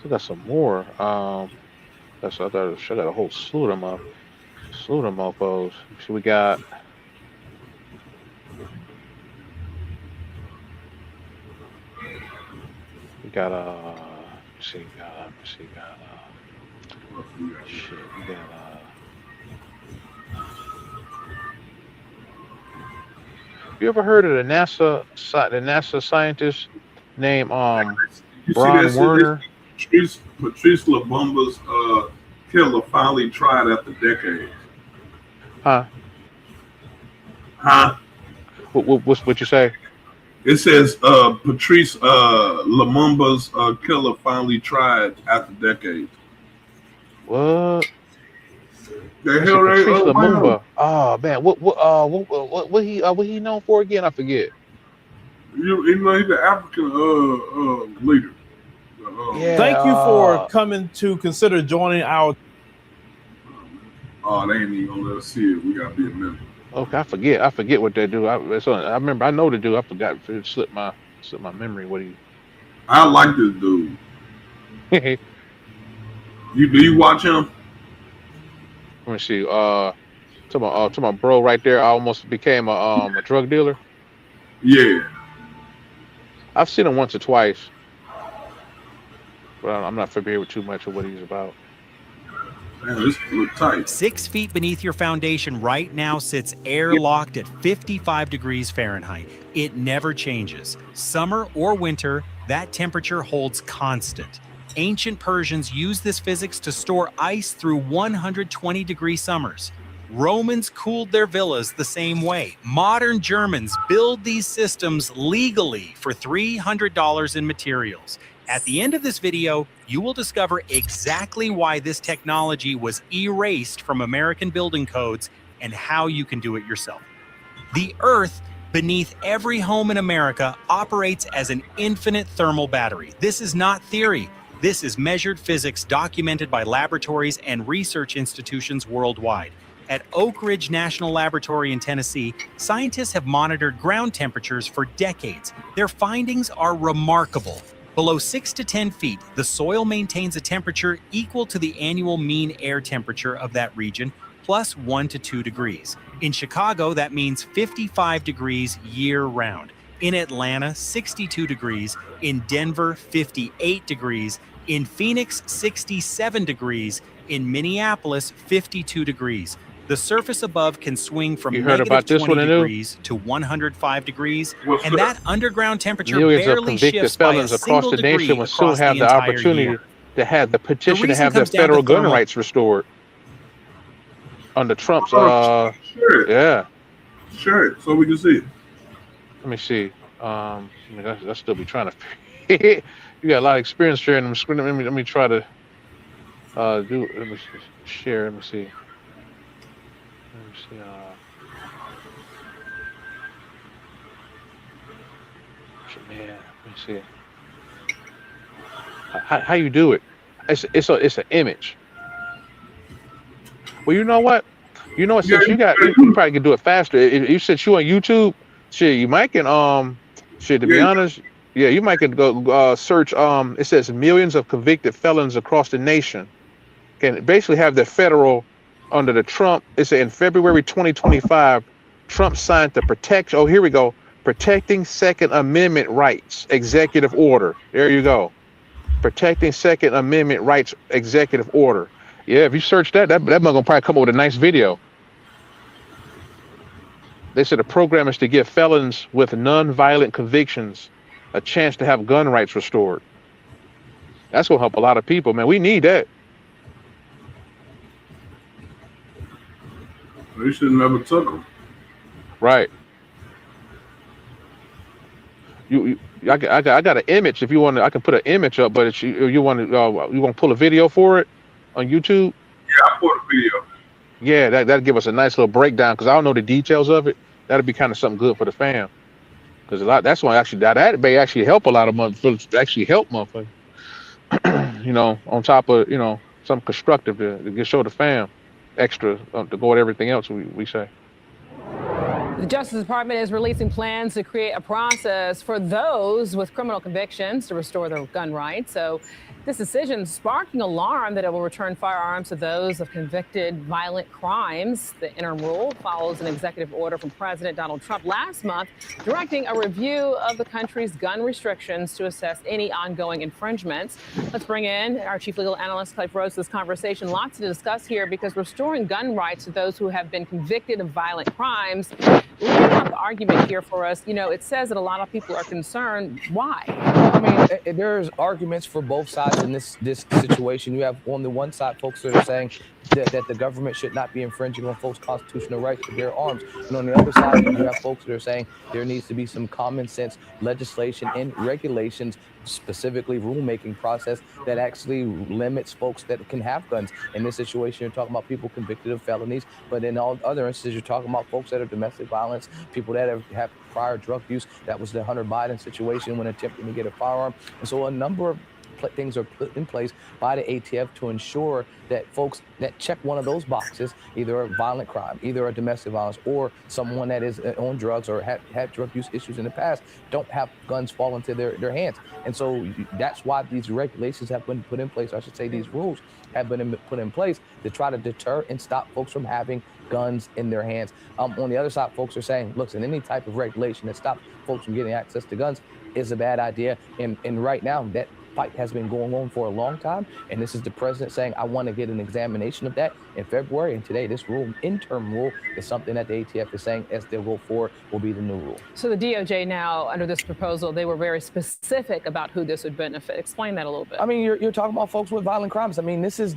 got some more. I got a whole slew of them mofos. So we got. We got you ever heard of the NASA scientist named Ron Werner? Patrice Lumumba's killer finally tried after decades. Huh? What you say? It says Patrice Lumumba's killer finally tried after decades. What? The hell, Patrice Lumumba. Oh man, what he known for again? I forget. You know he's the African leader. Thank you for coming to consider joining our. Oh, they ain't even gonna let us see it. We gotta be a member. Okay, I forget what they do. I remember. I know the dude. I forgot. It slipped my memory. What he? I like this dude. Do you watch him? Let me see. To my bro right there. I almost became a drug dealer. Yeah. I've seen him once or twice, but I'm not familiar with too much of what he's about. Man, this look tight. 6 feet beneath your foundation right now sits airlocked at 55 degrees Fahrenheit. It never changes. Summer or winter, that temperature holds constant. Ancient Persians used this physics to store ice through 120-degree summers. Romans cooled their villas the same way. Modern Germans build these systems legally for $300 in materials. At the end of this video, you will discover exactly why this technology was erased from American building codes and how you can do it yourself. The Earth beneath every home in America operates as an infinite thermal battery. This is not theory. This is measured physics documented by laboratories and research institutions worldwide. At Oak Ridge National Laboratory in Tennessee, scientists have monitored ground temperatures for decades. Their findings are remarkable. Below 6 to 10 feet, the soil maintains a temperature equal to the annual mean air temperature of that region, plus 1 to 2 degrees. In Chicago, that means 55 degrees year-round. In Atlanta, 62 degrees. In Denver, 58 degrees. In Phoenix, 67 degrees. In Minneapolis, 52 degrees. The surface above can swing from negative 20 degrees to 105 degrees, and that underground temperature barely shifts by a single degree across the entire year. Millions of convicted felons across the nation will still have the opportunity to have the petition to have their federal gun rights restored under Trump's. Yeah. Sure. So we can see it. Let me see. I still be trying to. You got a lot of experience sharing them screen. Let me try to Let me share. Let me see. Man, let me see. How you do it? It's an image. Well, you know what? Since you probably can do it faster. If you since you on YouTube, shit, you might can to be honest, yeah, you might can go search it says millions of convicted felons across the nation can basically have the federal under the Trump. It's in February 2025, Trump signed the Protecting Second Amendment Rights Executive Order. There you go. Protecting Second Amendment Rights Executive Order. Yeah, if you search that mug gonna probably come up with a nice video. They said the program is to give felons with non-violent convictions a chance to have gun rights restored. That's gonna help a lot of people, man. We need that. They should never took them. Right. I got an image. If you want, I can put an image up. But you want to pull a video for it on YouTube? Yeah, I put a video. Yeah, that'll give us a nice little breakdown because I don't know the details of it. That'll be kind of something good for the fam. Because that's why that may actually help a lot of motherfuckers. Actually help motherfuckers. On top of something constructive to show the fam extra to go with everything else we say. The Justice Department is releasing plans to create a process for those with criminal convictions to restore their gun rights. So this decision sparking alarm that it will return firearms to those of convicted violent crimes. The interim rule follows an executive order from President Donald Trump last month, directing a review of the country's gun restrictions to assess any ongoing infringements. Let's bring in our chief legal analyst, Clive Rose, to this conversation. Lots to discuss here because restoring gun rights to those who have been convicted of violent crimes. Lay out the argument here for us. It says that a lot of people are concerned. Why? I mean, there's arguments for both sides in this situation. You have on the one side folks that are saying that the government should not be infringing on folks' constitutional rights to bear arms. And on the other side, you have folks that are saying there needs to be some common sense legislation and regulations, specifically rulemaking process that actually limits folks that can have guns. In this situation, you're talking about people convicted of felonies, but in all other instances, you're talking about folks that are domestic violence, people that have prior drug use. That was the Hunter Biden situation when attempting to get a firearm. And so a number of things are put in place by the ATF to ensure that folks that check one of those boxes, either a violent crime, either a domestic violence, or someone that is on drugs or had drug use issues in the past, don't have guns fall into their hands. And so that's why these regulations have been put in place. I should say these rules have been put in place to try to deter and stop folks from having guns in their hands. On the other side, folks are saying, look, in any type of regulation that stops folks from getting access to guns is a bad idea. And right now, that fight has been going on for a long time. And this is the president saying, I want to get an examination of that in February. And today, this rule, interim rule, is something that the ATF is saying as they go forward will be the new rule. So the DOJ now, under this proposal, they were very specific about who this would benefit. Explain that a little bit. I mean, you're talking about folks with violent crimes. I mean, this is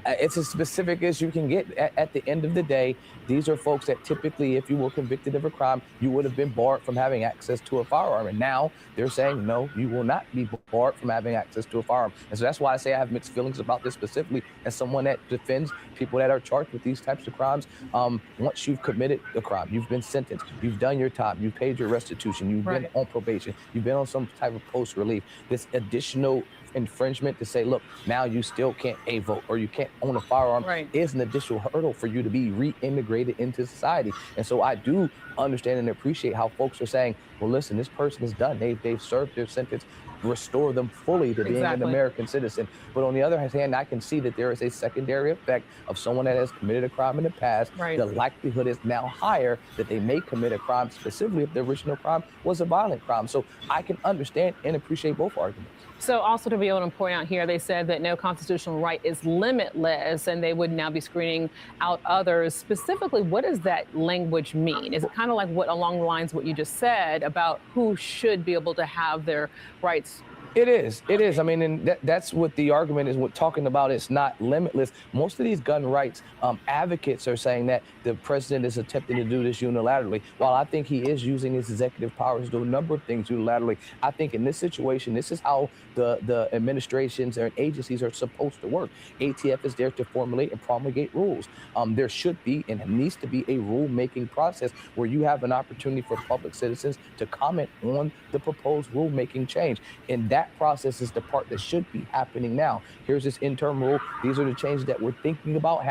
it's as specific as you can get. At the end of the day, these are folks that typically, if you were convicted of a crime, you would have been barred from having access to a firearm. And now they're saying, no, you will not be barred from having access to a firearm. And so that's why I say I have mixed feelings about this specifically as someone that defends people that are charged with these types of crimes. Once you've committed a crime, you've been sentenced, you've done your time, you've paid your restitution, you've been on probation, you've been on some type of post relief, this additional infringement to say, look, now you still can't vote or you can't own a firearm is an additional hurdle for you to be reintegrated into society. And so I do understand and appreciate how folks are saying, well, listen, this person is done. They've served their sentence. Restore them fully to being an American citizen. But on the other hand, I can see that there is a secondary effect of someone that has committed a crime in the past. The likelihood is now higher that they may commit a crime, specifically if the original crime was a violent crime. So I can understand and appreciate both arguments. So also to be able to point out here, they said that no constitutional right is limitless and they would now be screening out others. Specifically, what does that language mean? Is it kind of like what along the lines of what you just said about who should be able to have their rights? It is. I mean, and that's what the argument is. What talking about it's not limitless. Most of these gun rights advocates are saying that the president is attempting to do this unilaterally. While I think he is using his executive powers to do a number of things unilaterally, I think in this situation, this is how the administrations and agencies are supposed to work. ATF is there to formulate and promulgate rules. There should be and needs to be a rulemaking process where you have an opportunity for public citizens to comment on the proposed rulemaking change. And that process is the part that should be happening now. Here's this interim rule. These are the changes that we're thinking about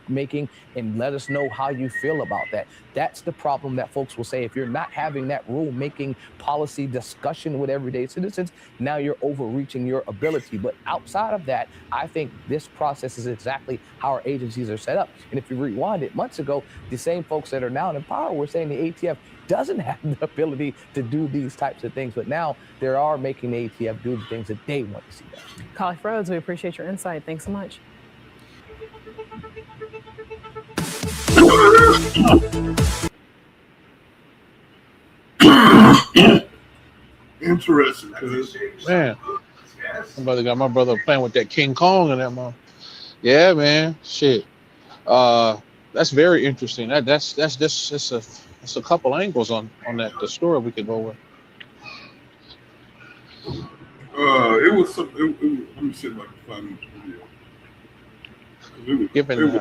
making, and let us know how you feel about that. That's the problem that folks will say. If you're not having that rule-making policy discussion with everyday citizens, now you're overreaching your ability. But outside of that, I think this process is exactly how our agencies are set up. And if you rewind it months ago, the same folks that are now in power were saying the ATF doesn't have the ability to do these types of things, but now they are making the ATF do the things that they want to see done. Khalif Rhodes, we appreciate your insight. Thanks so much. Interesting, man. My brother playing with that King Kong and that mom. Yeah, man. Shit. That's very interesting. That's a couple angles on that the story we could go with. It was some. Let me see if I can find this video.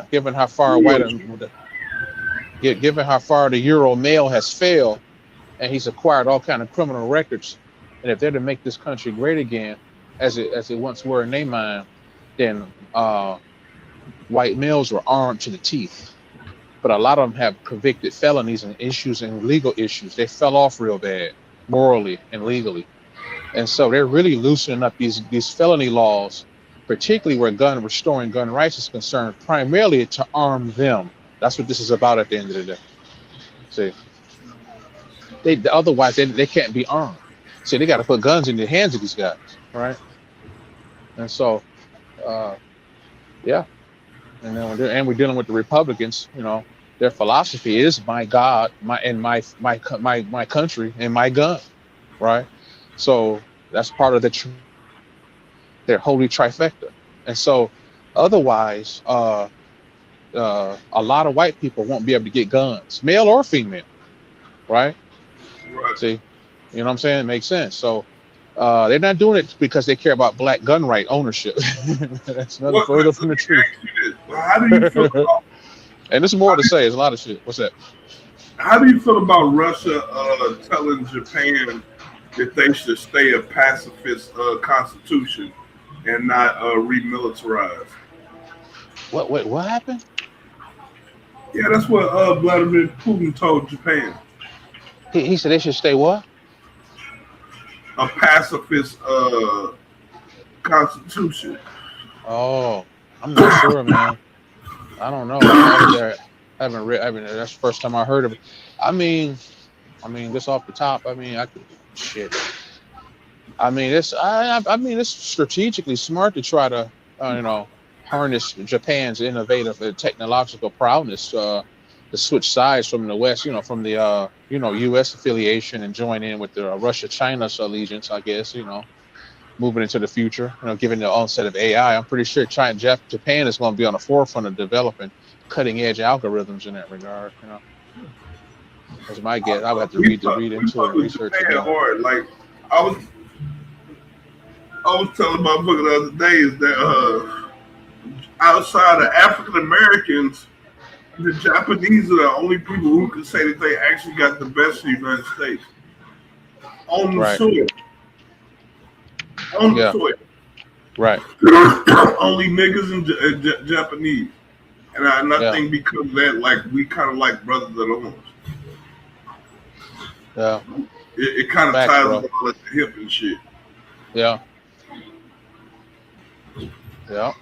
Given how far given how far the Euro male has failed, and he's acquired all kind of criminal records, and if they're to make this country great again, as it once were in their mind, then white males were armed to the teeth. But a lot of them have convicted felonies and issues and legal issues. They fell off real bad, morally and legally. And so they're really loosening up these felony laws, particularly where restoring gun rights is concerned, primarily to arm them. That's what this is about at the end of the day. See, otherwise they can't be armed. See, they got to put guns in the hands of these guys, right? And so, yeah. And then we're dealing with the Republicans. You know, their philosophy is my God, my country, and my gun, right? So that's part of their holy trifecta. And so, otherwise, a lot of white people won't be able to get guns, male or female, right? See, you know what I'm saying? It makes sense. So they're not doing it because they care about black gun right ownership. That's nothing further from the truth. How do you feel about, and there's more to say. There's a lot of shit. What's that? How do you feel about Russia telling Japan that they should stay a pacifist constitution and not remilitarized. Wait, what happened? Yeah, that's what Vladimir Putin told Japan. He said they should stay what? A pacifist constitution. Oh, I'm not sure, man. I don't know. I haven't read. I mean, that's the first time I heard of it. I mean, just off the top. I mean, it's strategically smart to try to, harness Japan's innovative technological prowess to switch sides from the West, from the U.S. affiliation and join in with the Russia-China's allegiance, I guess, moving into the future, given the onset of AI. I'm pretty sure Japan is going to be on the forefront of developing cutting-edge algorithms in that regard, That's my guess. I would have to read into it and research it. Like, I was telling my book the other day is that outside of African Americans, the Japanese are the only people who can say that they actually got the best in the United States on the soil. On the soil. Right. Only niggas and Japanese. And I think because of that, like, we kind of like brothers at arms. Yeah. It kind of ties us all at the hip and shit. Yeah. Yeah.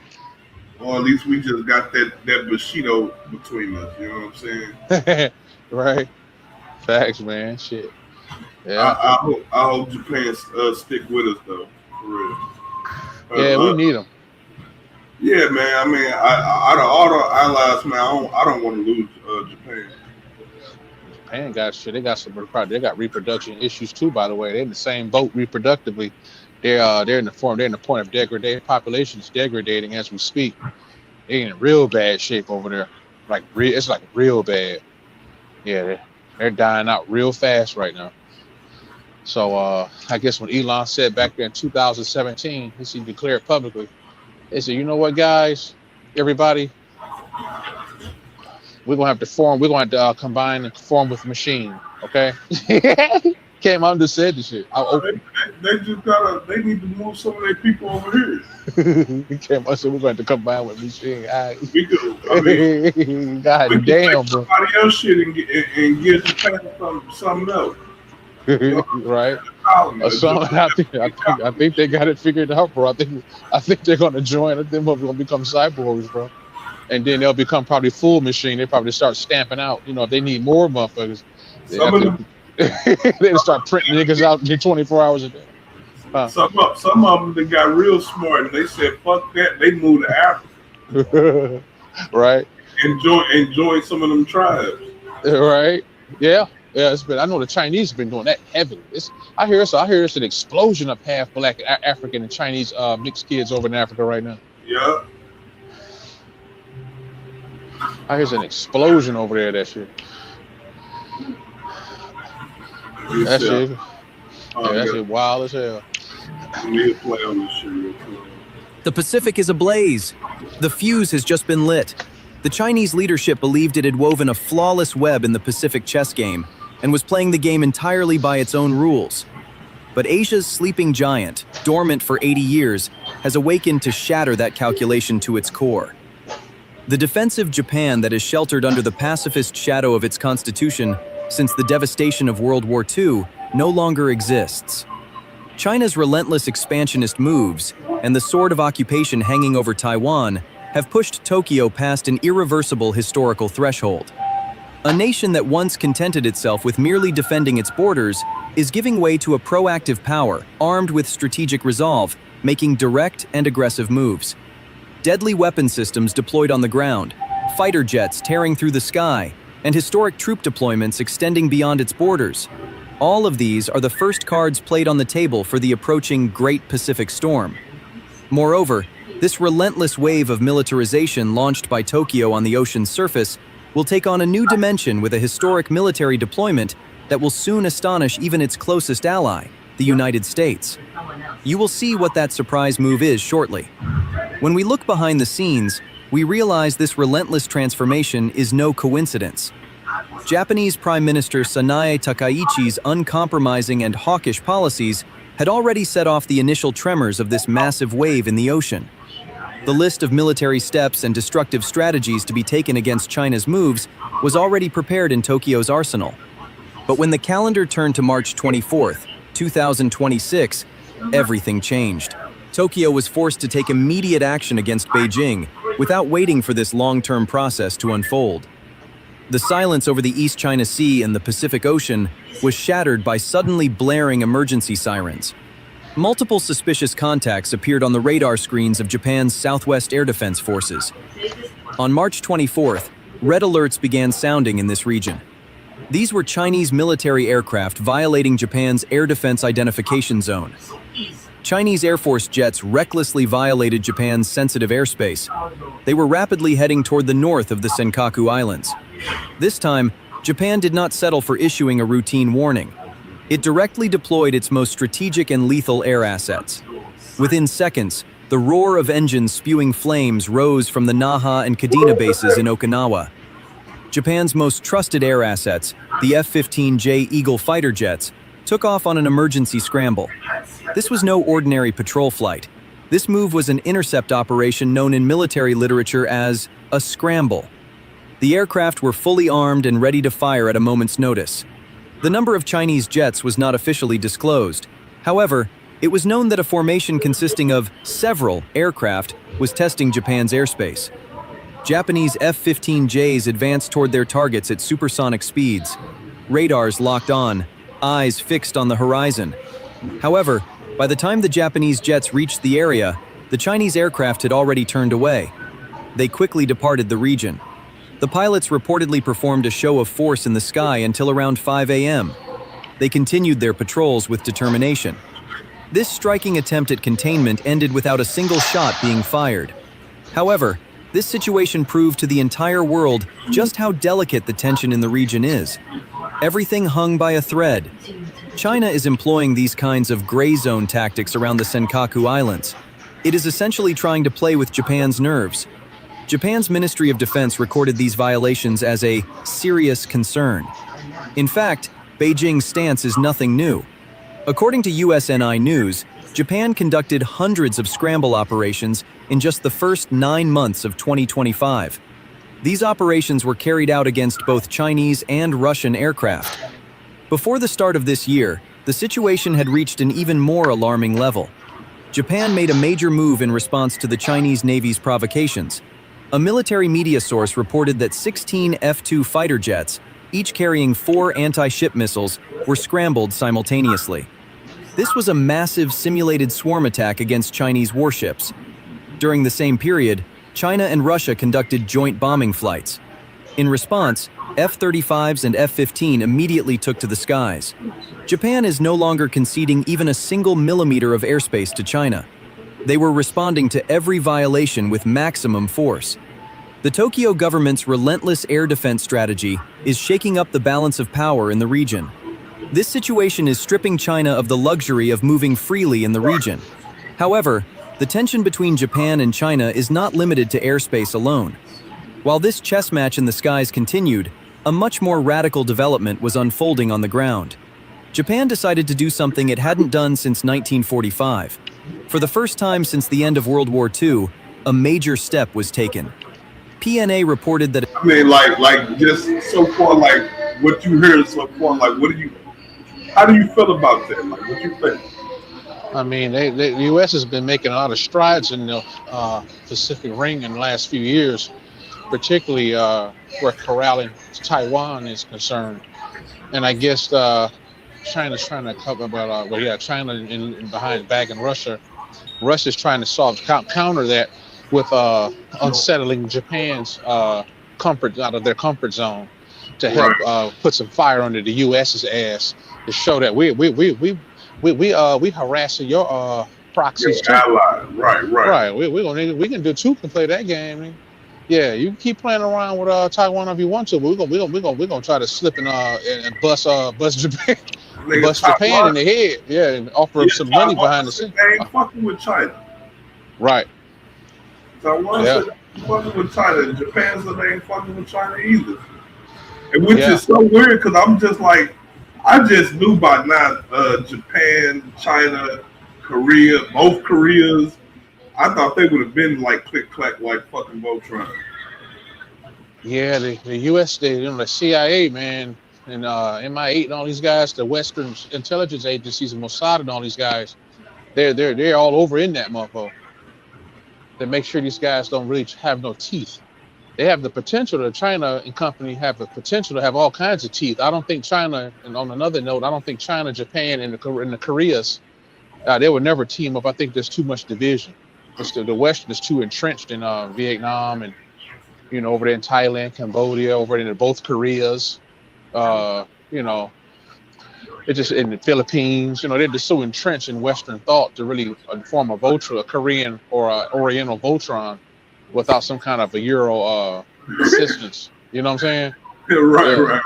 Or at least we just got that Bushido between us. You know what I'm saying? Right. Facts, man. Shit. Yeah. I hope Japan stick with us though. For real. Yeah, we need them. Yeah, man. I mean, out of all the allies, man, I don't want to lose Japan. Japan got shit. They got reproduction issues too. By the way, they're in the same boat reproductively. They're in the point of degradation. Population is degrading as we speak. They're in real bad shape over there. It's real bad. Yeah, they're dying out real fast right now. So I guess when Elon said back there in 2017, he declared publicly, he said, "You know what, guys, everybody, we're gonna have to combine and form with the machine." Okay. Came out and just said this shit. They need to move some of their people over here. He came out and said we're going to combine with machine. We do. I mean, God damn, bro. Somebody else shit and get Japan something else. Right. I think they got it figured out, bro. I think they're gonna join. I think we're gonna become cyborgs, bro. And then they'll become probably full machine. They probably start stamping out. If they need more motherfuckers, they'll start printing niggas out 24 hours a day. Some of them that got real smart and they said, "Fuck that." They moved to Africa. Right. Enjoy some of them tribes. Right. Yeah. Yeah, I know the Chinese have been doing that heavily. I hear it's an explosion of half black African and Chinese mixed kids over in Africa right now. Yeah. I hear it's an explosion over there. That shit. That shit wild as hell. The Pacific is ablaze. The fuse has just been lit. The Chinese leadership believed it had woven a flawless web in the Pacific chess game and was playing the game entirely by its own rules. But Asia's sleeping giant, dormant for 80 years, has awakened to shatter that calculation to its core. The defensive Japan that is sheltered under the pacifist shadow of its constitution since the devastation of World War II no longer exists. China's relentless expansionist moves and the sword of occupation hanging over Taiwan have pushed Tokyo past an irreversible historical threshold. A nation that once contented itself with merely defending its borders is giving way to a proactive power armed with strategic resolve, making direct and aggressive moves. Deadly weapon systems deployed on the ground, fighter jets tearing through the sky, and historic troop deployments extending beyond its borders. All of these are the first cards played on the table for the approaching Great Pacific Storm. Moreover, this relentless wave of militarization launched by Tokyo on the ocean's surface will take on a new dimension with a historic military deployment that will soon astonish even its closest ally, the United States. You will see what that surprise move is shortly. When we look behind the scenes, we realize this relentless transformation is no coincidence. Japanese Prime Minister Sanae Takaichi's uncompromising and hawkish policies had already set off the initial tremors of this massive wave in the ocean. The list of military steps and destructive strategies to be taken against China's moves was already prepared in Tokyo's arsenal. But when the calendar turned to March 24th, 2026, everything changed. Tokyo was forced to take immediate action against Beijing without waiting for this long-term process to unfold. The silence over the East China Sea and the Pacific Ocean was shattered by suddenly blaring emergency sirens. Multiple suspicious contacts appeared on the radar screens of Japan's Southwest Air Defense Forces. On March 24th, red alerts began sounding in this region. These were Chinese military aircraft violating Japan's air defense identification zone. Chinese Air Force jets recklessly violated Japan's sensitive airspace. They were rapidly heading toward the north of the Senkaku Islands. This time, Japan did not settle for issuing a routine warning. It directly deployed its most strategic and lethal air assets. Within seconds, the roar of engines spewing flames rose from the Naha and Kadena bases in Okinawa. Japan's most trusted air assets, the F-15J Eagle fighter jets, took off on an emergency scramble. This was no ordinary patrol flight. This move was an intercept operation known in military literature as a scramble. The aircraft were fully armed and ready to fire at a moment's notice. The number of Chinese jets was not officially disclosed. However, it was known that a formation consisting of several aircraft was testing Japan's airspace. Japanese F-15Js advanced toward their targets at supersonic speeds. Radars locked on, eyes fixed on the horizon. However, by the time the Japanese jets reached the area, the Chinese aircraft had already turned away. They quickly departed the region. The pilots reportedly performed a show of force in the sky until around 5 a.m. They continued their patrols with determination. This striking attempt at containment ended without a single shot being fired. However, this situation proved to the entire world just how delicate the tension in the region is. Everything hung by a thread. China is employing these kinds of gray zone tactics around the Senkaku Islands. It is essentially trying to play with Japan's nerves. Japan's Ministry of Defense recorded these violations as a serious concern. In fact, Beijing's stance is nothing new. According to USNI News, Japan conducted hundreds of scramble operations in just the first 9 months of 2025. These operations were carried out against both Chinese and Russian aircraft. Before the start of this year, the situation had reached an even more alarming level. Japan made a major move in response to the Chinese Navy's provocations. A military media source reported that 16 F-2 fighter jets, each carrying 4 anti-ship missiles, were scrambled simultaneously. This was a massive simulated swarm attack against Chinese warships. During the same period, China and Russia conducted joint bombing flights. In response, F-35s and F-15 immediately took to the skies. Japan is no longer conceding even a single millimeter of airspace to China. They were responding to every violation with maximum force. The Tokyo government's relentless air defense strategy is shaking up the balance of power in the region. This situation is stripping China of the luxury of moving freely in the region. However, the tension between Japan and China is not limited to airspace alone. While this chess match in the skies continued, a much more radical development was unfolding on the ground. Japan decided to do something it hadn't done since 1945. For the first time since the end of World War II, a major step was taken. PNA reported that— I mean, like just so far, like what you hear so far, like how do you feel about that? Like, what you think? I mean, the U.S. has been making a lot of strides in the Pacific Ring in the last few years, particularly where corralling Taiwan is concerned. And I guess China's trying to cover, China bagging Russia. Russia's trying to counter that with unsettling Japan's comfort out of their comfort zone to help put some fire under the U.S.'s ass to show that we harassing your proxies too. Right. We can do two. Can play that game. Man. Yeah, you can keep playing around with Taiwan if you want to. But we're gonna try to slip and bust Japan, bust Japan in the head. Yeah, and offer them some money behind the scenes. They ain't fucking with China. Right. Taiwan said fucking with China. And Japan said they ain't fucking with China either. which is so weird because I'm just like, I just knew by now Japan, China, Korea, both Koreas. I thought they would have been like click clack like fucking Voltron. Yeah, the U.S. the CIA, man, and MI8 and all these guys, the Western intelligence agencies and Mossad and all these guys, they're all over in that motherfucker. To make sure these guys don't really have no teeth. They have the potential. The China and company have the potential to have all kinds of teeth. I don't think China. And on another note, I don't think China, Japan, and the Koreas, they would never team up. I think there's too much division. The West is too entrenched in Vietnam and over there in Thailand, Cambodia, over in both Koreas. It's just in the Philippines. They're just so entrenched in Western thought to really form a Voltron, a Korean or a Oriental Voltron, without some kind of a Euro assistance. You know what I'm saying? Right.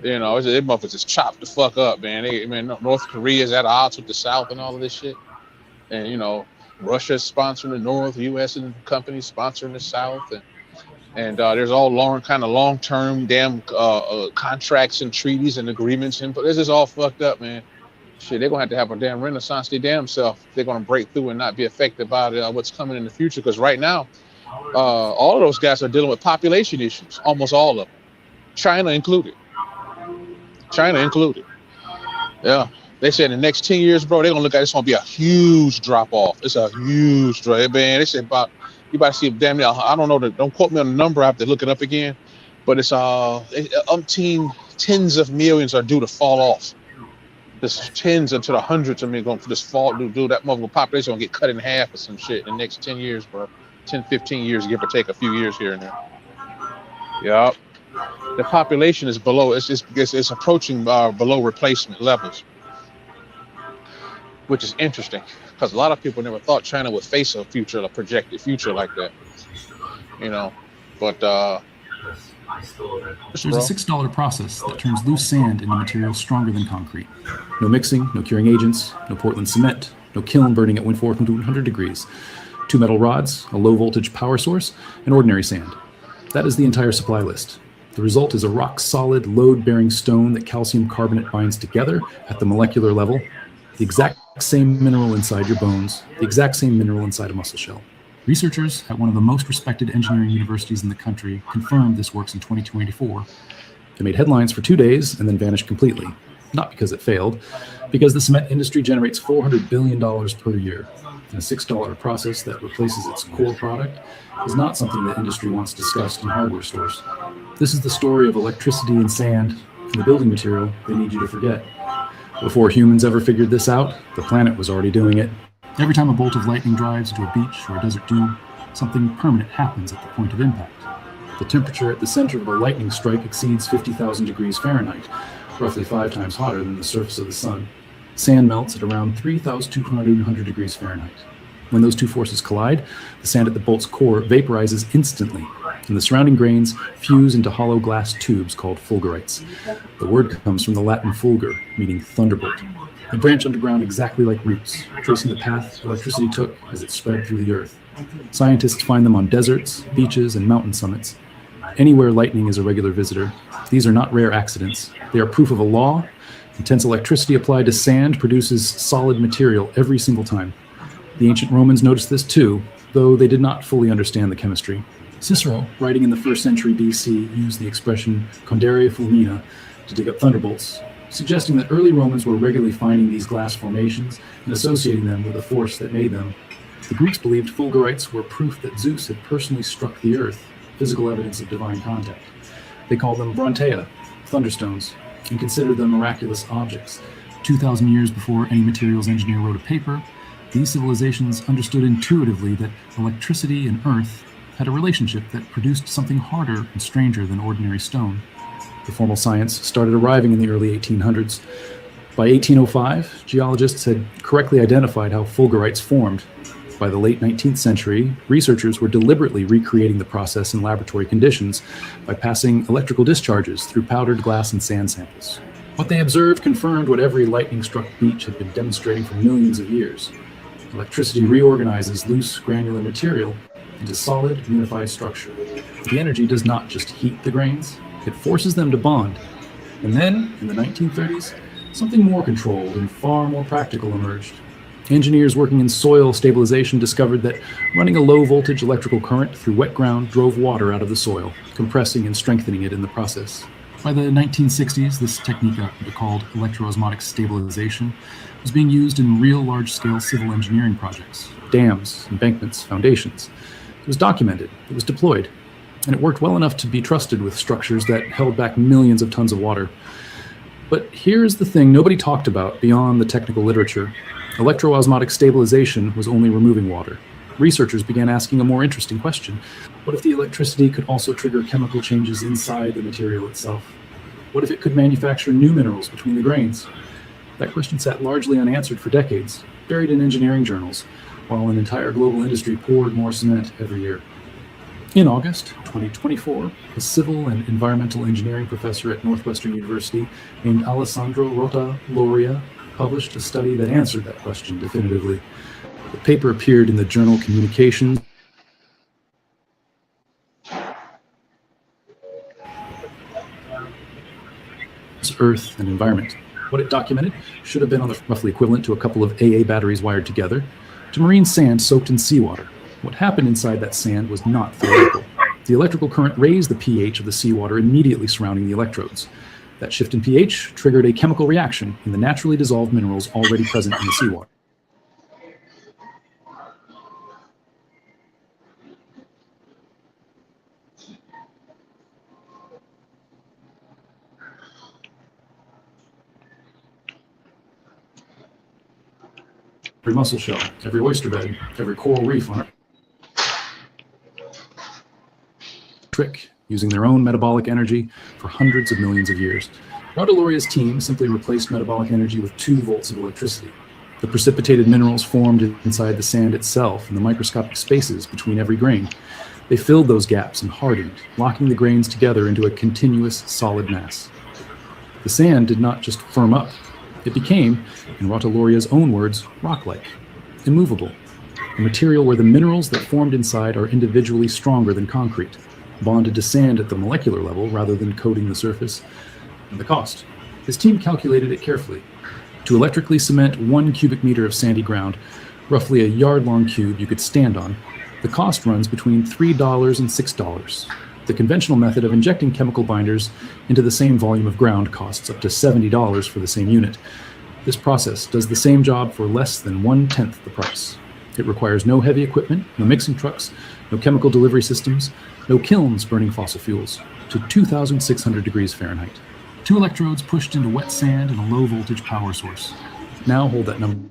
They motherfuckers just chopped the fuck up, man. North Korea is at odds with the South and all of this shit. And Russia's sponsoring the North, U.S. and companies sponsoring the South, and there's all long-term damn contracts and treaties and agreements. But this is all fucked up, man. Shit, they're gonna have a damn renaissance their damn self. They're gonna break through and not be affected by what's coming in the future. Because right now, all of those guys are dealing with population issues. Almost all of them, China included. Yeah, they said in the next 10 years, bro, they're gonna look at it's gonna be a huge drop off. It's a huge drop, man. They said about. You about to see damn near, I don't know, don't quote me on the number, I have to look it up again, but it's tens of millions are due to fall off. There's tens into the hundreds of millions going to just fall, do that motherfucking population going to get cut in half or some shit in the next 10 years, bro. 10, 15 years, give or take a few years here and there. Yep. The population is below, it's approaching below replacement levels, which is interesting. Because a lot of people never thought China would face a projected future like that, But there's a $6 process that turns loose sand into material stronger than concrete. No mixing, no curing agents, no Portland cement, no kiln burning at 100 degrees. 2 metal rods, a low voltage power source, and ordinary sand. That is the entire supply list. The result is a rock-solid, load-bearing stone that calcium carbonate binds together at the molecular level. The exact same mineral inside your bones, the exact same mineral inside a mussel shell. Researchers at one of the most respected engineering universities in the country confirmed this works in 2024. It made headlines for 2 days and then vanished completely. Not because it failed, because the cement industry generates $400 billion per year. And a $6 process that replaces its core product is not something the industry wants discussed in hardware stores. This is the story of electricity and sand, and the building material they need you to forget. Before humans ever figured this out, the planet was already doing it. Every time a bolt of lightning drives into a beach or a desert dune, something permanent happens at the point of impact. The temperature at the center of a lightning strike exceeds 50,000 degrees Fahrenheit, roughly 5 times hotter than the surface of the sun. Sand melts at around 3,200 degrees Fahrenheit. When those two forces collide, the sand at the bolt's core vaporizes instantly, and the surrounding grains fuse into hollow glass tubes called fulgurites. The word comes from the Latin fulgur, meaning thunderbolt. They branch underground exactly like roots, tracing the path electricity took as it spread through the earth. Scientists find them on deserts, beaches, and mountain summits. Anywhere lightning is a regular visitor, these are not rare accidents. They are proof of a law. Intense electricity applied to sand produces solid material every single time. The ancient Romans noticed this too, though they did not fully understand the chemistry. Cicero, writing in the 1st century BC, used the expression condere fulmina to dig up thunderbolts, suggesting that early Romans were regularly finding these glass formations and associating them with the force that made them. The Greeks believed fulgurites were proof that Zeus had personally struck the earth, physical evidence of divine contact. They called them brontea, thunderstones, and considered them miraculous objects. 2,000 years before any materials engineer wrote a paper, these civilizations understood intuitively that electricity and earth had a relationship that produced something harder and stranger than ordinary stone. The formal science started arriving in the early 1800s. By 1805, geologists had correctly identified how fulgurites formed. By the late 19th century, researchers were deliberately recreating the process in laboratory conditions by passing electrical discharges through powdered glass and sand samples. What they observed confirmed what every lightning-struck beach had been demonstrating for millions of years. Electricity reorganizes loose, granular material into solid, unified structure. The energy does not just heat the grains, It forces them to bond. And then, in the 1930s, something more controlled and far more practical emerged. Engineers working in soil stabilization discovered that running a low-voltage electrical current through wet ground drove water out of the soil, compressing and strengthening it in the process. By the 1960s, this technique called electroosmotic stabilization was being used in real large-scale civil engineering projects, dams, embankments, foundations. It was documented, it was deployed, and it worked well enough to be trusted with structures that held back millions of tons of water. But here's the thing nobody talked about beyond the technical literature. Electroosmotic stabilization was only removing water. Researchers began asking a more interesting question. What if the electricity could also trigger chemical changes inside the material itself? What if it could manufacture new minerals between the grains? That question sat largely unanswered for decades, buried in engineering journals, while an entire global industry poured more cement every year. In August 2024, a civil and environmental engineering professor at Northwestern University named Alessandro Rota Loria published a study that answered that question definitively. The paper appeared in the journal Communications. Earth and Environment. What it documented should have been on the roughly equivalent to a couple of AA batteries wired together to marine sand soaked in seawater. What happened inside that sand was not theoretical. The electrical current raised the pH of the seawater immediately surrounding the electrodes. That shift in pH triggered a chemical reaction in the naturally dissolved minerals already present in the seawater. Every mussel shell, every oyster bed, every coral reef on trick, using their own metabolic energy for hundreds of millions of years. Rota Loria's team simply replaced metabolic energy with 2 volts of electricity. The precipitated minerals formed inside the sand itself and the microscopic spaces between every grain. They filled those gaps and hardened, locking the grains together into a continuous solid mass. The sand did not just firm up. It became, in Rota Loria's own words, rock-like, immovable, a material where the minerals that formed inside are individually stronger than concrete, bonded to sand at the molecular level rather than coating the surface. And the cost. His team calculated it carefully. To electrically cement 1 cubic meter of sandy ground, roughly a yard-long cube you could stand on, the cost runs between $3 and $6. The conventional method of injecting chemical binders into the same volume of ground costs up to $70 for the same unit. This process does the same job for less than 1/10 the price. It requires no heavy equipment, no mixing trucks, no chemical delivery systems, no kilns burning fossil fuels, to 2,600 degrees Fahrenheit. 2 electrodes pushed into wet sand and a low voltage power source. Now hold that number.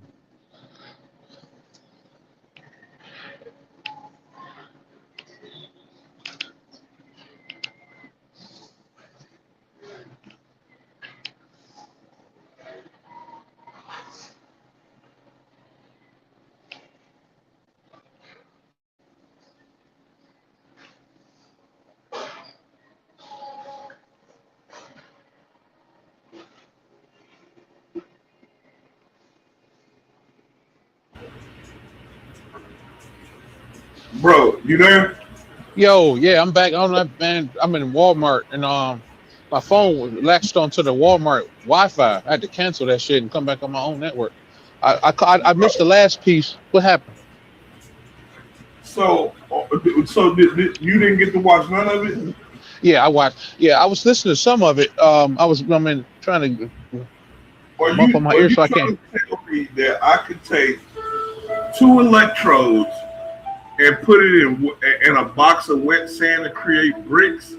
Bro, you there? Yo, yeah, I'm back on that, man. I'm in Walmart, and my phone was latched onto the Walmart Wi-Fi. I had to cancel that shit and come back on my own network. I missed the last piece. What happened? So did you didn't get to watch none of it? Yeah, I watched. Yeah, I was listening to some of it. Trying to bump on my ear so I can't. Tell me that I could take 2 electrodes and put it in a box of wet sand to create bricks?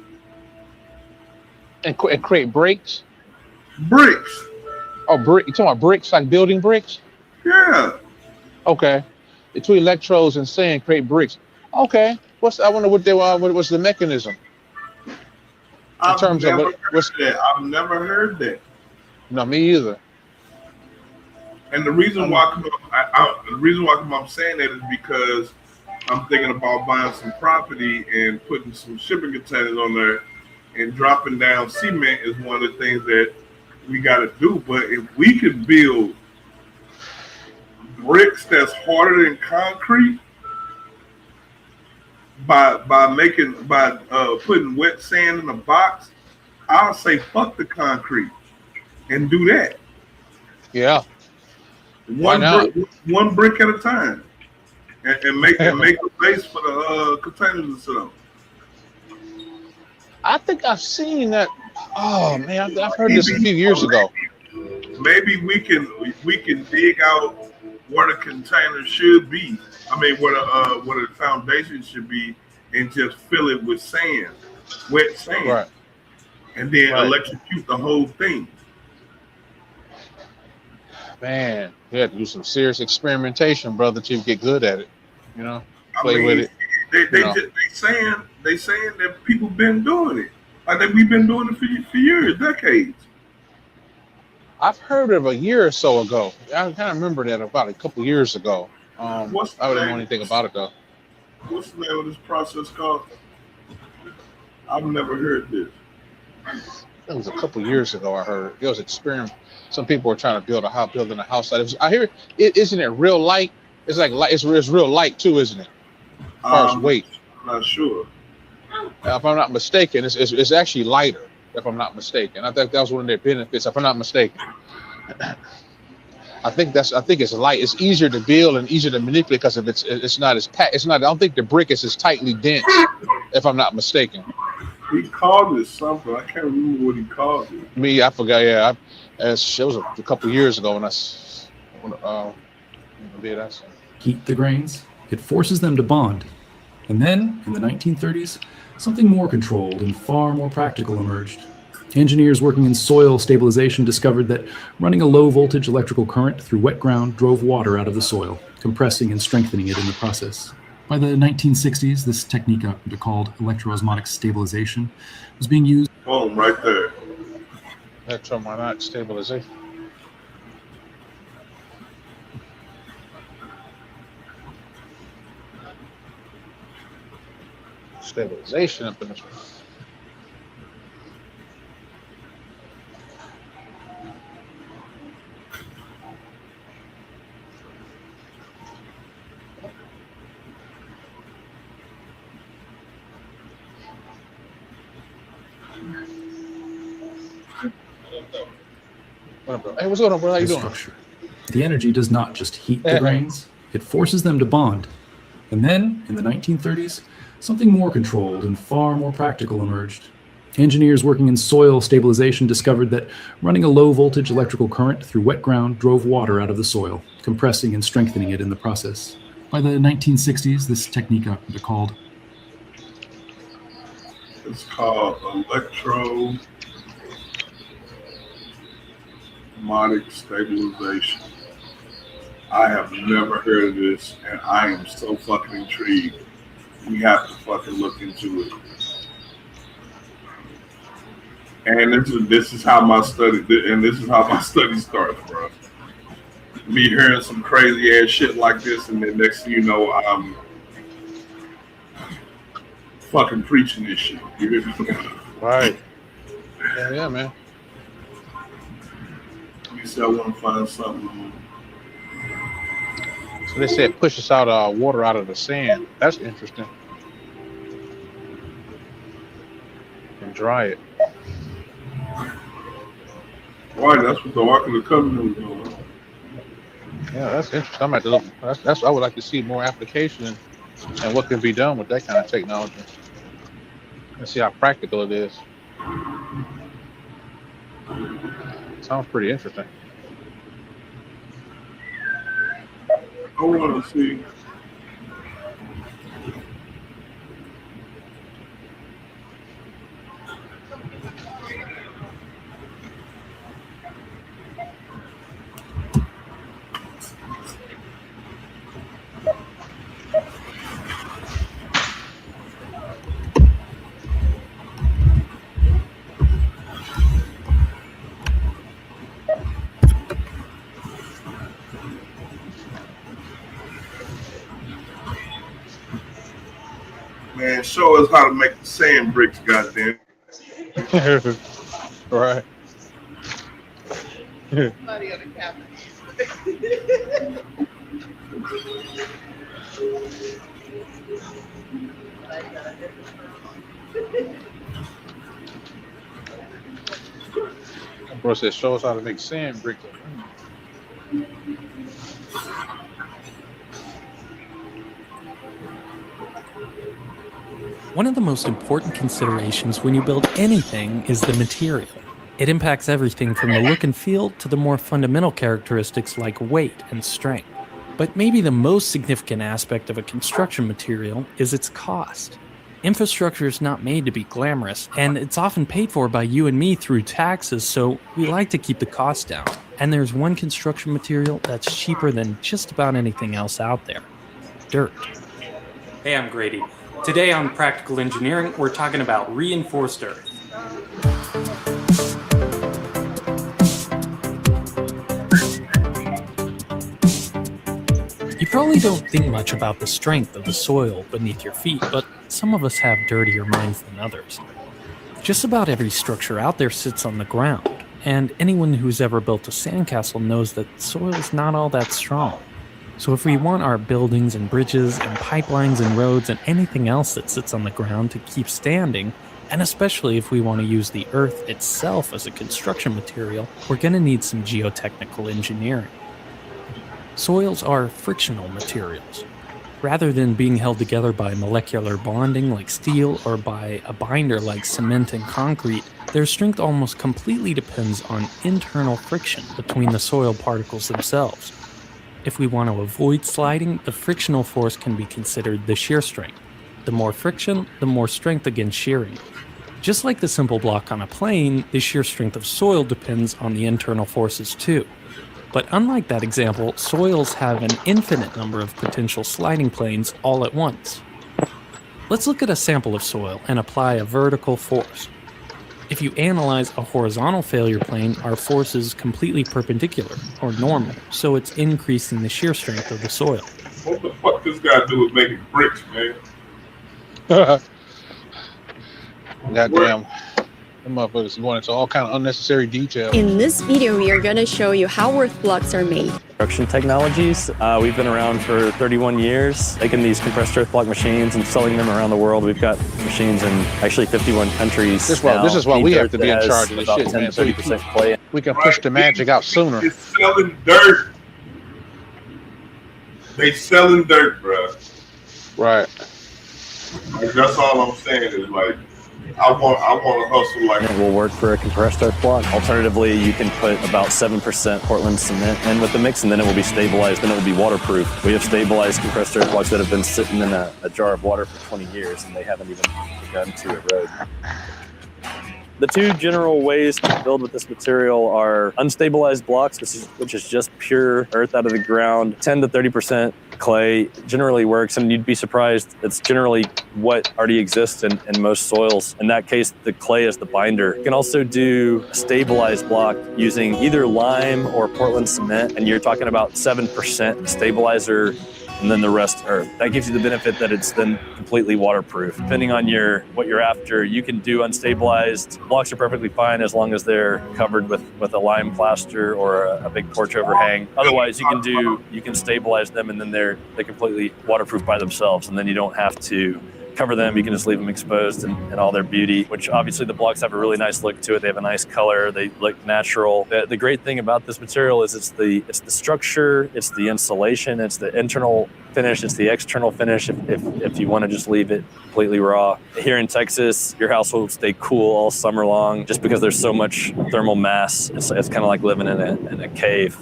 And create bricks? Bricks. Oh, brick. You talking about bricks, like building bricks? Yeah. Okay. The 2 electrodes and sand create bricks. Okay. I wonder what what's the mechanism? I've never heard that. No, me either. And the reason why I'm saying that is because I'm thinking about buying some property and putting some shipping containers on there, and dropping down cement is one of the things that we got to do. But if we could build bricks that's harder than concrete by putting wet sand in a box I'll say fuck the concrete and do that. Yeah. One brick at a time, and make a base for the containers and stuff. I think I've seen that. Oh man, I've heard this a few years ago. Maybe we can dig out where the container should be. I mean, where the foundation should be, and just fill it with sand, wet sand, right. And then electrocute the whole thing. Man, you have to do some serious experimentation, brother, to get good at it. You know, play with it. They saying that people been doing it. I think we've been doing it for years, decades. I've heard of a year or so ago. I kind of remember that about a couple years ago. I didn't know anything about it though. What's the name of this process called? I've never heard this. It was a couple years ago. I heard it was experiment. Some people were trying to building a house. I hear it. Isn't it real light? It's like it's real light too, isn't it? As far as weight. I'm not sure. If I'm not mistaken, it's actually lighter. If I'm not mistaken, I think that was one of their benefits. If I'm not mistaken, I think it's light. It's easier to build and easier to manipulate because it's not as packed. It's not. I don't think the brick is as tightly dense. If I'm not mistaken. He called it something. I can't remember what he called it. Me, I forgot. Yeah, it was a couple years ago when I did that. Heat the grains. It forces them to bond. And then, in the 1930s, something more controlled and far more practical emerged. Engineers working in soil stabilization discovered that running a low-voltage electrical current through wet ground drove water out of the soil, compressing and strengthening it in the process. By the 1960s, this technique, called electroosmotic stabilization, was being used. Boom, right there. Electroosmotic stabilization. Stabilization up in this one. Hey, what's going on, bro? How you doing? Structure. The energy does not just heat the grains, it forces them to bond. And then, in the 1930s, something more controlled and far more practical emerged. Engineers working in soil stabilization discovered that running a low-voltage electrical current through wet ground drove water out of the soil, compressing and strengthening it in the process. By the 1960s, this technique, called electroosmotic stabilization. I have never heard of this, and I am so fucking intrigued. We have to fucking look into it. And this is how my study starts, bro. Me hearing some crazy ass shit like this, and then next thing you know, I'm fucking preaching this shit. You hear me? Right. Yeah, man. You said I want to find something. So they said pushes out water out of the sand. That's interesting. And dry it. Right, that's what the Ark of the Covenant was doing. Yeah, that's interesting. I'm at to look. That's I would like to see more application and what can be done with that kind of technology. Let's see how practical it is. Sounds pretty interesting. I want to see. Man, show us how to make the sand bricks, goddamn. Right. Somebody on the cabinet. Bro said, show us how to make sand bricks. One of the most important considerations when you build anything is the material. It impacts everything from the look and feel to the more fundamental characteristics like weight and strength. But maybe the most significant aspect of a construction material is its cost. Infrastructure is not made to be glamorous, and it's often paid for by you and me through taxes, so we like to keep the cost down. And there's one construction material that's cheaper than just about anything else out there: dirt. Hey, I'm Grady. Today on Practical Engineering, we're talking about reinforced earth. You probably don't think much about the strength of the soil beneath your feet, but some of us have dirtier minds than others. Just about every structure out there sits on the ground, and anyone who's ever built a sandcastle knows that soil is not all that strong. So if we want our buildings and bridges and pipelines and roads and anything else that sits on the ground to keep standing, and especially if we want to use the earth itself as a construction material, we're going to need some geotechnical engineering. Soils are frictional materials. Rather than being held together by molecular bonding like steel or by a binder like cement and concrete, their strength almost completely depends on internal friction between the soil particles themselves. If we want to avoid sliding, the frictional force can be considered the shear strength. The more friction, the more strength against shearing. Just like the simple block on a plane, the shear strength of soil depends on the internal forces too. But unlike that example, soils have an infinite number of potential sliding planes all at once. Let's look at a sample of soil and apply a vertical force. If you analyze a horizontal failure plane, our force is completely perpendicular, or normal, so it's increasing the shear strength of the soil. What the fuck this guy do with making bricks, man? Goddamn. Them motherfuckers going into all kind of unnecessary detail. In this video, we are going to show you how earth blocks are made. Construction technologies. We've been around for 31 years, making these compressed earth block machines and selling them around the world. We've got machines in actually 51 countries. This is why we have to be in charge of this shit, man. So 30% clay. We can push the magic out sooner. It's selling dirt. They selling dirt, bro. Right. Like, that's all I'm saying is like, I want to hustle like. It will work for a compressed earth block. Alternatively, you can put about 7% Portland cement in with the mix, and then it will be stabilized. Then it will be waterproof. We have stabilized compressed earth blocks that have been sitting in a jar of water for 20 years, and they haven't even begun to erode. The two general ways to build with this material are unstabilized blocks, which is just pure earth out of the ground. 10 to 30% clay generally works, and you'd be surprised. It's generally what already exists in most soils. In that case, the clay is the binder. You can also do a stabilized block using either lime or Portland cement, and you're talking about 7% stabilizer, and then the rest earth. That gives you the benefit that it's then completely waterproof. Depending on what you're after, you can do unstabilized. Blocks are perfectly fine as long as they're covered with a lime plaster or a big porch overhang. Otherwise, you can stabilize them, and then they're completely waterproof by themselves, and then you don't have to cover them. You can just leave them exposed in all their beauty, which obviously the blocks have a really nice look to it. They have a nice color. They look natural. The great thing about this material is it's the structure, it's the insulation, it's the internal finish, it's the external finish if you want to just leave it completely raw. Here in Texas, your house will stay cool all summer long just because there's so much thermal mass. It's kind of like living in a cave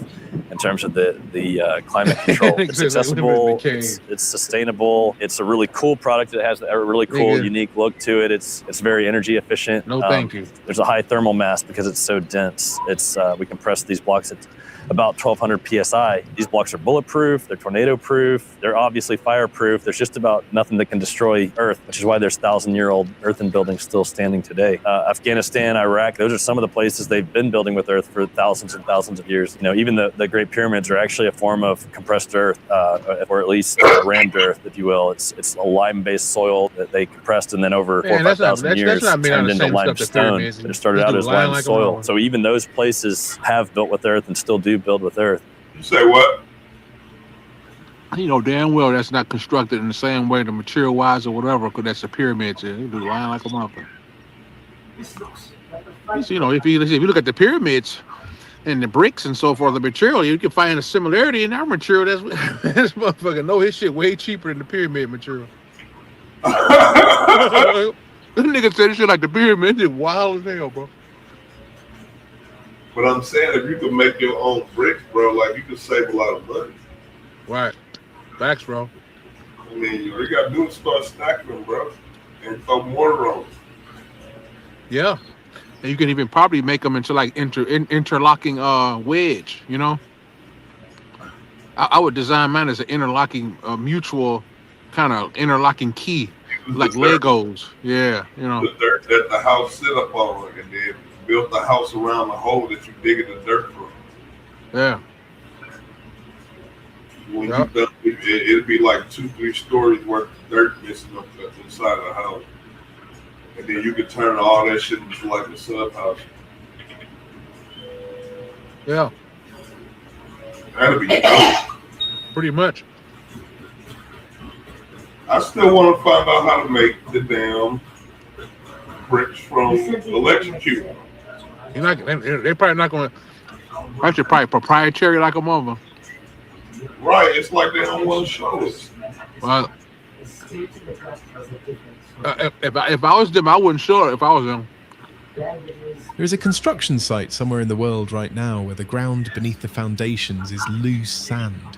in terms of the climate control. It's accessible, it's sustainable, it's a really cool product. It has a really cool, unique look to it. It's very energy efficient. No, thank you. There's a high thermal mass because it's so dense. We compress these blocks at about 1200 psi. These blocks are bulletproof, they're tornado proof, they're obviously fireproof. There's just about nothing that can destroy earth, which is why there's 1,000-year-old earthen buildings still standing today. Afghanistan, Iraq, those are some of the places they've been building with earth for thousands and thousands of years. Even the Great Pyramids are actually a form of compressed earth, or at least rammed earth, if you will. It's a lime-based soil that they compressed and then over 4,000 or 5,000 years turned into limestone. It started out as lime soil. So even those places have built with earth and still do build with earth. You say what? You know damn well that's not constructed in the same way, the material wise or whatever, because that's the pyramids. They do lying like a motherfucker. You know, if you look at the pyramids and the bricks and so forth, the material, you can find a similarity in our material. This motherfucker know his shit way cheaper than the pyramid material. This nigga said this shit like the pyramid is wild as hell, bro. But I'm saying, if you could make your own bricks, bro, like you could save a lot of money. Right. Facts, bro. I mean, you got to do is start stacking them, bro, and throw mortar on them. Yeah. And you can even probably make them into like interlocking wedge, you know? I would design mine as an interlocking mutual kind of interlocking key, like Legos. Yeah, you know. The dirt that the house sit up on, and then built the house around the hole that you digging the dirt from. Yeah. When you done, it'd be like 2-3 stories worth of dirt missing up inside of the house. And then you could turn all that shit into like a sub house. Yeah. That'd be dope. Pretty much. I still want to find out how to make the damn bricks from electrocute. They're probably not going to. Actually, probably proprietary like a mother. Right, it's like they don't want to show us. Well, if I was them, I wouldn't show it if I was them. There is a construction site somewhere in the world right now where the ground beneath the foundations is loose sand,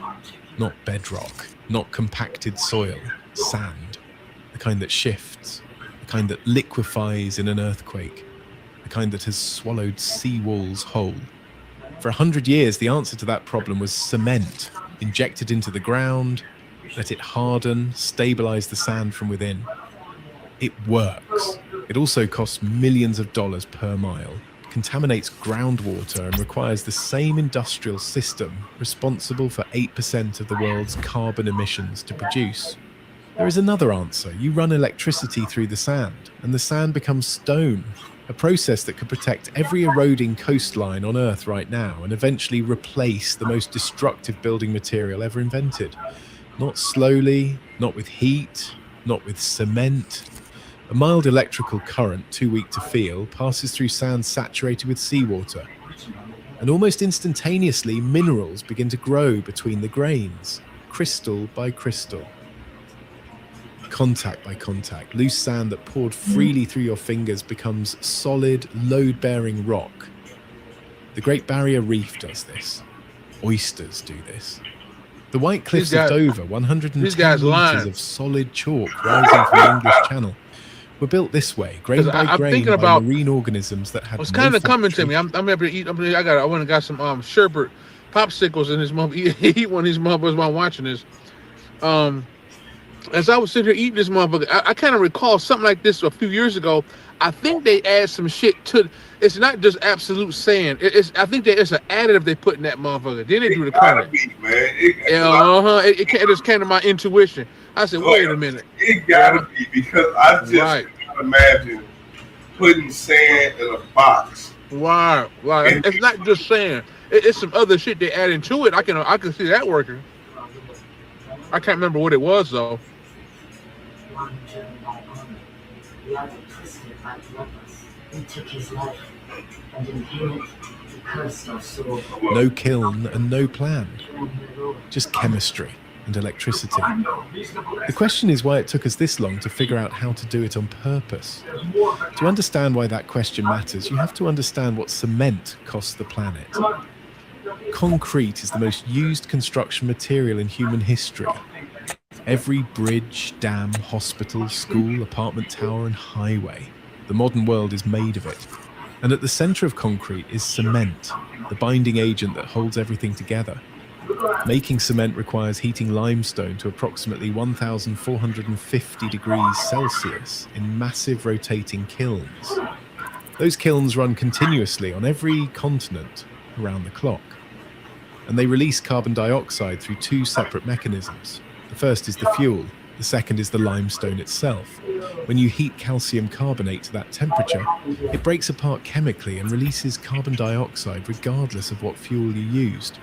not bedrock, not compacted soil, sand, the kind that shifts, the kind that liquefies in an earthquake, the kind that has swallowed sea walls whole. For 100 years, the answer to that problem was cement, injected into the ground, let it harden, stabilize the sand from within. It works. It also costs millions of dollars per mile, contaminates groundwater, and requires the same industrial system responsible for 8% of the world's carbon emissions to produce. There is another answer. You run electricity through the sand, and the sand becomes stone, a process that could protect every eroding coastline on Earth right now and eventually replace the most destructive building material ever invented. Not slowly, not with heat, not with cement. A mild electrical current, too weak to feel, passes through sand saturated with seawater. And almost instantaneously, minerals begin to grow between the grains, crystal by crystal. Contact by contact, loose sand that poured freely through your fingers becomes solid, load-bearing rock. The Great Barrier Reef does this. Oysters do this. The White Cliffs of Dover, 110 meters of solid chalk rising from the English Channel, were built this way, grain by grain, by marine organisms that had. It's kind of coming to me. I'm able to eat. I went and got some sherbet popsicles in this month. Eat one of these motherfuckers while watching this. As I was sitting here eating this motherfucker, I kind of recall something like this a few years ago. I think they add some shit to. It's not just absolute sand. I think it's an additive they put in that motherfucker. Then they do the color. It just came to my intuition. I said, wait a minute. It gotta be, because I just can't imagine putting sand in a box. Right. It's not just sand. It's some other shit they add into it. I can see that working. I can't remember what it was though. No kiln and no plan. Just chemistry and electricity. The question is why it took us this long to figure out how to do it on purpose. To understand why that question matters, you have to understand what cement costs the planet. Concrete is the most used construction material in human history. Every bridge, dam, hospital, school, apartment tower, and highway, the modern world is made of it. And at the center of concrete is cement, the binding agent that holds everything together. Making cement requires heating limestone to approximately 1,450 degrees Celsius in massive rotating kilns. Those kilns run continuously on every continent around the clock. And they release carbon dioxide through two separate mechanisms. The first is the fuel, the second is the limestone itself. When you heat calcium carbonate to that temperature, it breaks apart chemically and releases carbon dioxide regardless of what fuel you used.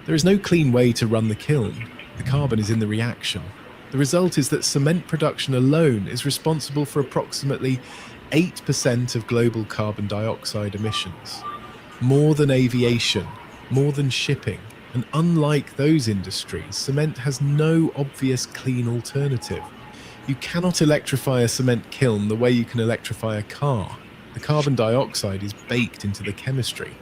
There is no clean way to run the kiln. The carbon is in the reaction. The result is that cement production alone is responsible for approximately 8% of global carbon dioxide emissions. More than aviation, more than shipping. And unlike those industries, cement has no obvious clean alternative. You cannot electrify a cement kiln the way you can electrify a car. The carbon dioxide is baked into the chemistry.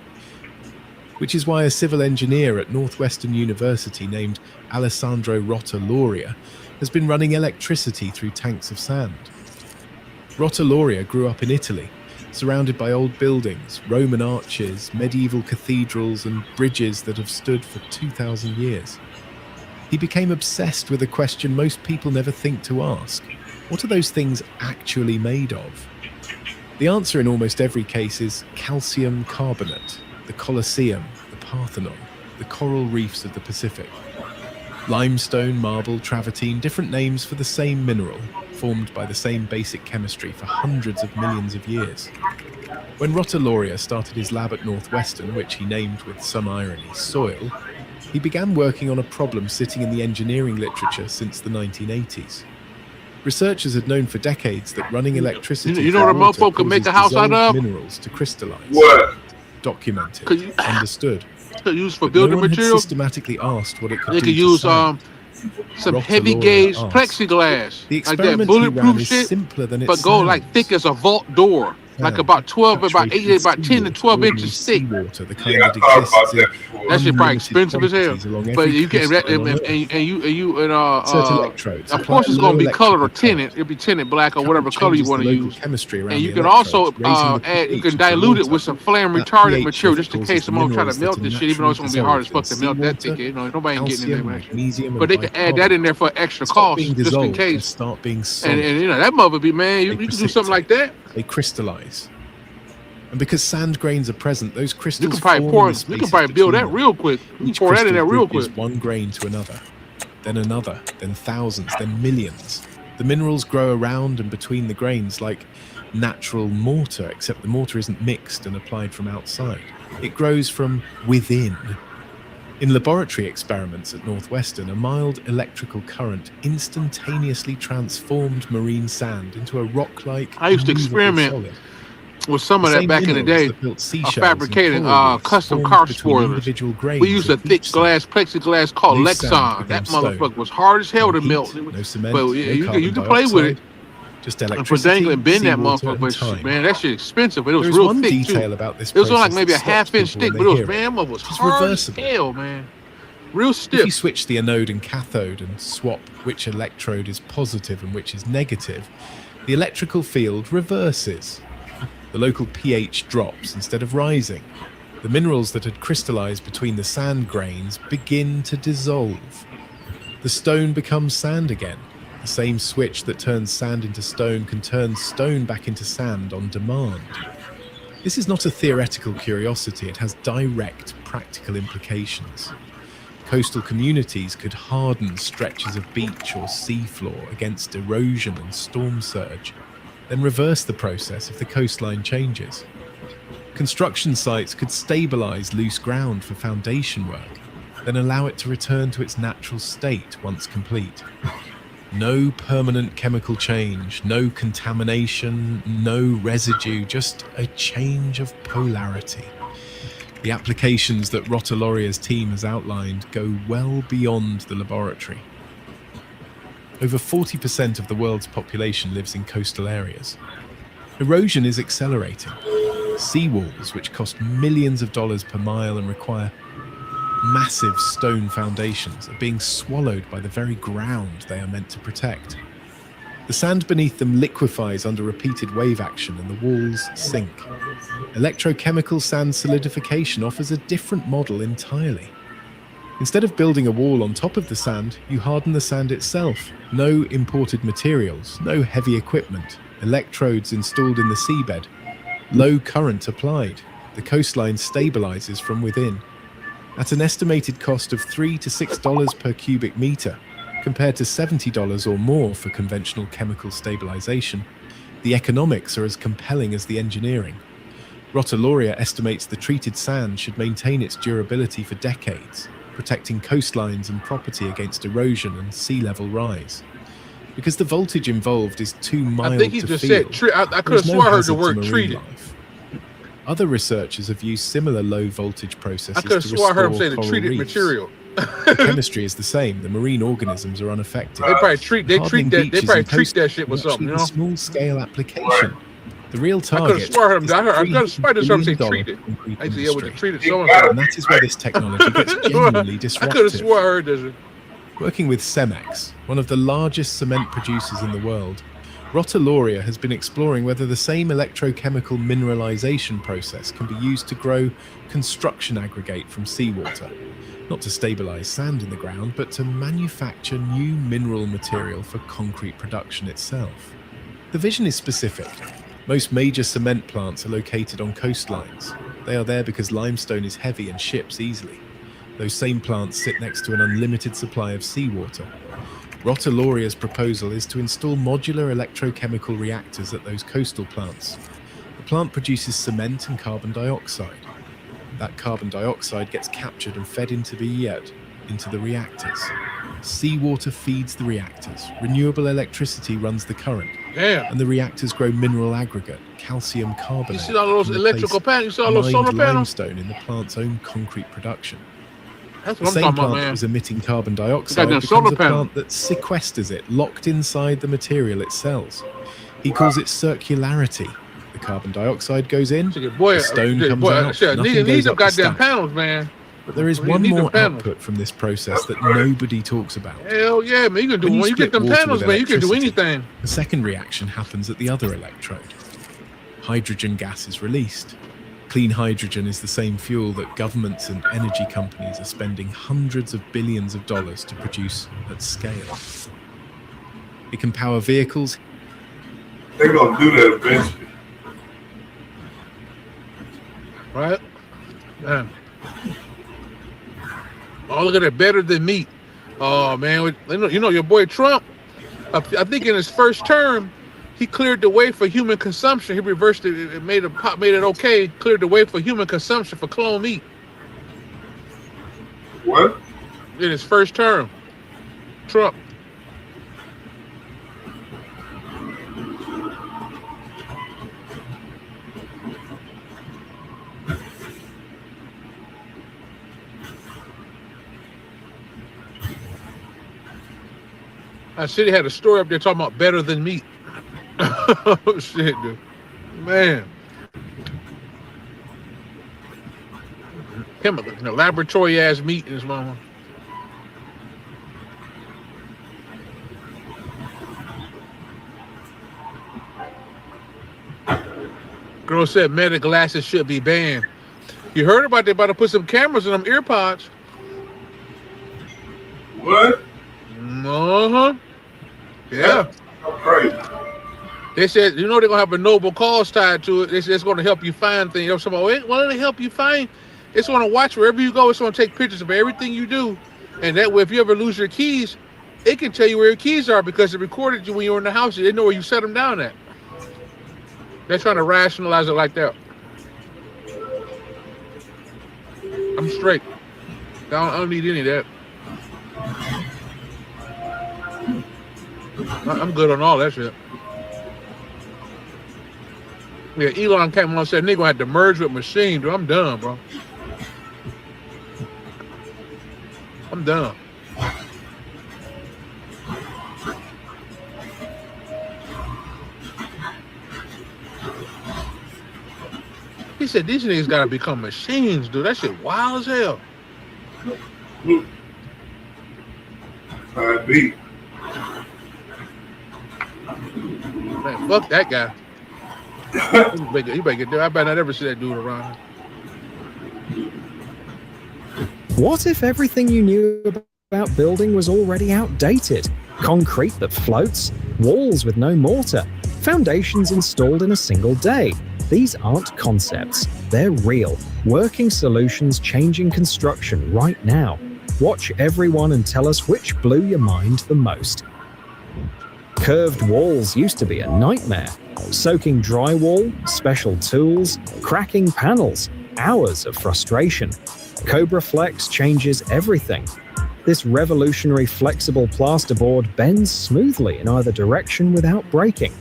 Which is why a civil engineer at Northwestern University named Alessandro Rotta-Loria has been running electricity through tanks of sand. Rotta-Loria grew up in Italy, surrounded by old buildings, Roman arches, medieval cathedrals, and bridges that have stood for 2,000 years. He became obsessed with a question most people never think to ask. What are those things actually made of? The answer in almost every case is calcium carbonate, the Colosseum, the Parthenon, the coral reefs of the Pacific. Limestone, marble, travertine, different names for the same mineral, formed by the same basic chemistry for hundreds of millions of years. When Rotta-Loria started his lab at Northwestern, which he named with some irony soil, he began working on a problem sitting in the engineering literature since the 1980s. Researchers had known for decades that running electricity you know what a motherfucker can make a house out of? Minerals to crystallize. What? Documented, understood. Could use for building material. Systematically asked what it could They do could to use sand. some heavy gauge plexiglass, The like that experiment he bulletproof ran is shit, simpler than it but go like sounds. thick as a vault door, like about 12, about 8, about 10 to 12 inches thick. Seawater, the kind that exists in That shit probably unlimited expensive as hell. quantities along But every you can coastline on Earth. Certain electrodes of apply course it's low gonna be colored or electrical tinted. It'll be tinted black or whatever color you changes want to the local use. chemistry around And you the can also electrodes, raising the add, you pH can of the dilute it water. with some flame That retardant pH material shift just in causes case someone try to minerals melt that this are shit, even though it's gonna be hard as fuck to naturally melt that dissolved thick. in You know, nobody ain't getting in there, calcium, man. magnesium, and But they can add that in there for extra Stop cost, being just in dissolved and case. start being solid. And you know that mother be man, you can do something like that. They crystallize. And because sand grains are present, those crystals You can probably form pour, in the you can spaces probably build that between them. real quick. You can Each pour that in there crystal real group is quick. one grain to another, then thousands, then millions. The minerals grow around and between the grains like natural mortar, except the mortar isn't mixed and applied from outside. It grows from within. In laboratory experiments at Northwestern, a mild electrical current instantaneously transformed marine sand into a rock-like I used to immovable experiment solid. with some of The that same back in the minerals day. that built seashells and Fabricating coral reefs custom formed car between spoilers. individual grains We used a of thick each glass plexiglass called Loose sand Lexon. That becomes stone. motherfucker was hard as hell No to melt. heat, no cement, But no you carbon can play with it. dioxide, just And for electricity, dangling, bend that seawater, motherfucker. and But time. man, that shit expensive. But it was There is real one thick detail too. about this It was on like process maybe a that stops half-inch people thick, when but they it was hear it. man, mother was It's hard as reversible. hell, man. Real If stiff. you switch the anode and cathode and swap which electrode is positive and which is negative, the electrical field reverses. The local pH drops instead of rising. The minerals that had crystallized between the sand grains begin to dissolve. The stone becomes sand again. The same switch that turns sand into stone can turn stone back into sand on demand. This is not a theoretical curiosity, it has direct practical implications. Coastal communities could harden stretches of beach or seafloor against erosion and storm surge, then reverse the process if the coastline changes. Construction sites could stabilize loose ground for foundation work, then allow it to return to its natural state once complete. No permanent chemical change, no contamination, no residue, just a change of polarity. The applications that Rotta-Loria's team has outlined go well beyond the laboratory. Over 40% of the world's population lives in coastal areas. Erosion is accelerating. Seawalls, which cost millions of dollars per mile and require massive stone foundations, are being swallowed by the very ground they are meant to protect. The sand beneath them liquefies under repeated wave action and the walls sink. Electrochemical sand solidification offers a different model entirely. Instead of building a wall on top of the sand, you harden the sand itself. No imported materials, no heavy equipment, electrodes installed in the seabed, low current applied. The coastline stabilizes from within. At an estimated cost of $3 to $6 per cubic meter, compared to $70 or more for conventional chemical stabilization, the economics are as compelling as the engineering. Rotta-Loria estimates the treated sand should maintain its durability for decades, protecting coastlines and property against erosion and sea level rise. because the voltage involved is too mild I think he to just feel. said, I could have There is no sworn I heard the hazard to word marine treated. life. Other researchers have used similar low voltage processes I could have to sworn I heard him restore say the coral treated reefs. material. The chemistry is the same. The marine organisms are unaffected. They probably treat Hardening that beaches and shit with coastlines something, you is know? a small scale application. The real I could target have sworn him. I could have sworn him say $3 treated. concrete I said, yeah, with the industry. treated so and so. And that is where this technology gets genuinely I disruptive. could have sworn I heard this. Working with Cemex, one of the largest cement producers in the world, Rottaloria has been exploring whether the same electrochemical mineralization process can be used to grow construction aggregate from seawater, not to stabilize sand in the ground, but to manufacture new mineral material for concrete production itself. The vision is specific. Most major cement plants are located on coastlines. They are there because limestone is heavy and ships easily. Those same plants sit next to an unlimited supply of seawater. Rottaloria's proposal is to install modular electrochemical reactors at those coastal plants. The plant produces cement and carbon dioxide. That carbon dioxide gets captured and fed into the reactors. Seawater feeds the reactors. Renewable electricity runs the current. Damn. And the reactors grow mineral aggregate, calcium carbonate. You see all those to electrical replace panels? You saw all those solar mined panels? limestone in the plant's own concrete production. That's The what I'm same talking plant about, that man. was emitting carbon dioxide Goddamn becomes solar a panel. plant that sequesters it, locked inside the material it sells. He calls it circularity. The carbon dioxide goes in, the stone comes out, nothing need goes them up the goddamn stack. panels, man. But there is We one need them more panels. output from this process that nobody talks about. Hell yeah, man. You can do When one. You split get them water panels, with man. You can do electricity, anything. The second reaction happens at the other electrode. Hydrogen gas is released. Clean hydrogen is the same fuel that governments and energy companies are spending hundreds of billions of dollars to produce at scale. It can power vehicles. They're gonna do that eventually. Right? Man. Oh, look at that. Better than meat. Oh, man. You know your boy Trump, I think in his first term, he cleared the way for human consumption. He reversed it. It made it okay. Cleared the way for human consumption for clone meat. What? In his first term. Trump. I said he had a story up there talking about better than meat. Oh, shit, dude. Man. Chemical, laboratory ass meat in his mama. Girl said meta glasses should be banned. You heard about they about to put some cameras in them ear pods. What? Uh-huh. Yeah. Crazy. They said, they're going to have a noble cause tied to it. They said it's going to help you find things. If somebody, well, it'll help you find. It's going to watch wherever you go. It's going to take pictures of everything you do. And that way, if you ever lose your keys, it can tell you where your keys are because it recorded you when you were in the house. They know where you set them down at. They're trying to rationalize it like that. I'm straight. I don't need any of that. I'm good on all that shit. Yeah, Elon came on and said, nigga gonna have to merge with machine, dude. I'm done, bro. I'm done. He said, these niggas gotta become machines, dude. That shit wild as hell. Beat. Man, fuck that guy. You better get there. I better not ever see that dude around. What if everything you knew about building was already outdated? Concrete that floats, walls with no mortar, foundations installed in a single day. These aren't concepts, they're real, working solutions changing construction right now. Watch everyone and tell us which blew your mind the most. Curved walls used to be a nightmare. Soaking drywall, special tools, cracking panels, hours of frustration. Cobra Flex changes everything. This revolutionary flexible plasterboard bends smoothly in either direction without breaking.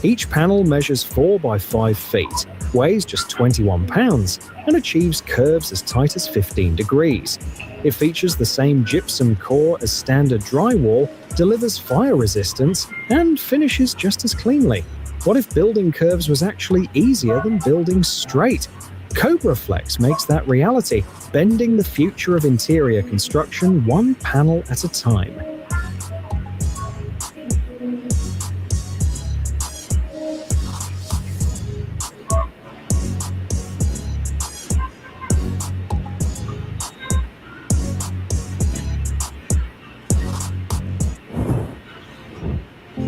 Each panel measures 4 by 5 feet, weighs just 21 pounds, and achieves curves as tight as 15 degrees. It features the same gypsum core as standard drywall, delivers fire resistance, and finishes just as cleanly. What if building curves was actually easier than building straight? CobraFlex makes that reality, bending the future of interior construction one panel at a time.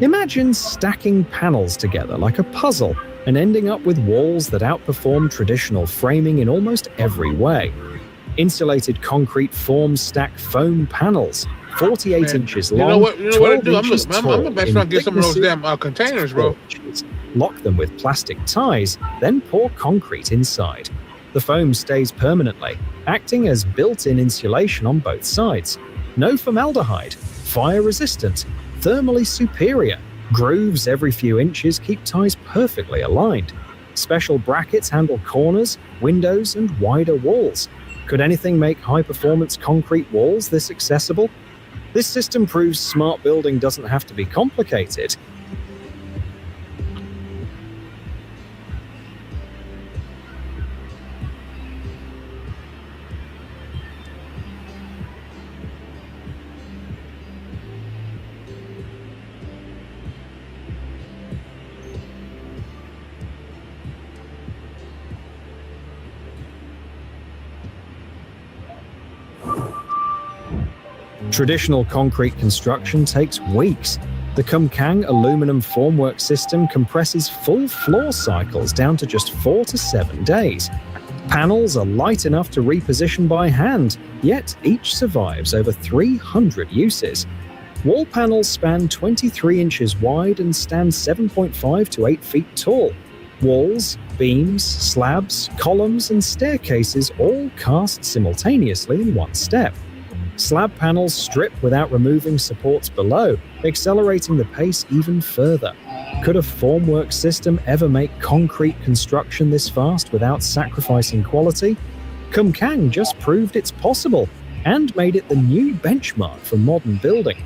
Imagine stacking panels together like a puzzle and ending up with walls that outperform traditional framing in almost every way. Insulated concrete form stack foam panels, 48 inches long, You know what I 12 do? inches I'm tall, about in to get some of those thicknesses damn containers, bro. Lock them with plastic ties, then pour concrete inside. The foam stays permanently, acting as built-in insulation on both sides. No formaldehyde, fire-resistant, thermally superior. Grooves every few inches keep ties perfectly aligned. Special brackets handle corners, windows, and wider walls. Could anything make high-performance concrete walls this accessible? This system proves smart building doesn't have to be complicated. Traditional concrete construction takes weeks. The Kumkang aluminum formwork system compresses full floor cycles down to just 4 to 7 days. Panels are light enough to reposition by hand, yet each survives over 300 uses. Wall panels span 23 inches wide and stand 7.5 to 8 feet tall. Walls, beams, slabs, columns, and staircases all cast simultaneously in one step. Slab panels strip without removing supports below, accelerating the pace even further. Could a formwork system ever make concrete construction this fast without sacrificing quality? Kumkang just proved it's possible and made it the new benchmark for modern building.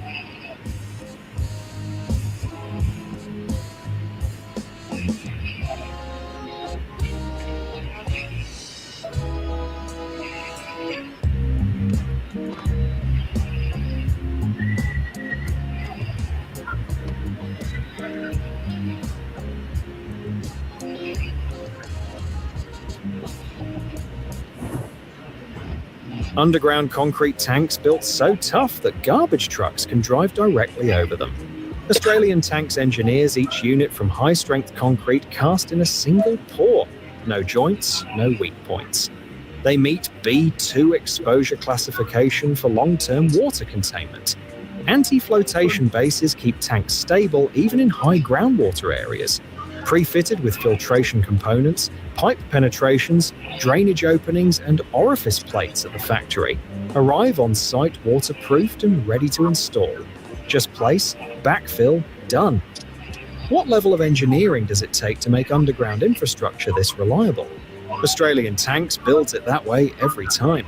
Underground concrete tanks built so tough that garbage trucks can drive directly over them. Australian Tanks engineers each unit from high-strength concrete cast in a single pour. No joints, no weak points. They meet B2 exposure classification for long-term water containment. Anti-flotation bases keep tanks stable even in high groundwater areas. Pre-fitted with filtration components, pipe penetrations, drainage openings, and orifice plates at the factory. Arrive on site waterproofed and ready to install. Just place, backfill, done. What level of engineering does it take to make underground infrastructure this reliable? Australian Tanks builds it that way every time.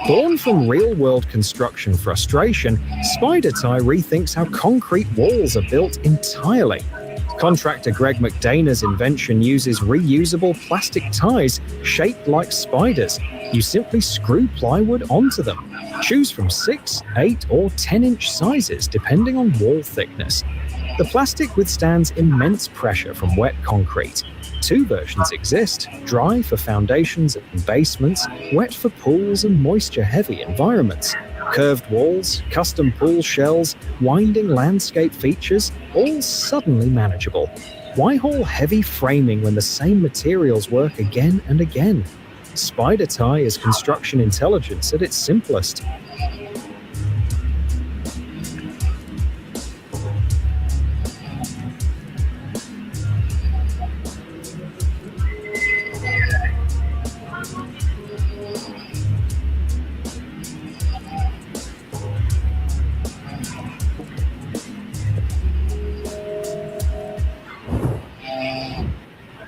Born from real-world construction frustration, SpiderTie rethinks how concrete walls are built entirely. Contractor Greg McDana's invention uses reusable plastic ties shaped like spiders. You simply screw plywood onto them. Choose from 6, 8, or 10-inch sizes depending on wall thickness. The plastic withstands immense pressure from wet concrete. 2 versions exist: dry for foundations and basements, wet for pools and moisture-heavy environments. Curved walls, custom pool shells, winding landscape features, all suddenly manageable. Why haul heavy framing when the same materials work again and again? SpiderTie is construction intelligence at its simplest.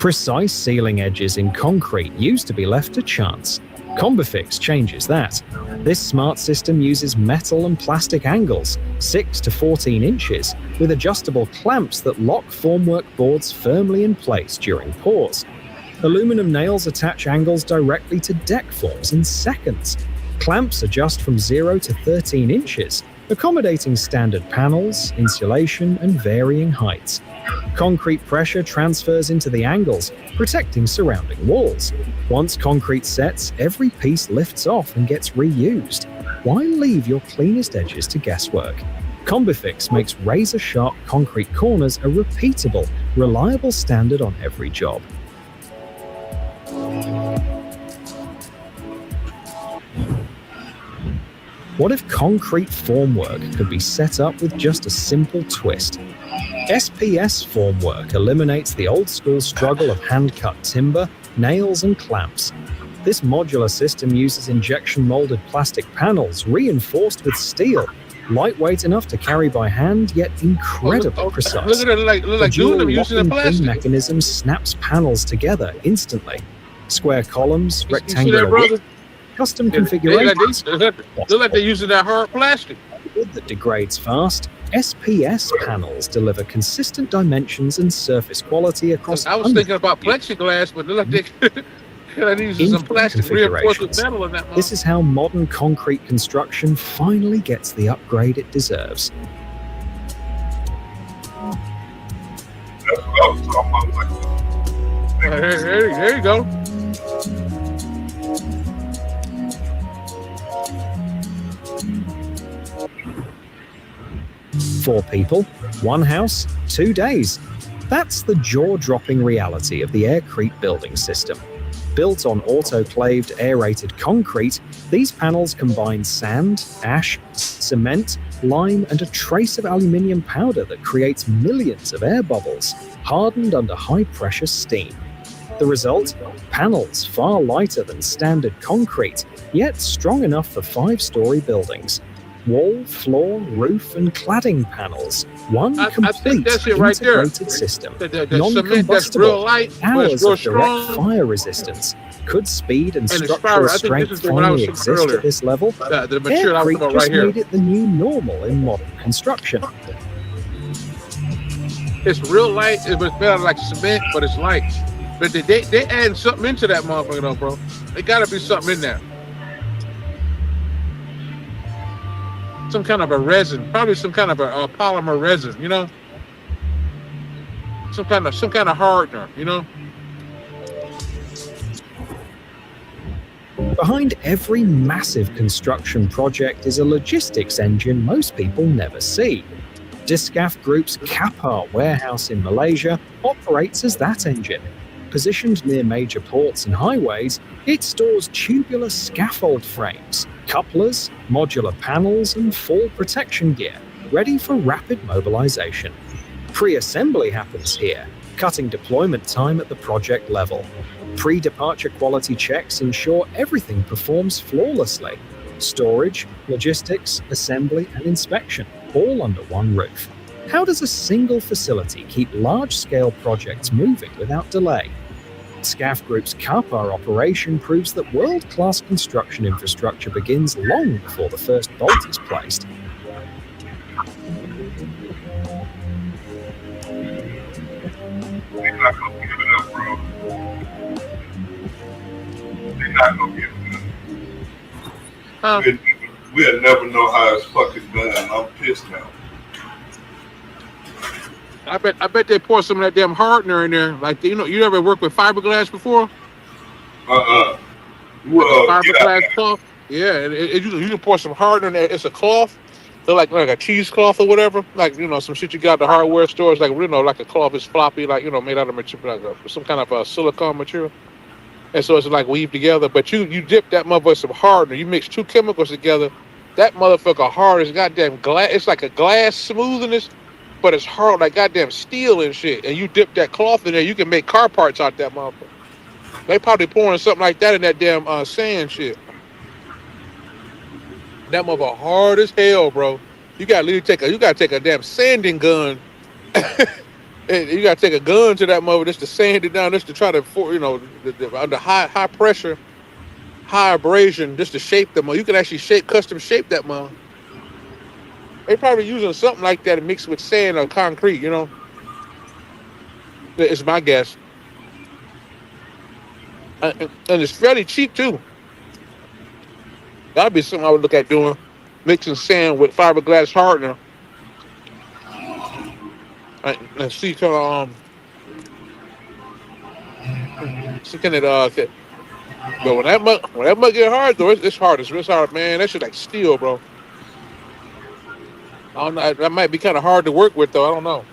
Precise sealing edges in concrete used to be left to chance. Combifix changes that. This smart system uses metal and plastic angles, 6 to 14 inches, with adjustable clamps that lock formwork boards firmly in place during pours. Aluminum nails attach angles directly to deck forms in seconds. Clamps adjust from 0 to 13 inches, accommodating standard panels, insulation, and varying heights. Concrete pressure transfers into the angles, protecting surrounding walls. Once concrete sets, every piece lifts off and gets reused. Why leave your cleanest edges to guesswork? Combifix makes razor-sharp concrete corners a repeatable, reliable standard on every job. What if concrete formwork could be set up with just a simple twist? SPS formwork eliminates the old-school struggle of hand-cut timber, nails, and clamps. This modular system uses injection-molded plastic panels reinforced with steel, lightweight enough to carry by hand, yet incredibly precise. Look at it, like dual using the locking plastic. pin mechanism snaps panels together instantly. Square columns, You rectangular see that, brother? custom They configurations. look like they're using that hard plastic. Wood that degrades fast, SPS panels deliver consistent dimensions and surface quality across I was thinking about plexiglass, but look like they're using some plastic reinforced with metal in that. This is how modern concrete construction finally gets the upgrade it deserves. There you go. Four people, one house, 2 days. That's the jaw-dropping reality of the Aircrete building system. Built on autoclaved, aerated concrete, these panels combine sand, ash, cement, lime, and a trace of aluminium powder that creates millions of air bubbles, hardened under high-pressure steam. The result? Panels far lighter than standard concrete, yet strong enough for 5-story buildings. Wall, floor, roof, and cladding panels. One complete that's it right there. integrated system. The cement that's real Non-combustible. light, but it's Hours real of direct strong. fire resistance. Could speed and And it's structural fire. I think strength this is the one I was finally talking exist earlier. at this level? The material I was Aircrete talking about just right here. made it the new normal in modern construction. It's real light. It's better like cement, but it's light. But they adding something into that motherfucker though, bro. There gotta be something in there. Some kind of a resin, probably some kind of a polymer resin, you know. Some kind of hardener, you know. Behind every massive construction project is a logistics engine most people never see. Discaf Group's Kapar warehouse in Malaysia operates as that engine. Positioned near major ports and highways, it stores tubular scaffold frames, couplers, modular panels, and fall protection gear, ready for rapid mobilization. Pre-assembly happens here, cutting deployment time at the project level. Pre-departure quality checks ensure everything performs flawlessly. Storage, logistics, assembly, and inspection, all under one roof. How does a single facility keep large-scale projects moving without delay? SCAF Group's Kapar operation proves that world-class construction infrastructure begins long before the first bolt is placed. They're not gonna give it up, bro. They're not gonna give it up. We'll never know how it's fucking done. I'm pissed now. I bet they pour some of that damn hardener in there. Like, you know, you ever worked with fiberglass before? Well, Fiberglass cloth. Yeah, you can pour some hardener in there. It's a cloth. They're like a cheesecloth or whatever. Like, you know, some shit you got at the hardware stores. Like, you know, like a cloth is floppy, like, you know, made out of material, like some kind of a silicone material. And so it's like weaved together. But you dip that motherfucker in some hardener. You mix two chemicals together. That motherfucker hard as goddamn glass. It's like a glass smoothness, but it's hard like goddamn steel and shit. And you dip that cloth in there, you can make car parts out that motherfucker. They probably pouring something like that in that damn sand shit. That motherfucker hard as hell, bro. You gotta take a damn sanding gun You gotta take a gun to that mother just to sand it down, just to try to, under high pressure, high abrasion, just to shape them. You can actually custom shape that mother. They probably using something like that mixed with sand or concrete. It's my guess, and it's fairly cheap too. That'd be something I would look at doing, mixing sand with fiberglass hardener. And see, can it, but when that mud get hard though, it's hard. It's hard, man. That shit like steel, bro. I don't know. That might be kind of hard to work with though. I don't know.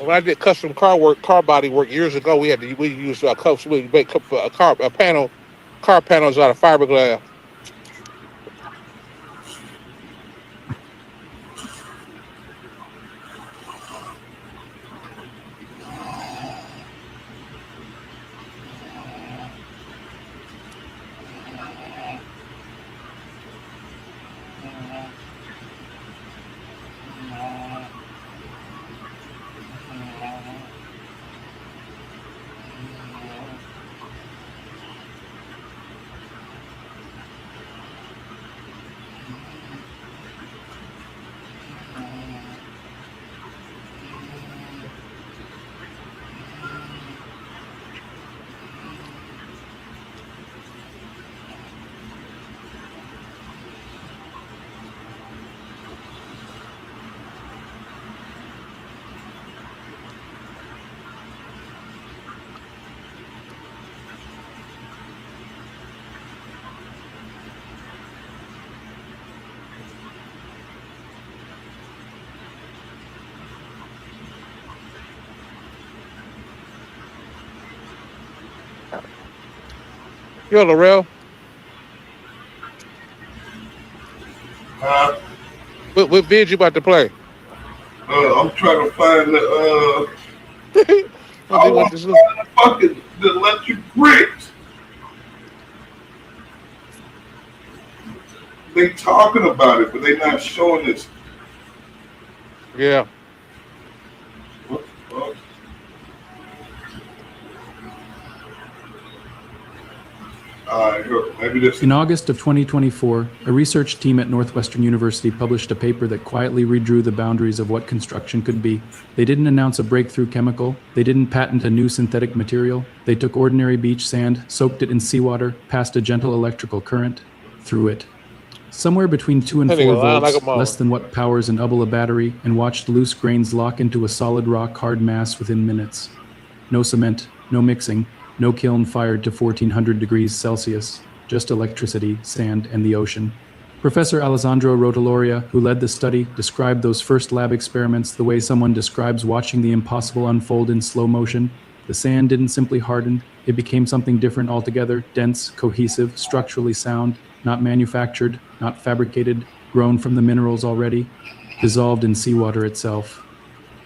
When I did custom car body work years ago, we used car panels out of fiberglass. Yo, Laurel. What vid you about to play? I'm trying to find the I want to find the fucking electric bricks. They talking about it, but they not showing it. Yeah. What the fuck? In August of 2024, a research team at Northwestern University published a paper that quietly redrew the boundaries of what construction could be. They didn't announce a breakthrough chemical. They didn't patent a new synthetic material. They took ordinary beach sand, soaked it in seawater, passed a gentle electrical current through it. Somewhere between 2 and 4 volts, less than what powers an Ubla battery, and watched loose grains lock into a solid rock hard mass within minutes. No cement, no mixing, no kiln fired to 1400 degrees Celsius, just electricity, sand, and the ocean. Professor Alessandro Rotoloria, who led the study, described those first lab experiments the way someone describes watching the impossible unfold in slow motion. The sand didn't simply harden, it became something different altogether, dense, cohesive, structurally sound, not manufactured, not fabricated, grown from the minerals already, dissolved in seawater itself.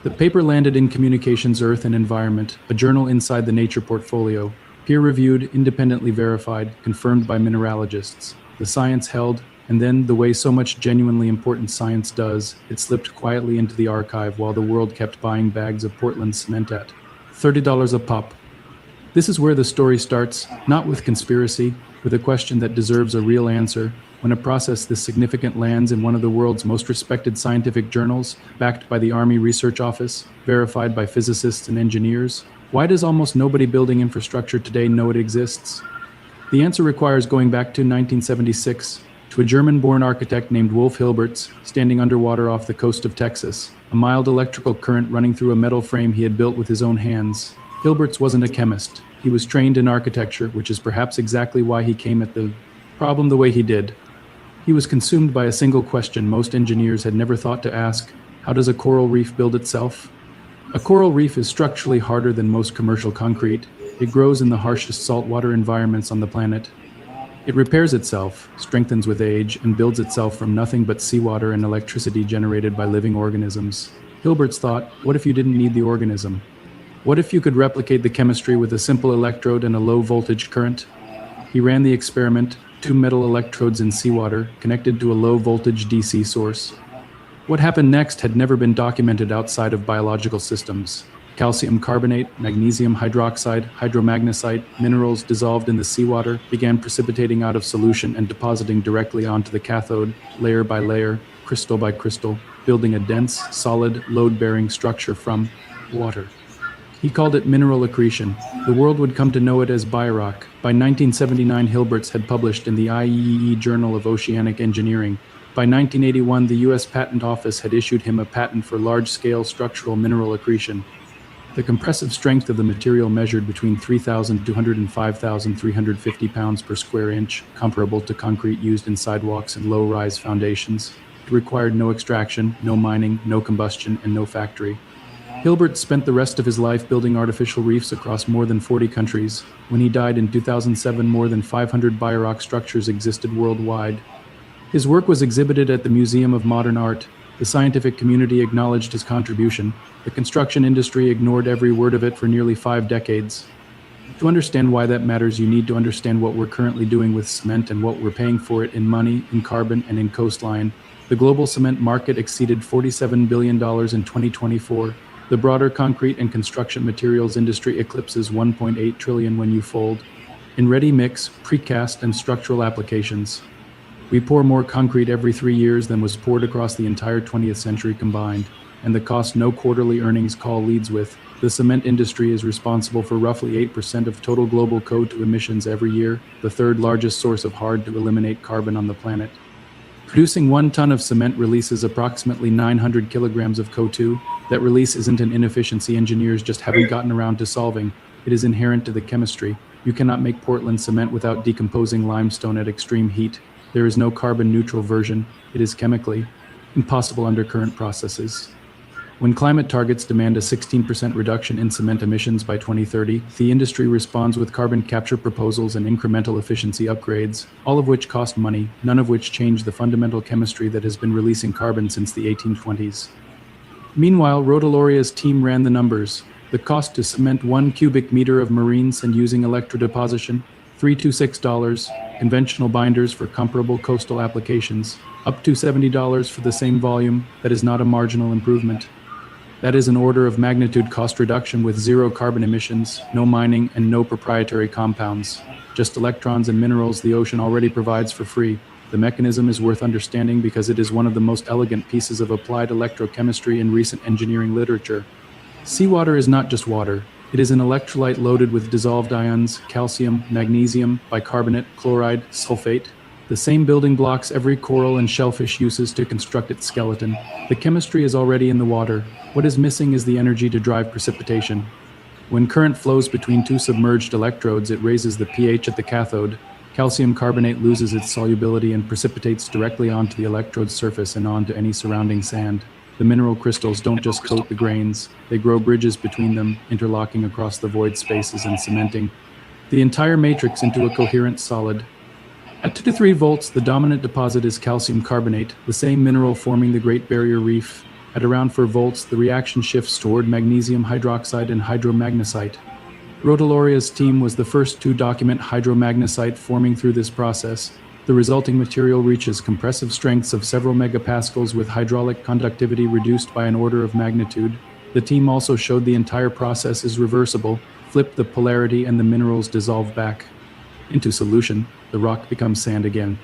The paper landed in Communications Earth and Environment, a journal inside the Nature portfolio, peer-reviewed, independently verified, confirmed by mineralogists. The science held, and then, the way so much genuinely important science does, it slipped quietly into the archive while the world kept buying bags of Portland cement at $30 a pop. This is where the story starts, not with conspiracy, with a question that deserves a real answer. When a process this significant lands in one of the world's most respected scientific journals, backed by the Army Research Office, verified by physicists and engineers, why does almost nobody building infrastructure today know it exists? The answer requires going back to 1976, to a German-born architect named Wolf Hilberts, standing underwater off the coast of Texas, a mild electrical current running through a metal frame he had built with his own hands. Hilberts wasn't a chemist. He was trained in architecture, which is perhaps exactly why he came at the problem the way he did. He was consumed by a single question most engineers had never thought to ask: how does a coral reef build itself? A coral reef is structurally harder than most commercial concrete. It grows in the harshest saltwater environments on the planet. It repairs itself, strengthens with age, and builds itself from nothing but seawater and electricity generated by living organisms. Hilberts thought, what if you didn't need the organism? What if you could replicate the chemistry with a simple electrode and a low voltage current? He ran the experiment, 2 metal electrodes in seawater connected to a low-voltage DC source. What happened next had never been documented outside of biological systems. Calcium carbonate, magnesium hydroxide, hydromagnesite, minerals dissolved in the seawater began precipitating out of solution and depositing directly onto the cathode, layer by layer, crystal by crystal, building a dense, solid, load-bearing structure from water. He called it mineral accretion. The world would come to know it as BIROC. By 1979, Hilberts had published in the IEEE Journal of Oceanic Engineering. By 1981, the U.S. Patent Office had issued him a patent for large-scale structural mineral accretion. The compressive strength of the material measured between 3,200 and 5,350 pounds per square inch, comparable to concrete used in sidewalks and low-rise foundations. It required no extraction, no mining, no combustion, and no factory. Hilbert spent the rest of his life building artificial reefs across more than 40 countries. When he died in 2007, more than 500 BIROC structures existed worldwide. His work was exhibited at the Museum of Modern Art. The scientific community acknowledged his contribution. The construction industry ignored every word of it for nearly 5 decades. To understand why that matters, you need to understand what we're currently doing with cement and what we're paying for it in money, in carbon, and in coastline. The global cement market exceeded $47 billion in 2024. The broader concrete and construction materials industry eclipses $1.8 trillion when you fold. In ready mix, precast, and structural applications, we pour more concrete every 3 years than was poured across the entire 20th century combined, and the cost no quarterly earnings call leads with. The cement industry is responsible for roughly 8% of total global CO2 emissions every year, the third largest source of hard-to-eliminate carbon on the planet. Producing 1 ton of cement releases approximately 900 kilograms of CO2. That release isn't an inefficiency engineers just haven't gotten around to solving. It is inherent to the chemistry. You cannot make Portland cement without decomposing limestone at extreme heat. There is no carbon-neutral version. It is chemically impossible under current processes. When climate targets demand a 16% reduction in cement emissions by 2030, the industry responds with carbon capture proposals and incremental efficiency upgrades, all of which cost money, none of which change the fundamental chemistry that has been releasing carbon since the 1820s. Meanwhile, Rotoloria's team ran the numbers. The cost to cement 1 cubic meter of marine sand using electrodeposition, $3 to $6, conventional binders for comparable coastal applications, up to $70 for the same volume. That is not a marginal improvement. That is an order of magnitude cost reduction with 0 carbon emissions, no mining, and no proprietary compounds. Just electrons and minerals the ocean already provides for free. The mechanism is worth understanding because it is one of the most elegant pieces of applied electrochemistry in recent engineering literature. Seawater is not just water. It is an electrolyte loaded with dissolved ions, calcium, magnesium, bicarbonate, chloride, sulfate, the same building blocks every coral and shellfish uses to construct its skeleton. The chemistry is already in the water. What is missing is the energy to drive precipitation. When current flows between 2 submerged electrodes, it raises the pH at the cathode. Calcium carbonate loses its solubility and precipitates directly onto the electrode's surface and onto any surrounding sand. The mineral crystals don't just coat the grains, they grow bridges between them, interlocking across the void spaces and cementing the entire matrix into a coherent solid. At 2 to 3 volts, the dominant deposit is calcium carbonate, the same mineral forming the Great Barrier Reef. At around 4 volts, the reaction shifts toward magnesium hydroxide and hydromagnesite. Rotoloria's team was the first to document hydromagnesite forming through this process. The resulting material reaches compressive strengths of several megapascals with hydraulic conductivity reduced by an order of magnitude. The team also showed the entire process is reversible. Flip the polarity and the minerals dissolve back into solution. The rock becomes sand again.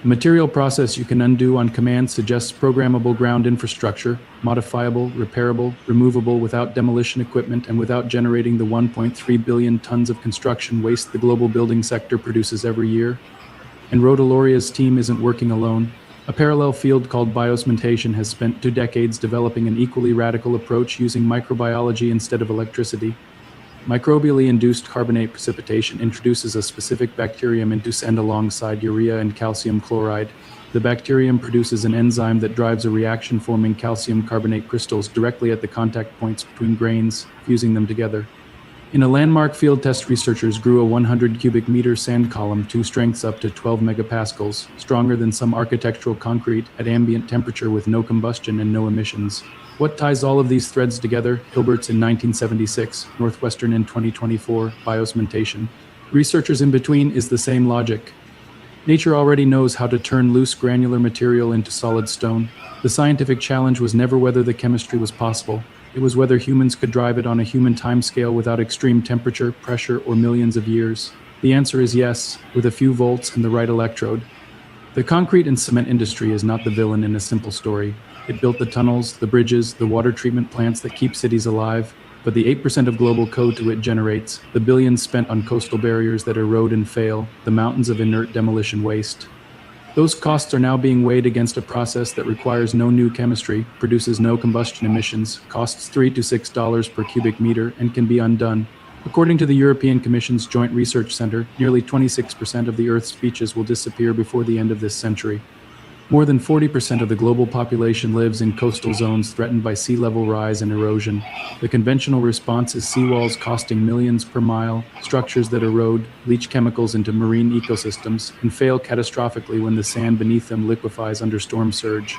The material process you can undo on command suggests programmable ground infrastructure, modifiable, repairable, removable without demolition equipment and without generating the 1.3 billion tons of construction waste the global building sector produces every year. And Rotoloria's team isn't working alone. A parallel field called biocementation has spent 2 decades developing an equally radical approach using microbiology instead of electricity. Microbially induced carbonate precipitation introduces a specific bacterium into sand alongside urea and calcium chloride. The bacterium produces an enzyme that drives a reaction forming calcium carbonate crystals directly at the contact points between grains, fusing them together. In a landmark field test, researchers grew a 100 cubic meter sand column 2 strengths up to 12 megapascals, stronger than some architectural concrete at ambient temperature with no combustion and no emissions. What ties all of these threads together? Hilberts in 1976, Northwestern in 2024, biocementation. Researchers in between is the same logic. Nature already knows how to turn loose granular material into solid stone. The scientific challenge was never whether the chemistry was possible. It was whether humans could drive it on a human timescale without extreme temperature, pressure, or millions of years. The answer is yes, with a few volts and the right electrode. The concrete and cement industry is not the villain in a simple story. It built the tunnels, the bridges, the water treatment plants that keep cities alive, but the 8% of global CO2 it generates, the billions spent on coastal barriers that erode and fail, the mountains of inert demolition waste. Those costs are now being weighed against a process that requires no new chemistry, produces no combustion emissions, costs $3 to $6 per cubic meter, and can be undone. According to the European Commission's Joint Research Center, nearly 26% of the Earth's beaches will disappear before the end of this century. More than 40% of the global population lives in coastal zones threatened by sea level rise and erosion. The conventional response is seawalls costing millions per mile, structures that erode, leach chemicals into marine ecosystems, and fail catastrophically when the sand beneath them liquefies under storm surge.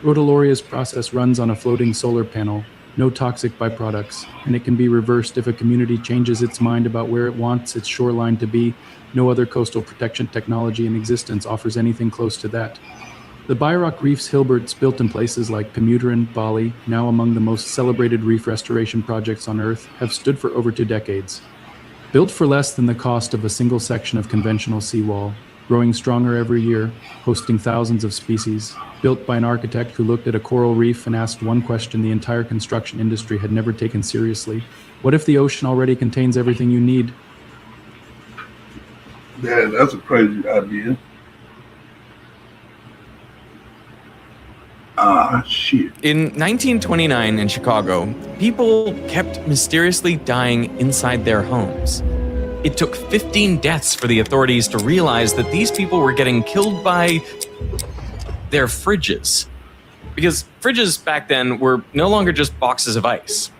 Rotoloria's process runs on a floating solar panel, no toxic byproducts, and it can be reversed if a community changes its mind about where it wants its shoreline to be. No other coastal protection technology in existence offers anything close to that. The Biorock Reef's Hilberts, built in places like Pemuteran, Bali, now among the most celebrated reef restoration projects on Earth, have stood for over 2 decades. Built for less than the cost of a single section of conventional seawall, growing stronger every year, hosting thousands of species, built by an architect who looked at a coral reef and asked one question the entire construction industry had never taken seriously. What if the ocean already contains everything you need? Yeah, that's a crazy idea. Shit. In 1929 in Chicago, people kept mysteriously dying inside their homes. It took 15 deaths for the authorities to realize that these people were getting killed by their fridges. Because fridges back then were no longer just boxes of ice.